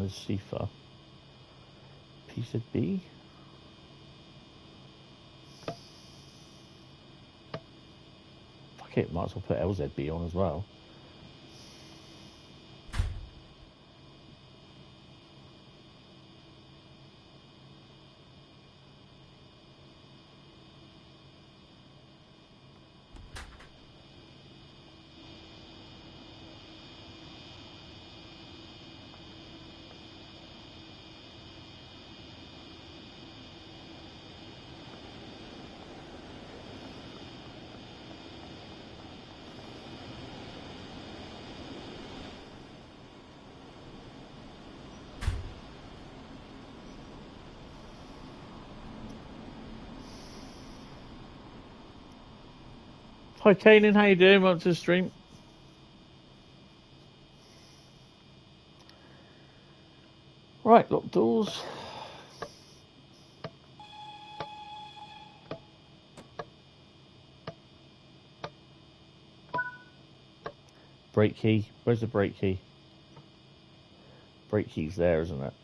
There's CIFA. PZB. Fuck it, might as well put LZB on as well. Hi Kanan, how you doing? Welcome to the stream. Right, lock doors. Brake key. Where's the brake key? Brake key's there, isn't it?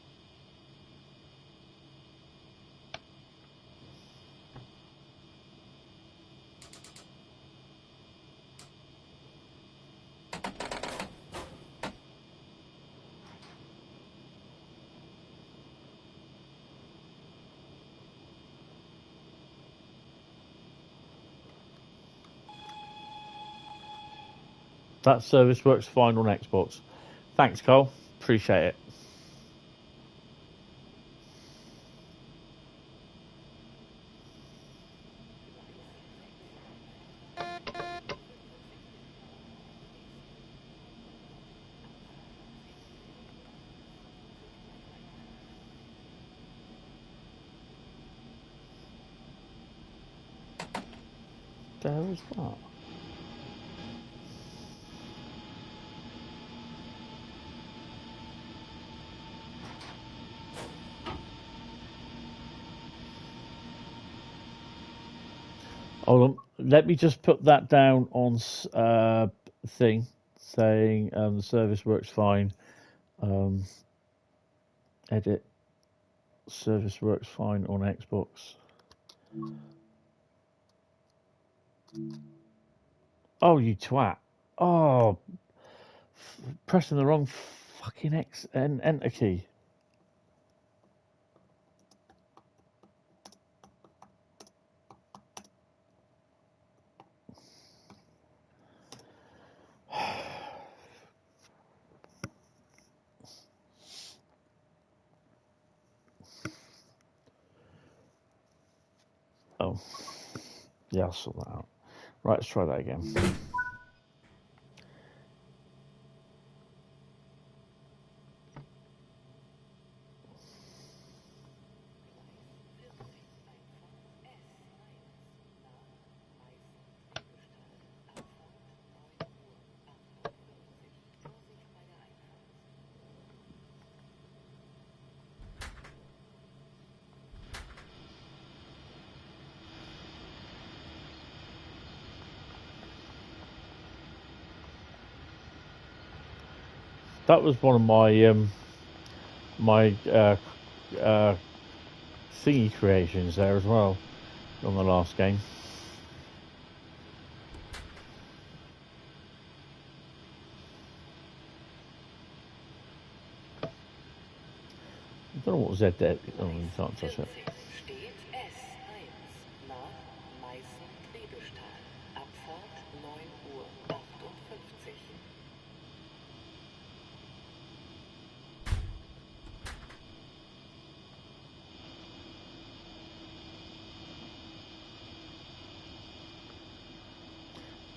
That service works fine on Xbox. Thanks, Cole. Appreciate it. There is that. Hold on. Let me just put that down on thing saying the service works fine. Edit. Service works fine on Xbox. Oh, you twat. Oh, pressing the wrong fucking X and enter key. Oh, yeah, I'll sort that out. Right, let's try that again. That was one of my thingy creations there as well on the last game. I don't know what Z did. Oh, you can't touch it.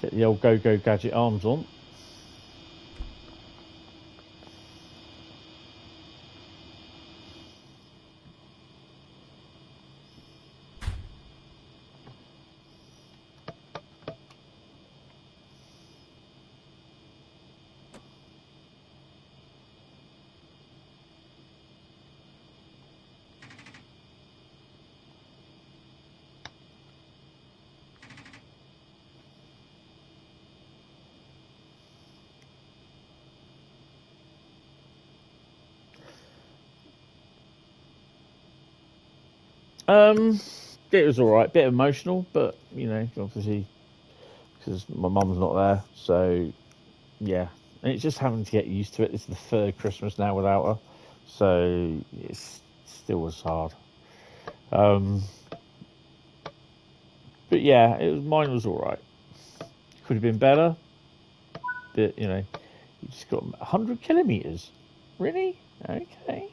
Get the old go-go gadget arms on. It was all right, bit emotional, but you know, obviously, because my mum's not there, so yeah, and it's just having to get used to it. It's the third Christmas now without her, so it still was hard. But yeah, mine was all right. Could have been better, but you know, you just got 100 kilometers. Really? Okay.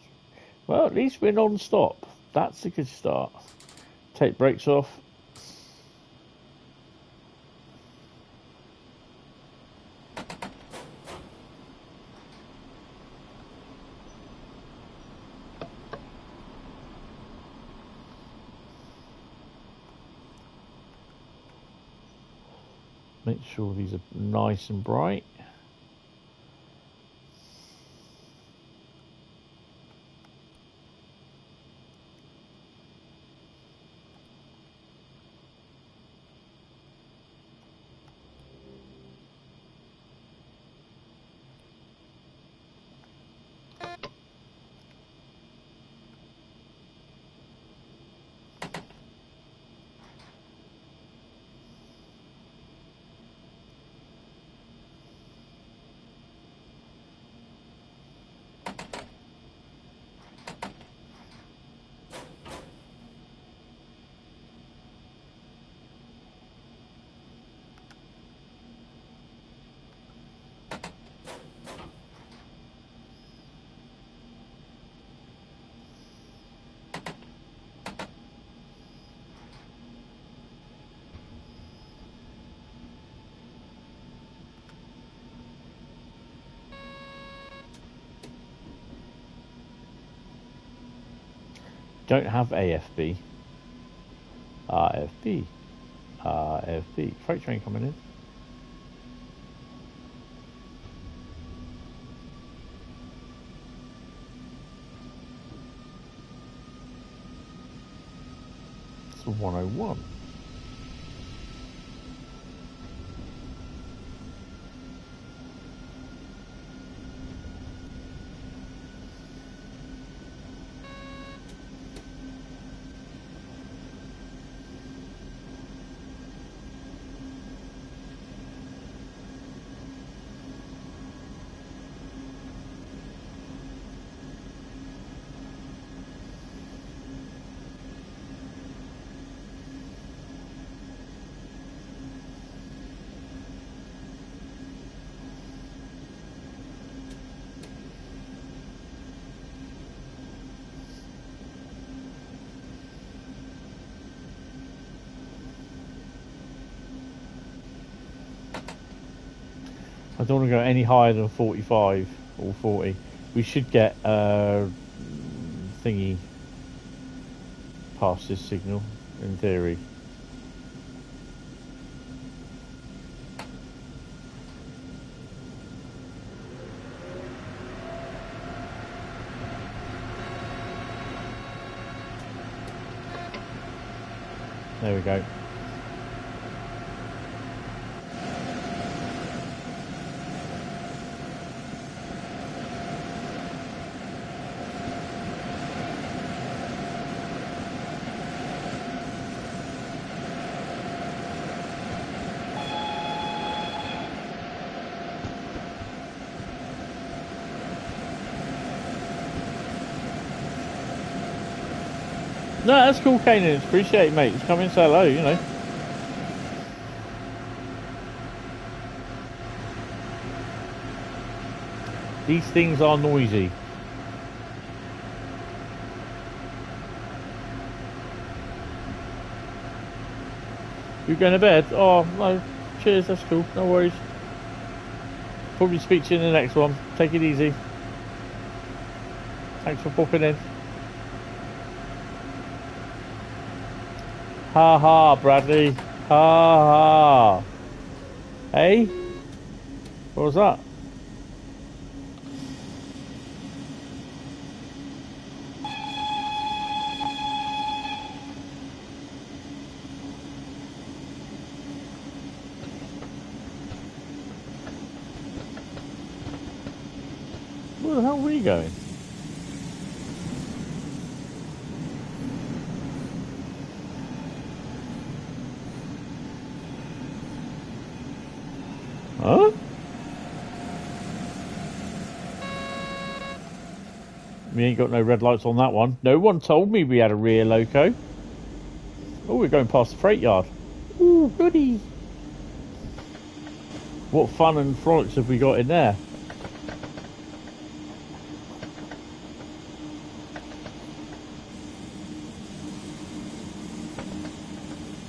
Well, at least we're non-stop. That's a good start. Take brakes off. Make sure these are nice and bright. Don't have AFB. RFB. RFB. Freight train coming in. It's a 101. I don't want to go any higher than 45 or 40. We should get thingy past this signal, in theory. There we go. No, that's cool, Kanan. Appreciate it, mate. Just come in and say hello, you know. These things are noisy. You're going to bed? Oh, no. Cheers, that's cool. No worries. Probably speak to you in the next one. Take it easy. Thanks for popping in. Ha ha, Bradley. Ha ha. Hey? What was that? Where the hell were you going? Huh? We ain't got no red lights on that one. No one told me we had a rear loco. Oh, we're going past the freight yard. Ooh, goody. What fun and frolics have we got in there?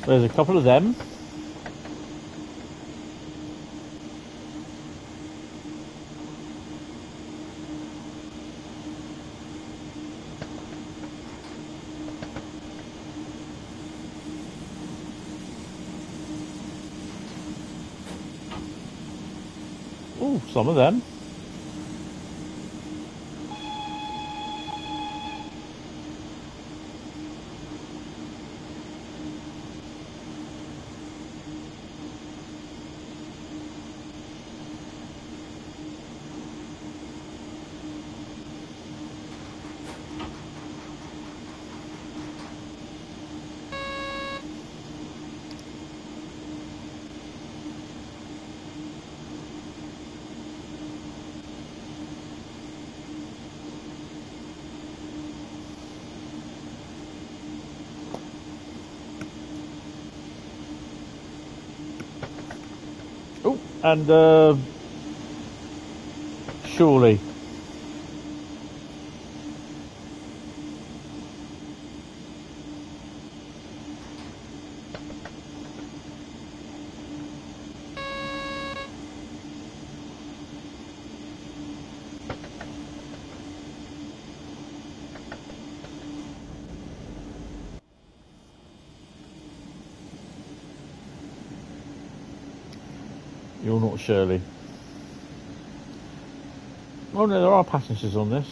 There's a couple of them. Ooh, some of them. Oh, and surely. You're not Shirley. Oh no, there are passengers on this.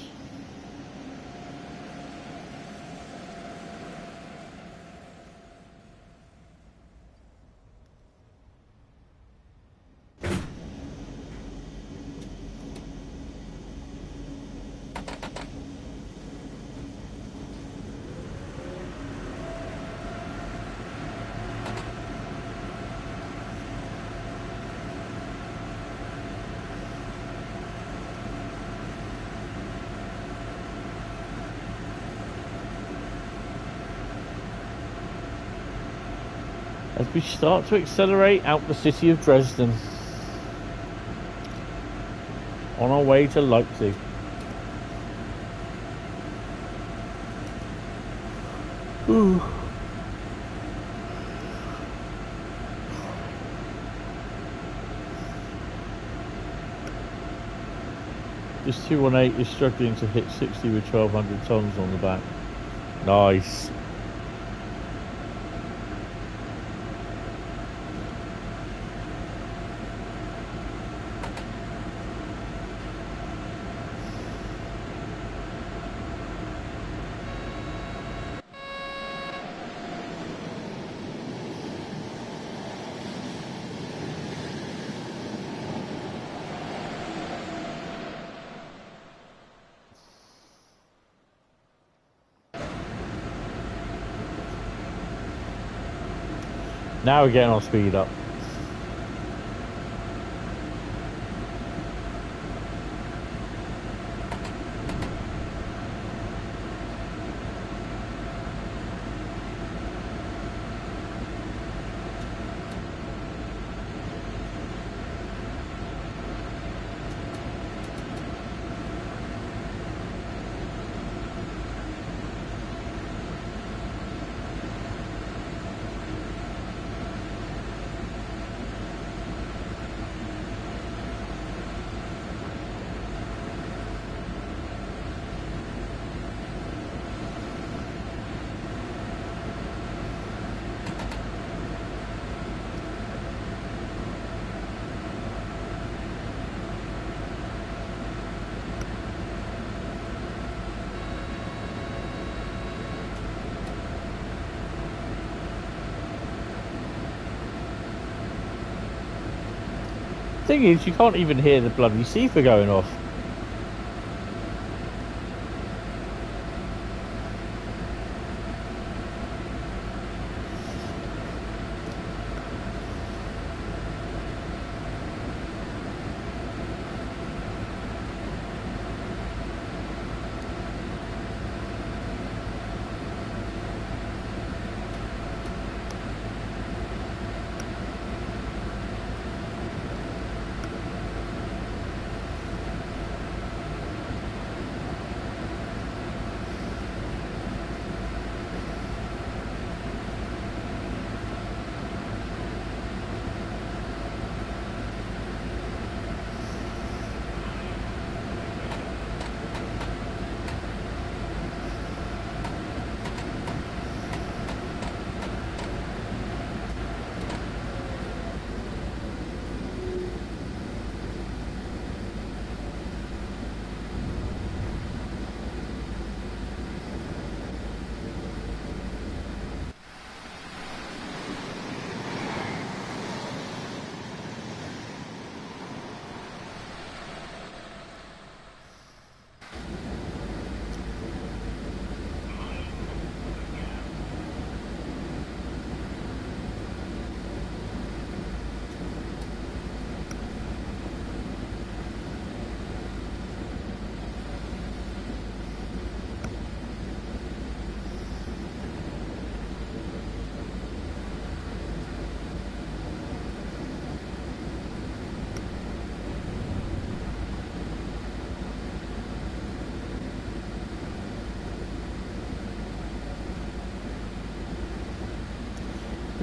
As we start to accelerate out the city of Dresden on our way to Leipzig. Ooh. This 218 is struggling to hit 60 with 1200 tons on the back. Nice. Now we're getting our speed up. Thing is, you can't even hear the bloody Seifer going off.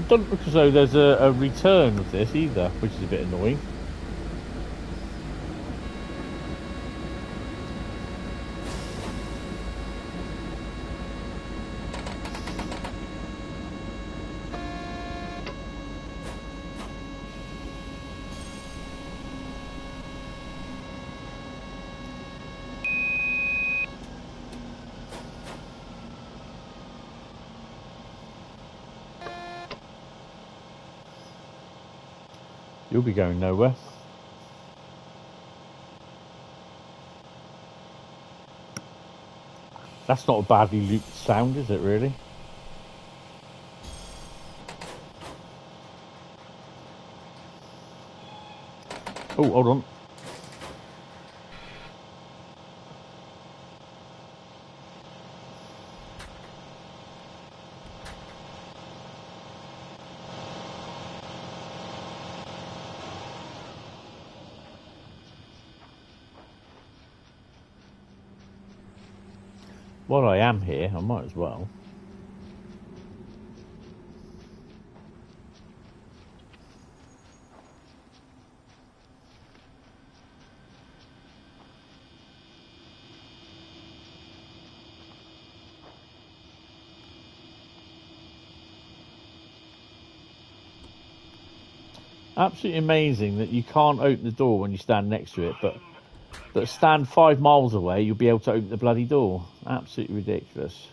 It doesn't look as though there's a return of this either, which is a bit annoying. You'll be going nowhere. That's not a badly looped sound, is it, really? Oh, hold on. While I am here, I might as well. Absolutely amazing that you can't open the door when you stand next to it, but stand 5 miles away, you'll be able to open the bloody door. Absolutely ridiculous.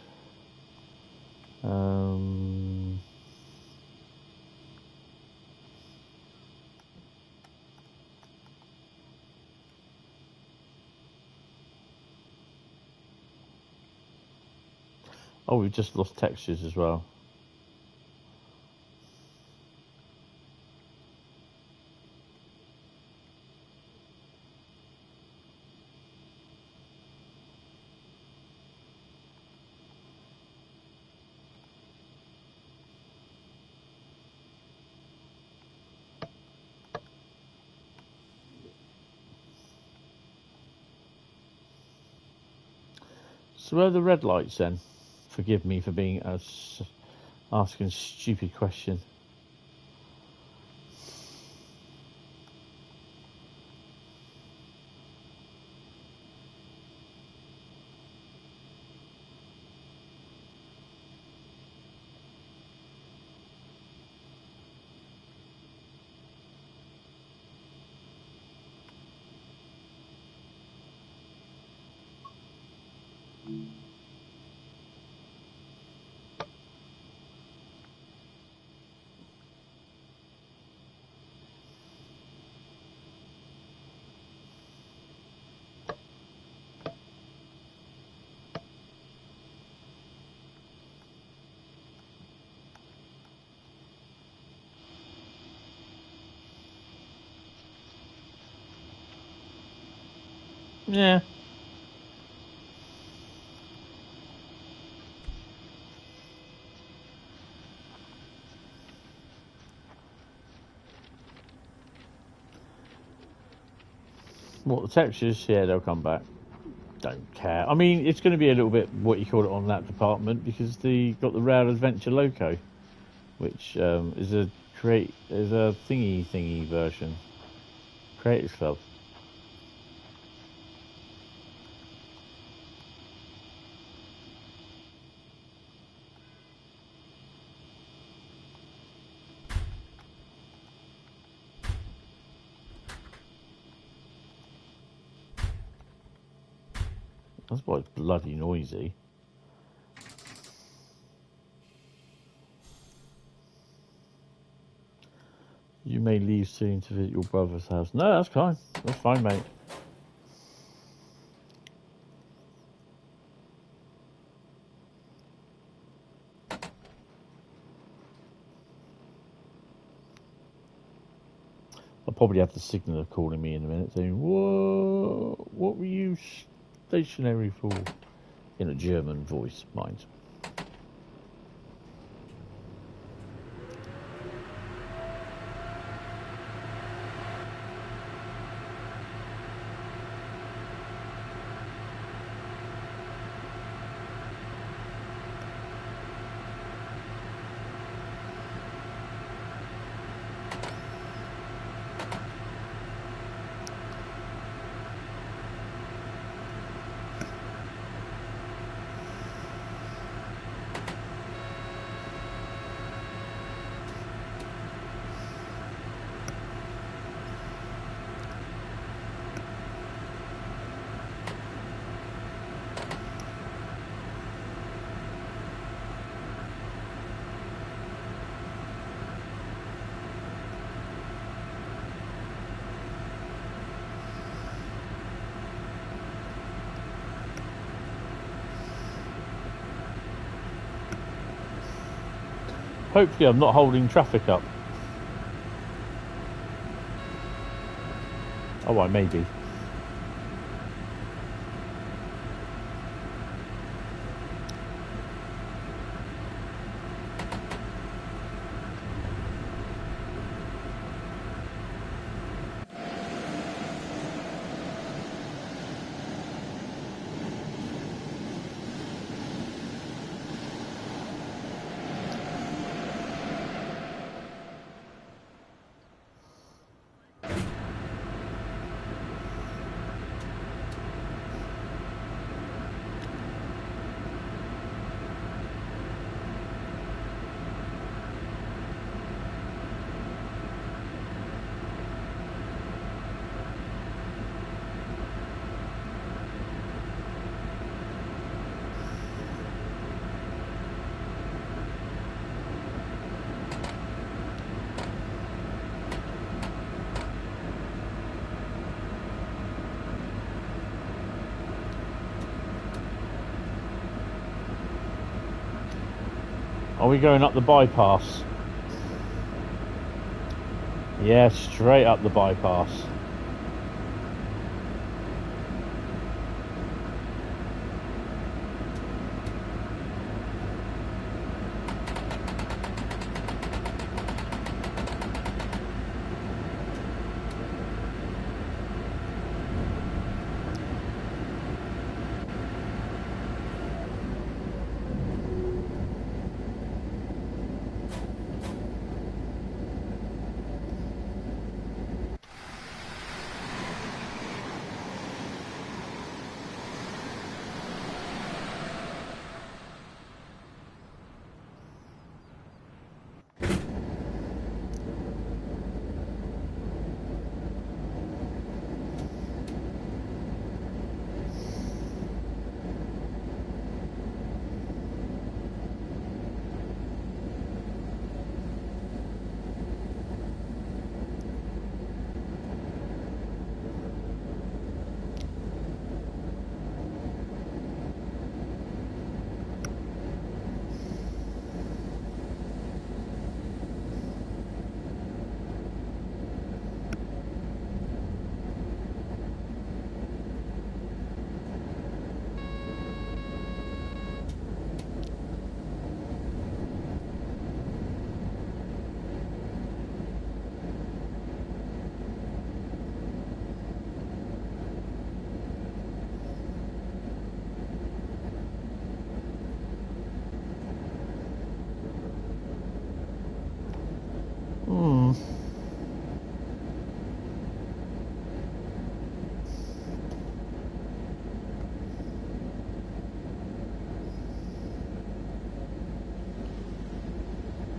Oh, we've just lost textures as well. So where are the red lights then? Forgive me for being asking a stupid question. Yeah. What, the textures? Yeah, they'll come back. Don't care. I mean, it's going to be a little bit what you call it on that department because got the Rail Adventure Loco, which is a thingy version. Creators Club. That's why it's bloody noisy. You may leave soon to visit your brother's house. No, that's fine. That's fine, mate. I'll probably have the signaller calling me in a minute saying, "Whoa, what were you stationary for?" In a German voice, mind. Hopefully I'm not holding traffic up. Oh, I may be. Are we going up the bypass? Yeah, straight up the bypass.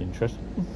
Interesting.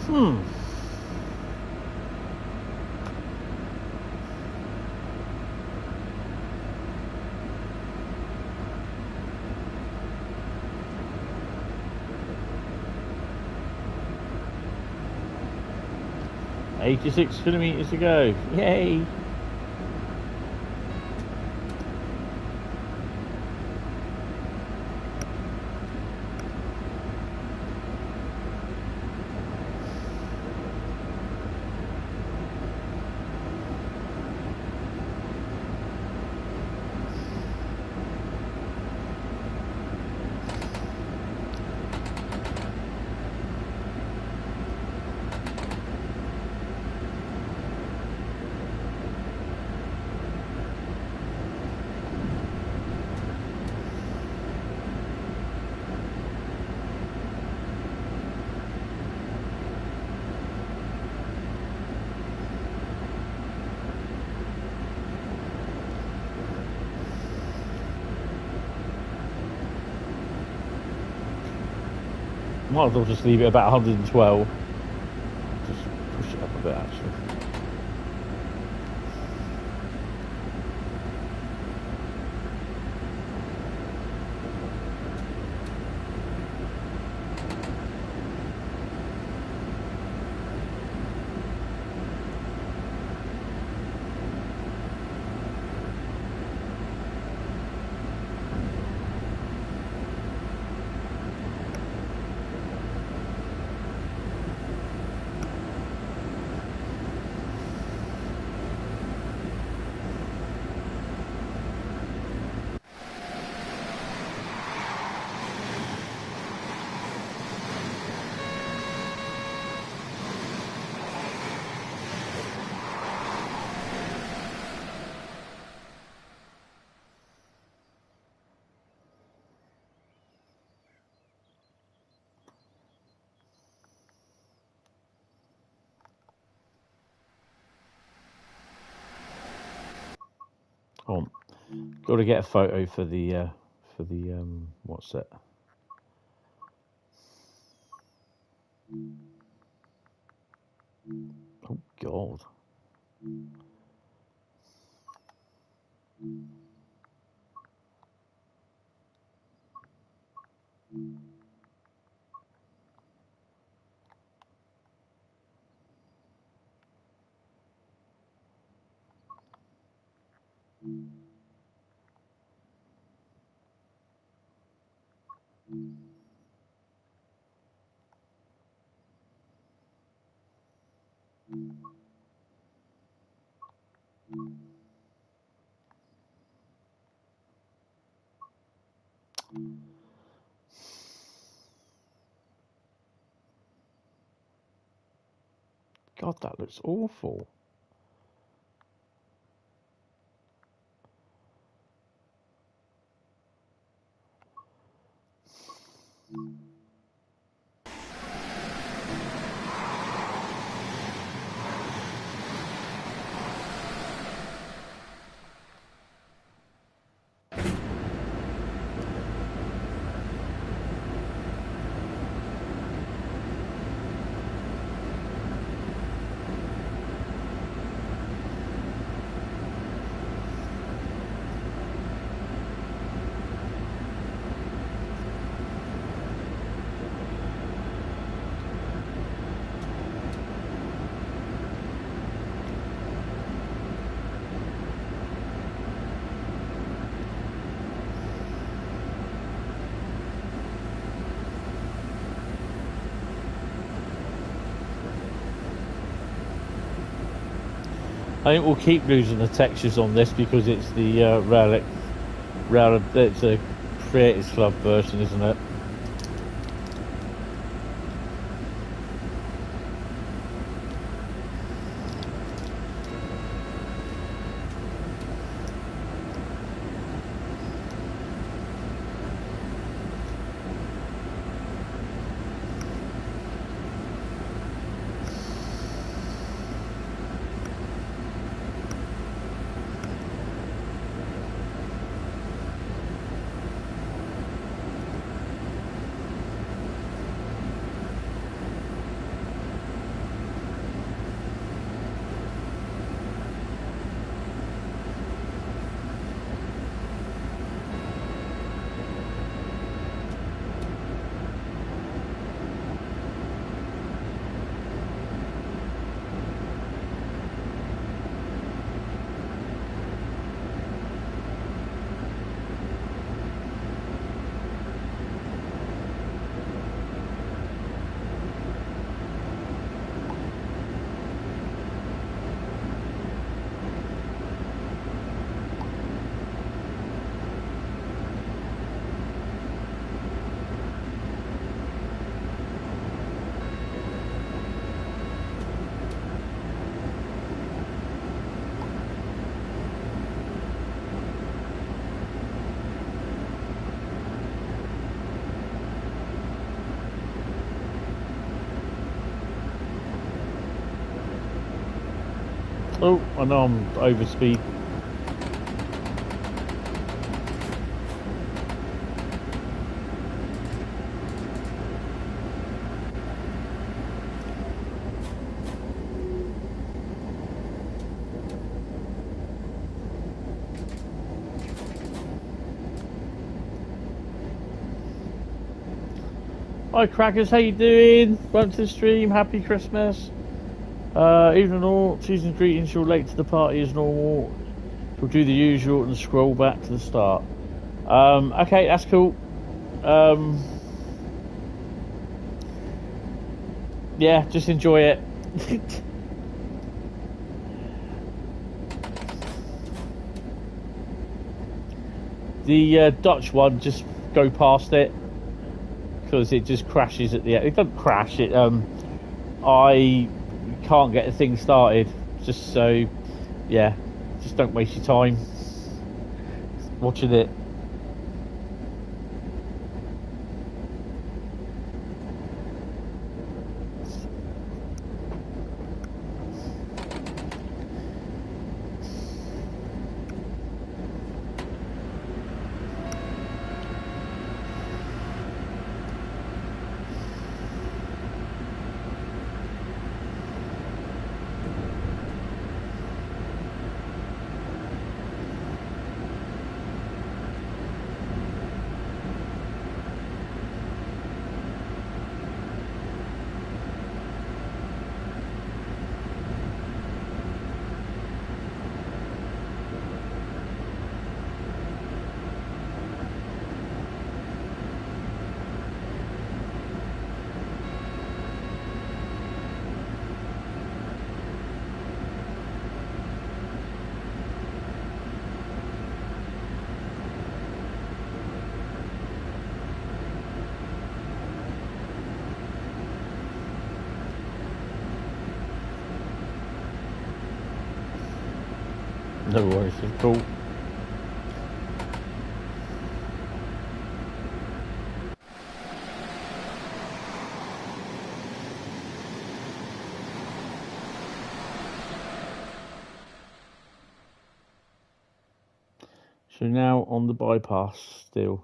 Hmm. "86 kilometres to go. Yay!" Might as well just leave it about 112. Just push it up a bit, actually. Oh, got to get a photo for the what's it? Oh God. God, that looks awful. I think we'll keep losing the textures on this because it's the it's a Creators Club version, isn't it? Oh, I know I'm over speed. Hi Crackers, how you doing? Welcome to the stream, happy Christmas. Evening all, season greetings, you're late to the party as normal. We'll do the usual and scroll back to the start. Okay, that's cool. Yeah, just enjoy it. The Dutch one, just go past it because it just crashes at the end. It doesn't crash. It I can't get the thing started. Just so, yeah, just don't waste your time watching it. No worries, it's cool. So now on the bypass still.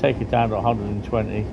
Take it down to 120.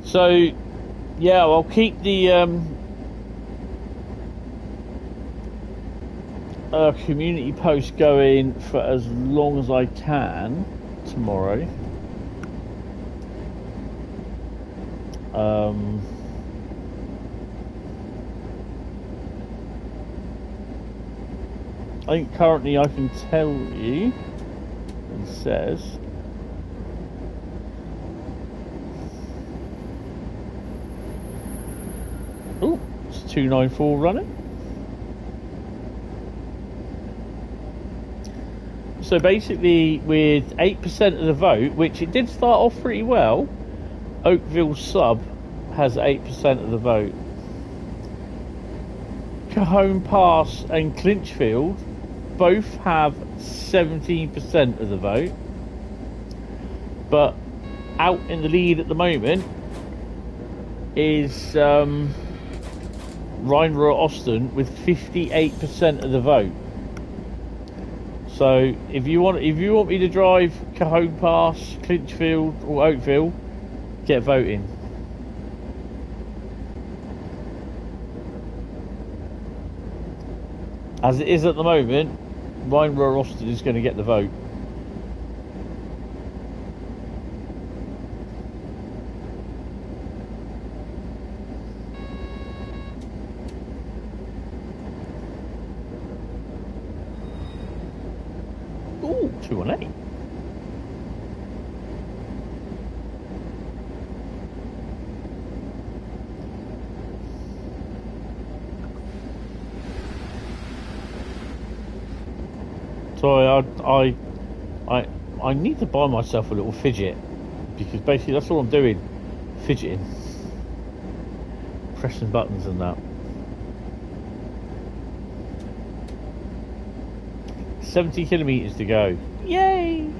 So, yeah, I'll keep the community post going for as long as I can tomorrow. I think currently I can tell you, it says, oh, it's 294 running. So basically, with 8% of the vote, which it did start off pretty well, Oakville Sub has 8% of the vote. Cajon Pass and Clinchfield both have 17% of the vote. But out in the lead at the moment is Rhein, Ruhr, Ostend with 58% of the vote. So if you want me to drive Cajon Pass, Clinchfield or Oakville, get voting. As it is at the moment, Rhein, Ruhr, Ostend is going to get the vote. Ooh, 218. So I need to buy myself a little fidget, because basically that's all I'm doing, fidgeting, pressing buttons and that. 70 kilometres to go. Yay!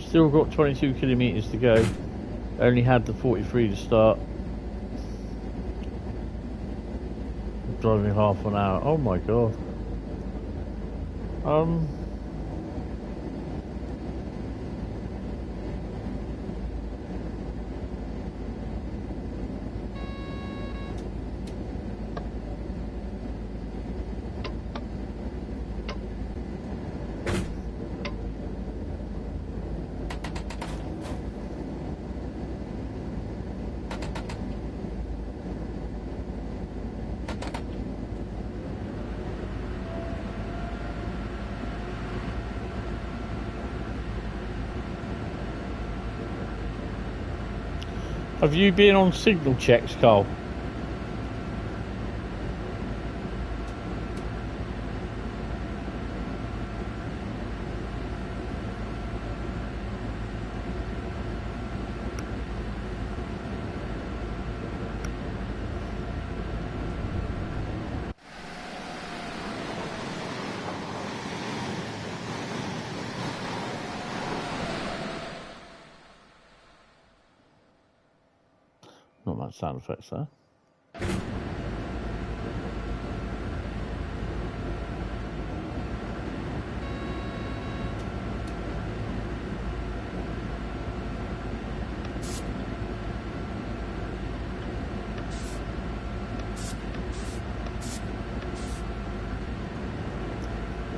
Still got 22 kilometres to go. Only had the 43 to start. Driving half an hour. Oh my god. Have you been on signal checks, Carl? Not much sound effects there.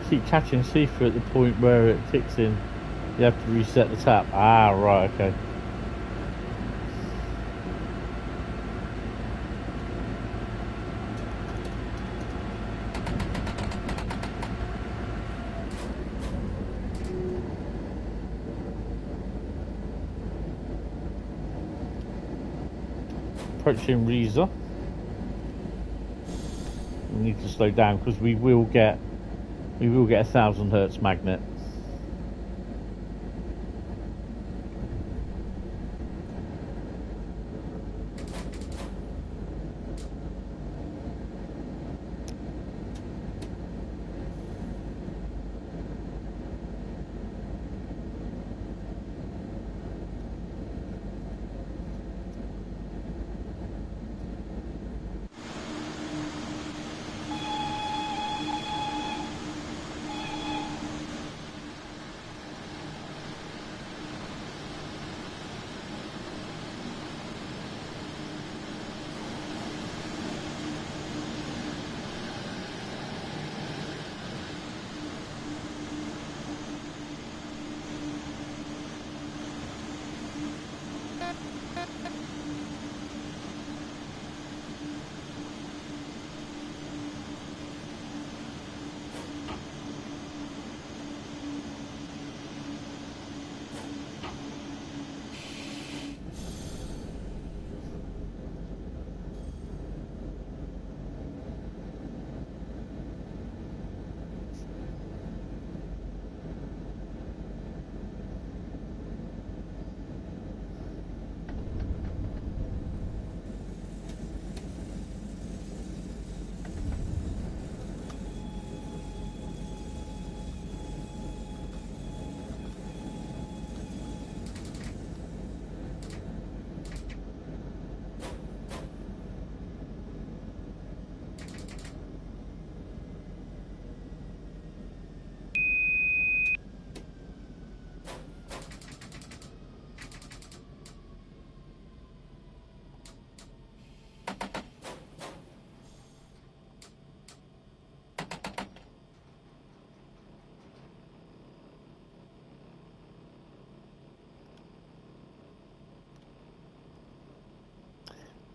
keep catching Sifu at the point where it kicks in. You have to reset the tap. Ah, right, okay. Approaching Riesa. We need to slow down because we will get a 1000 hertz magnet.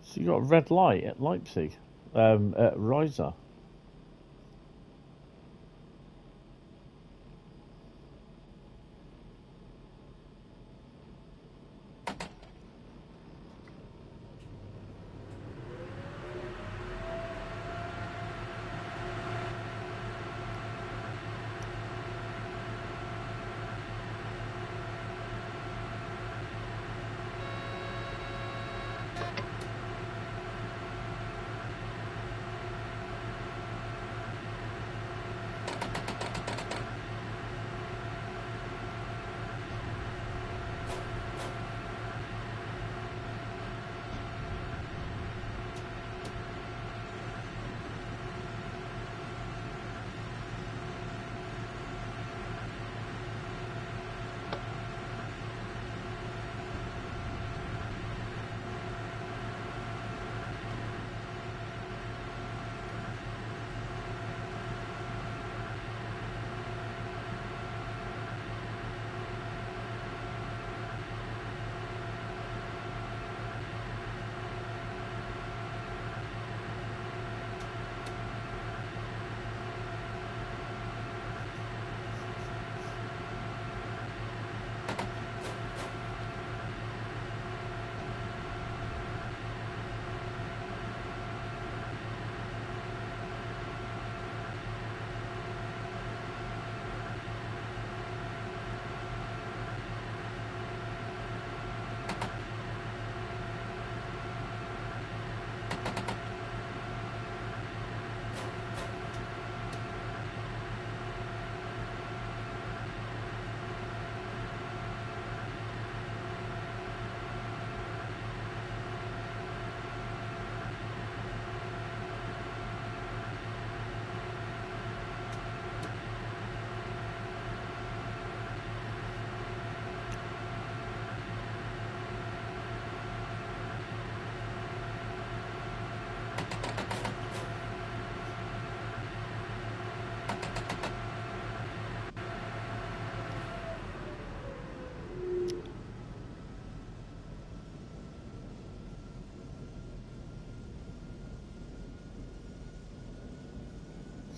So you got a red light at Leipzig, at Riesa.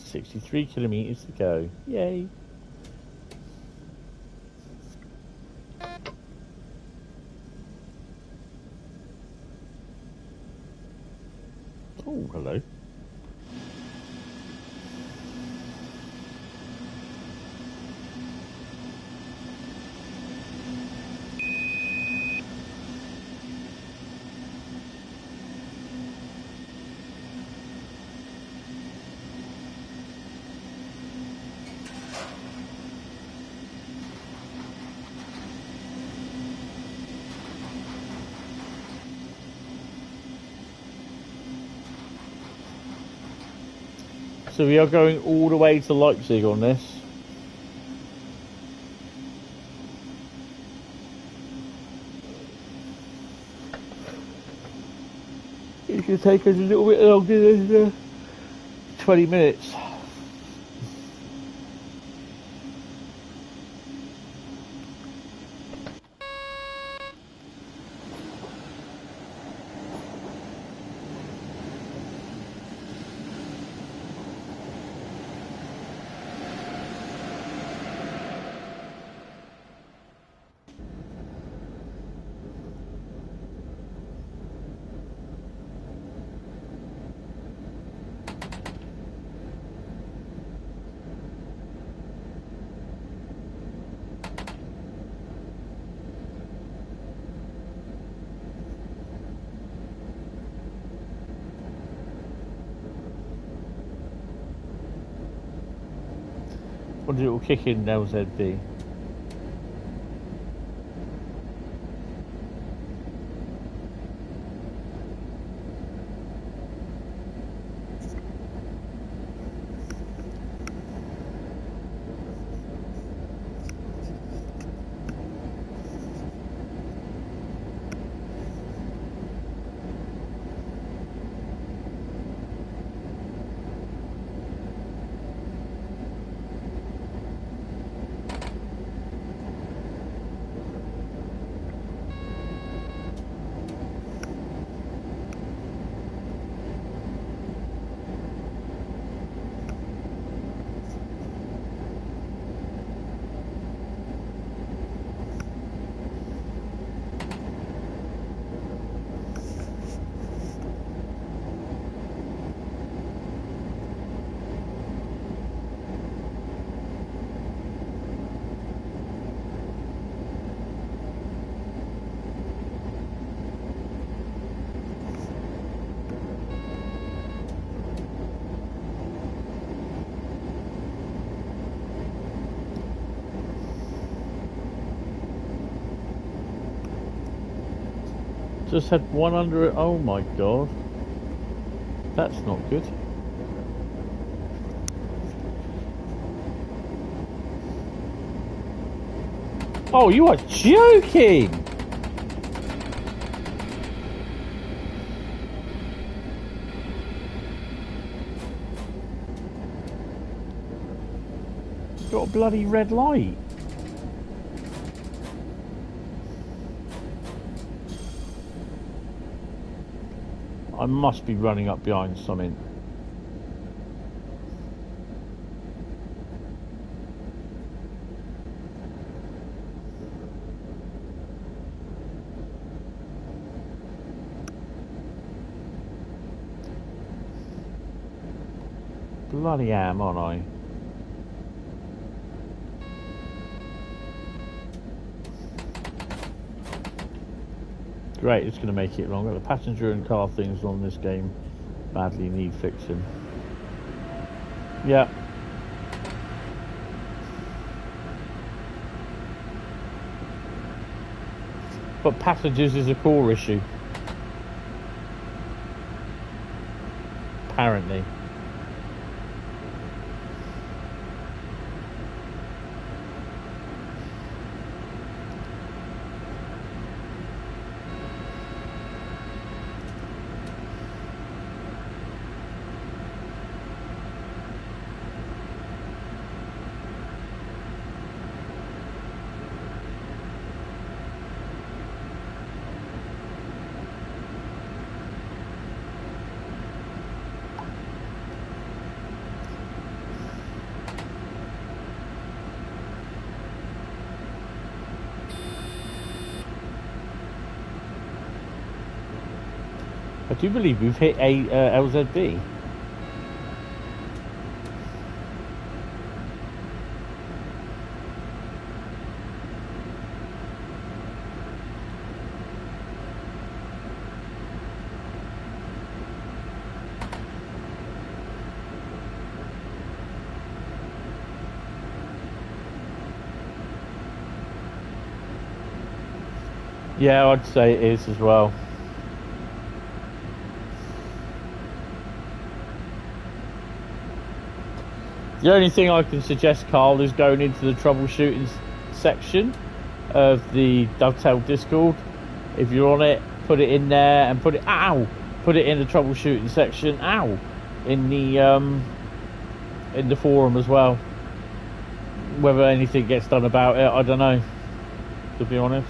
63 kilometres to go. Yay. Oh, hello. So we are going all the way to Leipzig on this. It should take us a little bit longer than 20 minutes. Wonder if it will kick in now, ZB. Just had one under it. Oh my god. That's not good. Oh, you are joking! Got a bloody red light. I must be running up behind something. Bloody am, aren't I? Great, it's going to make it longer. The passenger and car things on this game badly need fixing. Yeah. But passengers is a core issue. Apparently. I do believe we've hit a LZB. Yeah, I'd say it is as well. The only thing I can suggest, Carl, is going into the troubleshooting section of the Dovetail Discord. If you're on it, put it in there and put it in the troubleshooting section. In the forum as well. Whether anything gets done about it, I don't know, to be honest.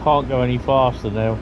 Can't go any faster now.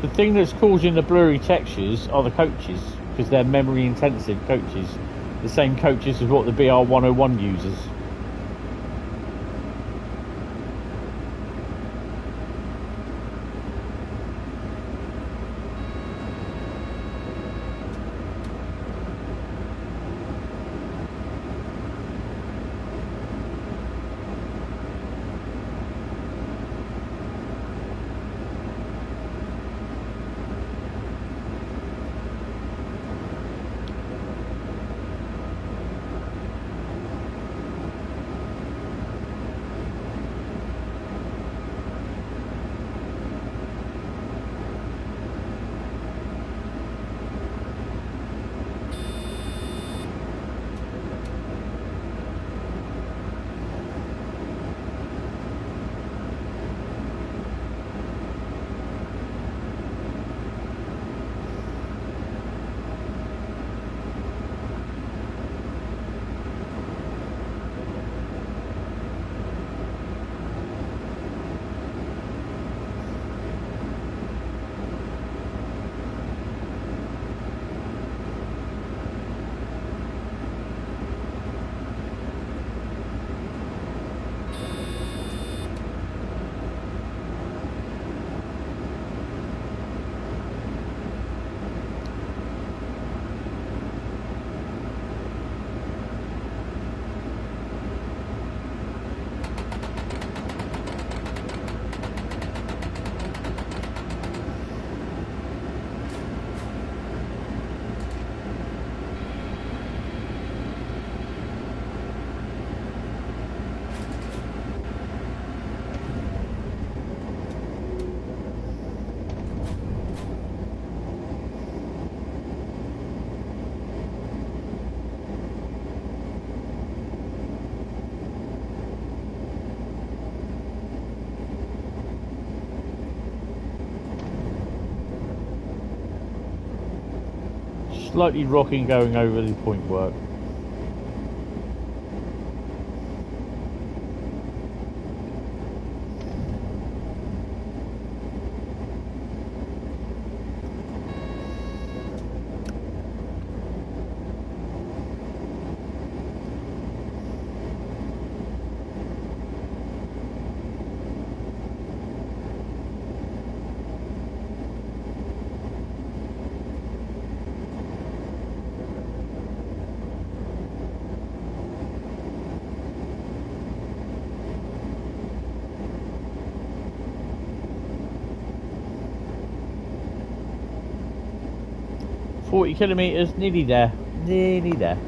The thing that's causing the blurry textures are the coaches, because they're memory intensive coaches, the same coaches as what the BR101 uses. Slightly rocking going over the point work. Kilometers, nearly there. Nearly there.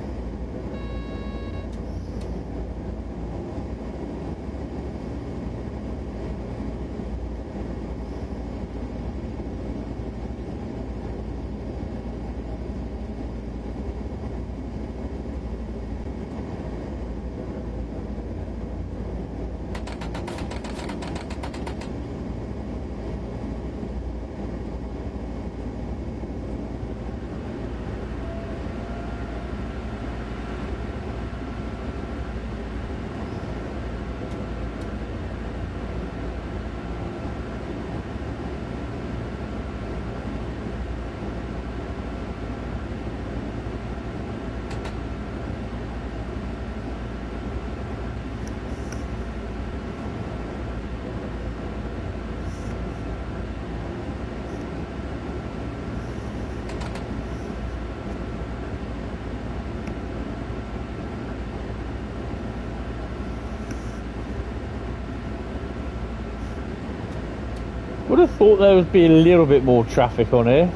Would have thought there would be a little bit more traffic on here.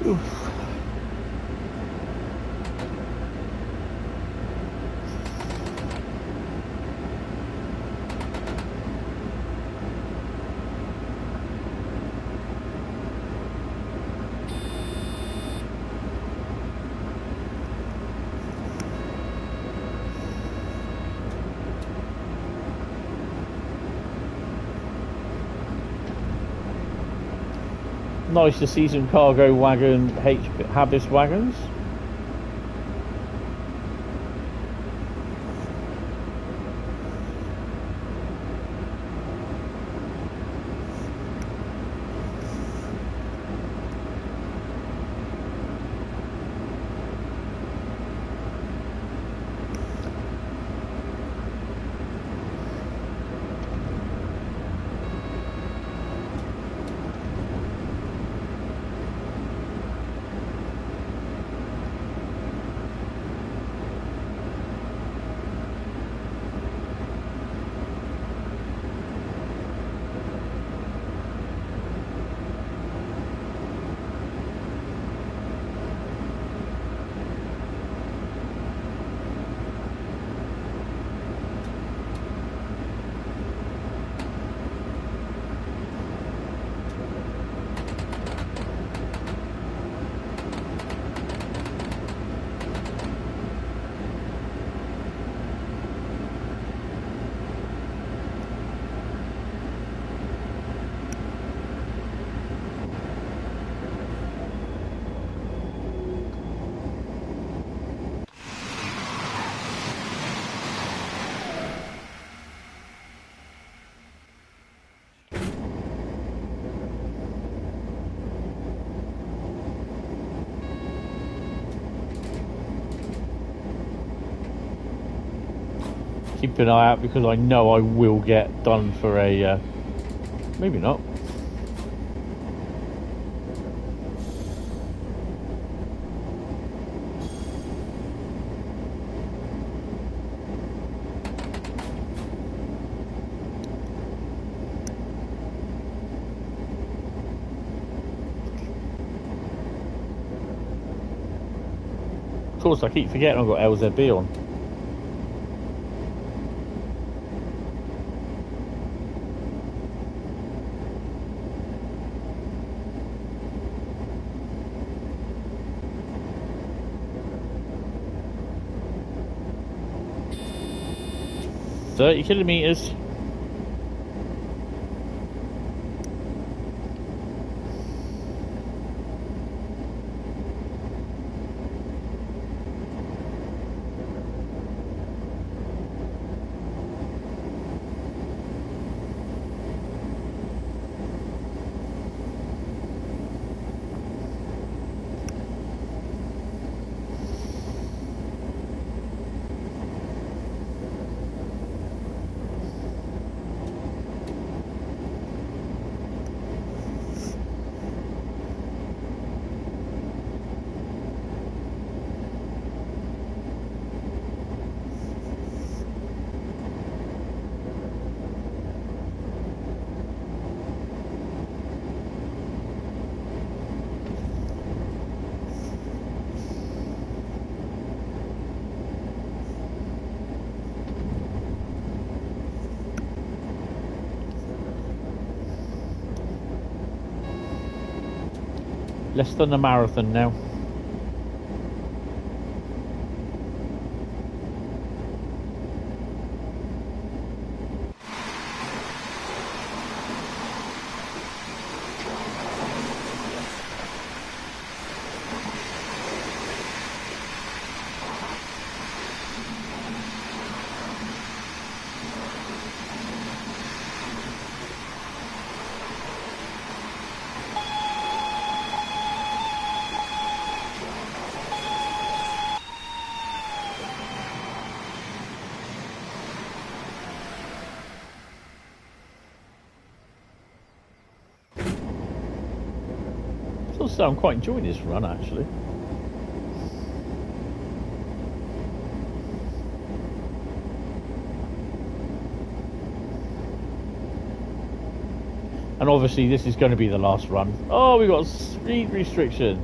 Oof. Nice to see some cargo wagon Habis wagons. Keep an eye out because I know I will get done for a maybe not. Of course, I keep forgetting I've got LZB on. 30 kilometers. Less than a marathon now. So I'm quite enjoying this run actually. And obviously this is going to be the last run. Oh, we got speed restriction.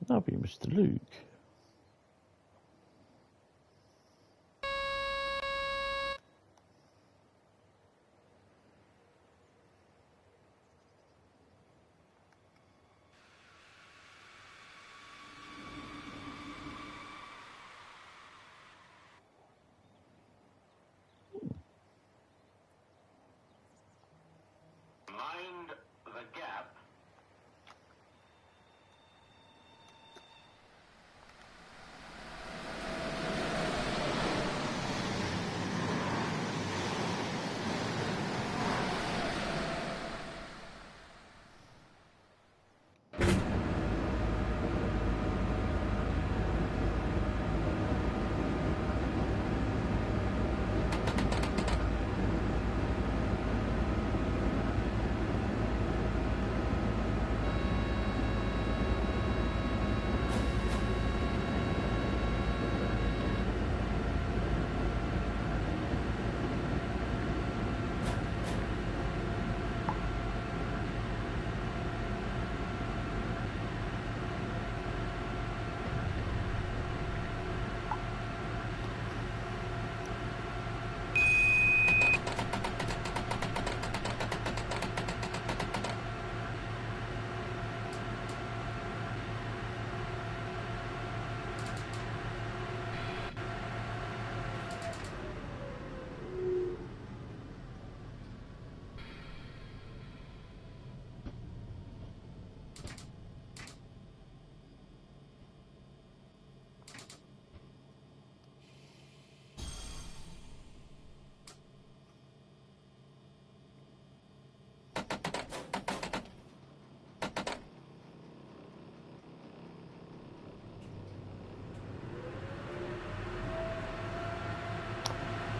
That'll be Mr. Luke. Mind the gap.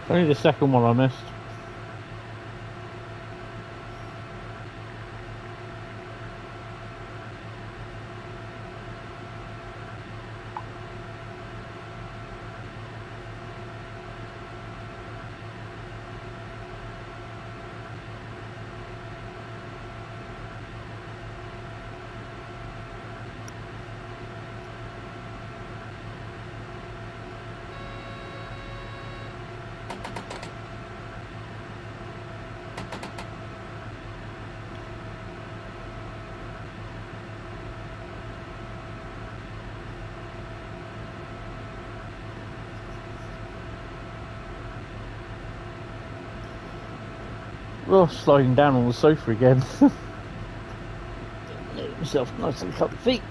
Only the second one I missed. Oh, sliding down on the sofa again. Make myself nice and comfy.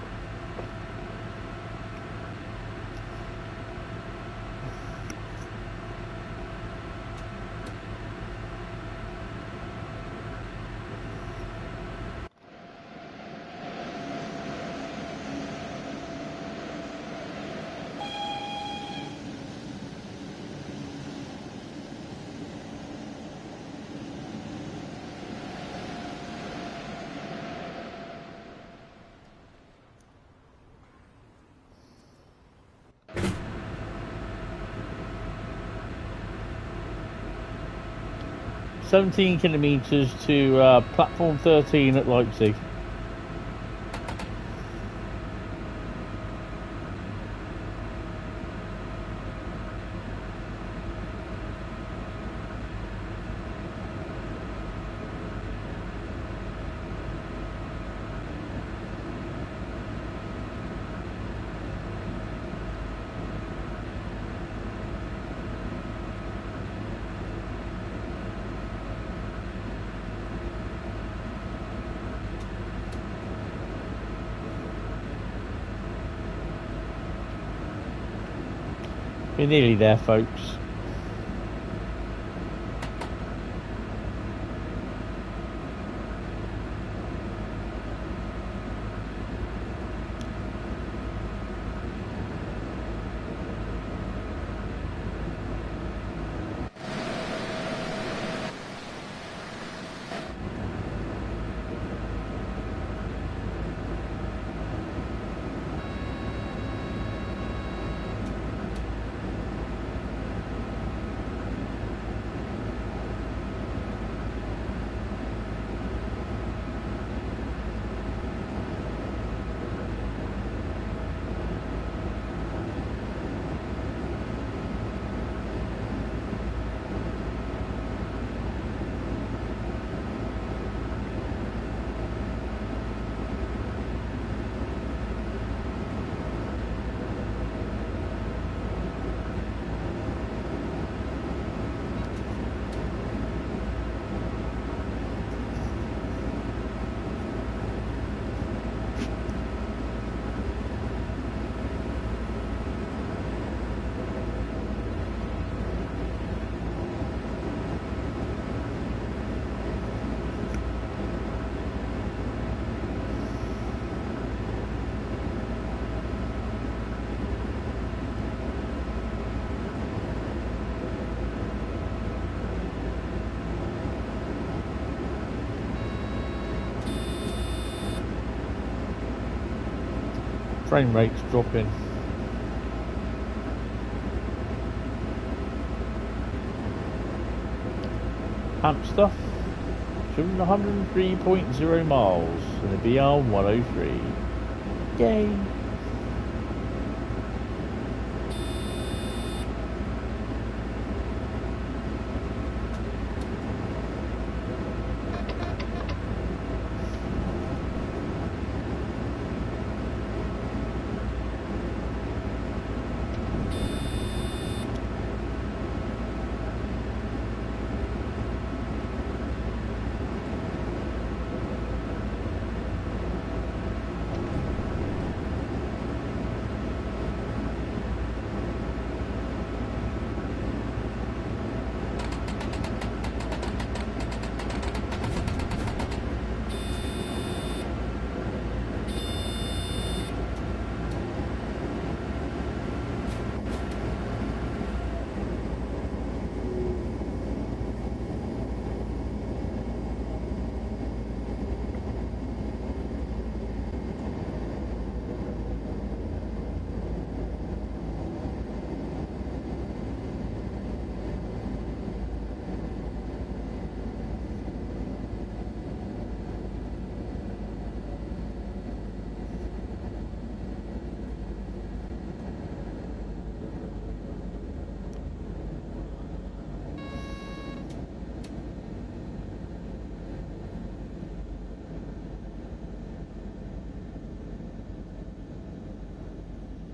"17 kilometres to platform 13 at Leipzig." We're nearly there, folks. Frame rate's dropping. Hamster, 103.0 miles in the BR 103. Yay!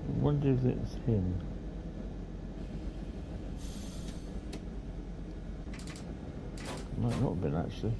I wonder if it's him. Might not have been actually.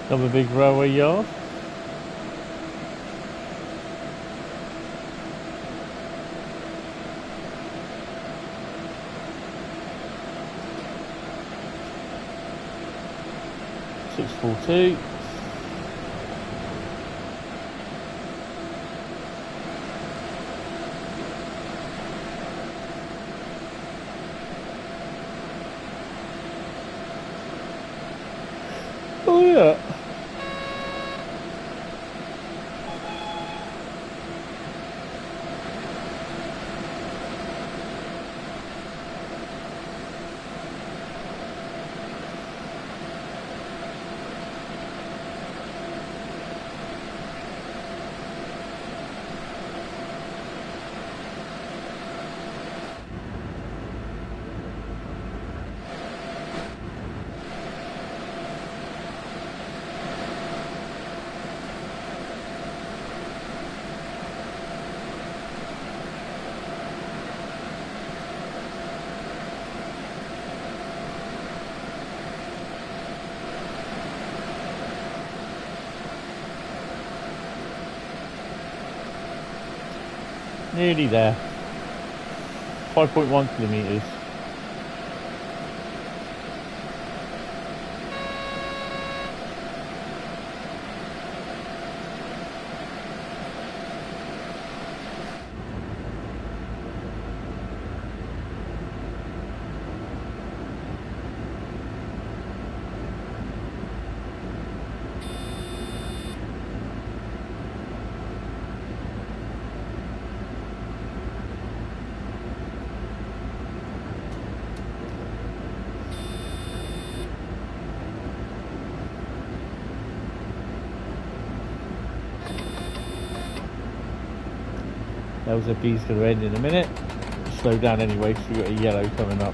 Another big railway yard. (642). Oh yeah. Nearly there. 5.1 kilometres. LZB's going to end in a minute. Slow down anyway, because we've got a yellow coming up.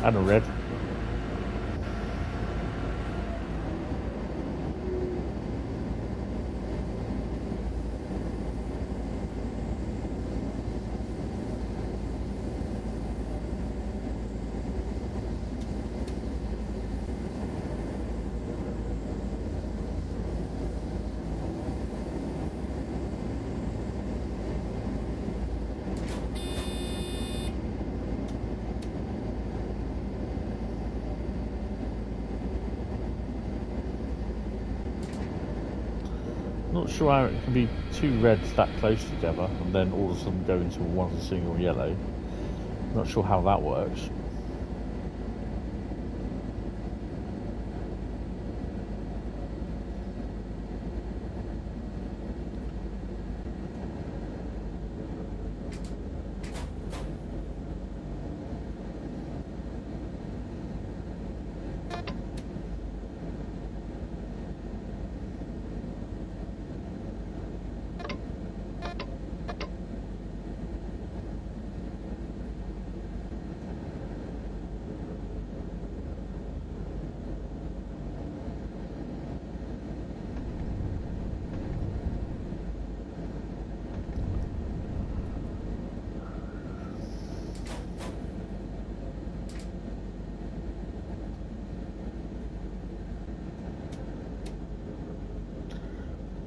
And a red. Not sure how it can be two reds that close together and then all of a sudden go into one single yellow. Not sure how that works.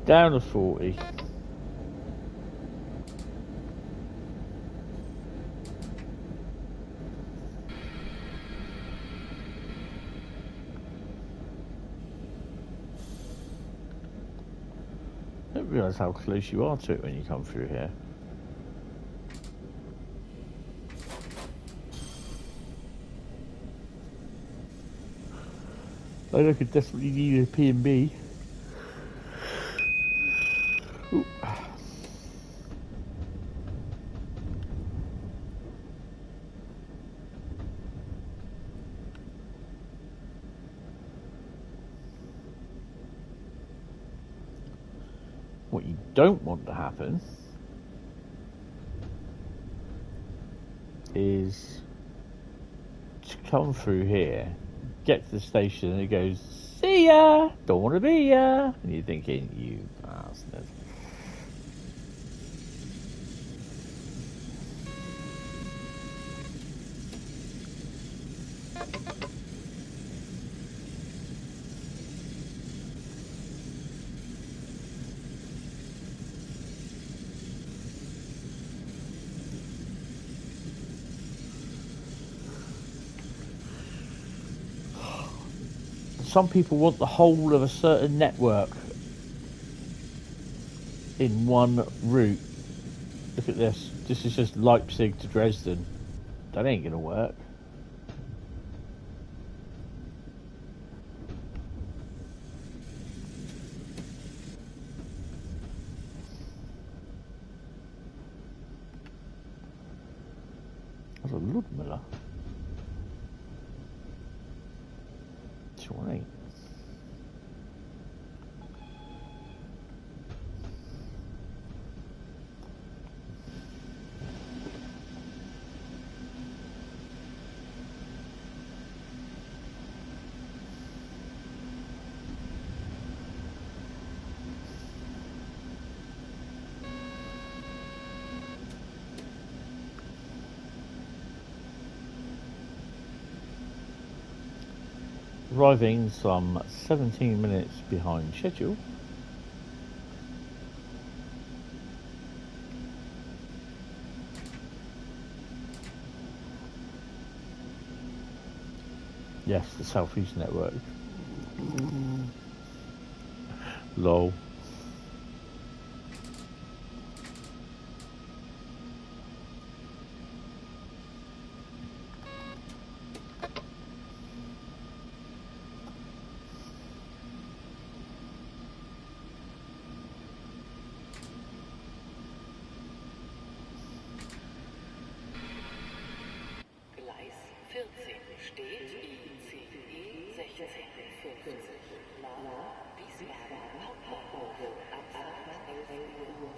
Down to 40. I don't realise how close you are to it when you come through here. I could definitely need a P&B. Ooh. What you don't want to happen is to come through here, get to the station, and it goes, "See ya! Don't want to be ya!" And you're thinking, "You bastard." Some people want the whole of a certain network in one route. Look at this. This is just Leipzig to Dresden. That ain't gonna work. That's a Ludmilla. Sure ain't. Arriving some 17 minutes behind schedule. Yes, the Southeast network. Lol. Gleis 14 steht ICE 1650 nach Wiesbaden Hauptbahnhof, Abfahrt 11:24 Uhr.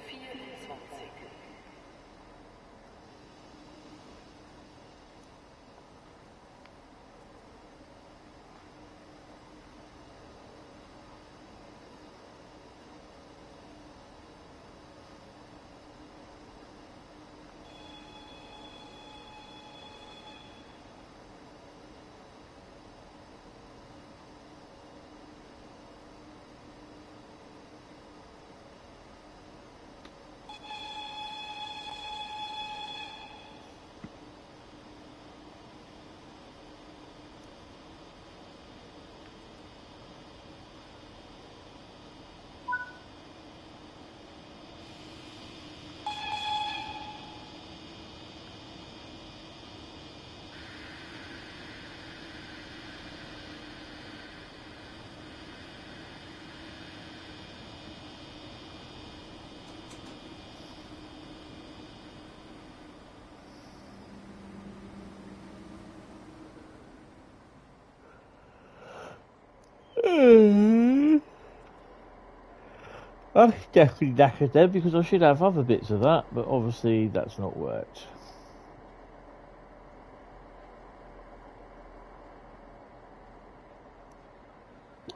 I'm definitely knackered then because I should have other bits of that, but obviously that's not worked.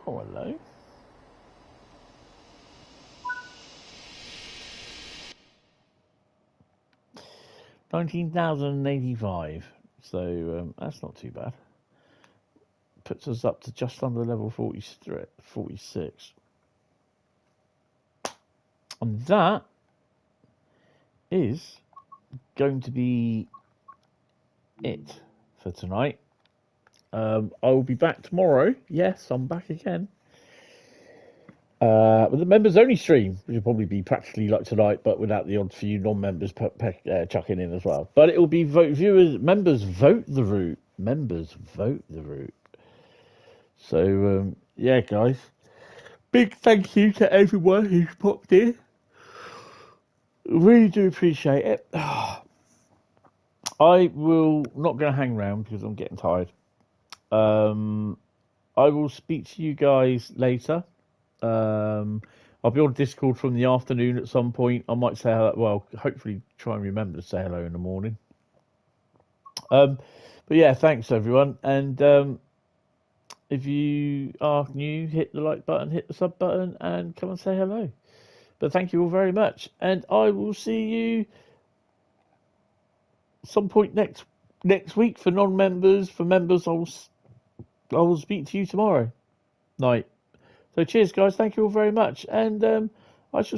Oh, hello. $19,085. So that's not too bad. Puts us up to just under level 46. And that is going to be it for tonight. I will be back tomorrow. Yes, I'm back again. With the members only stream, which will probably be practically like tonight, but without the odd few non-members chucking in as well. But it will be members vote the route. Members vote the route. So yeah, guys, big thank you to everyone who's popped in. Really do appreciate it. I will not going to hang around because I'm getting tired. I will speak to you guys later. I'll be on Discord from the afternoon at some point. I might say hello. Well, hopefully try and remember to say hello in the morning. But yeah, thanks everyone. And if you are new, hit the like button, hit the sub button, and come and say hello. But thank you all very much, and I will see you some point next week for non-members. For members, I will speak to you tomorrow night. So cheers, guys. Thank you all very much, and I shall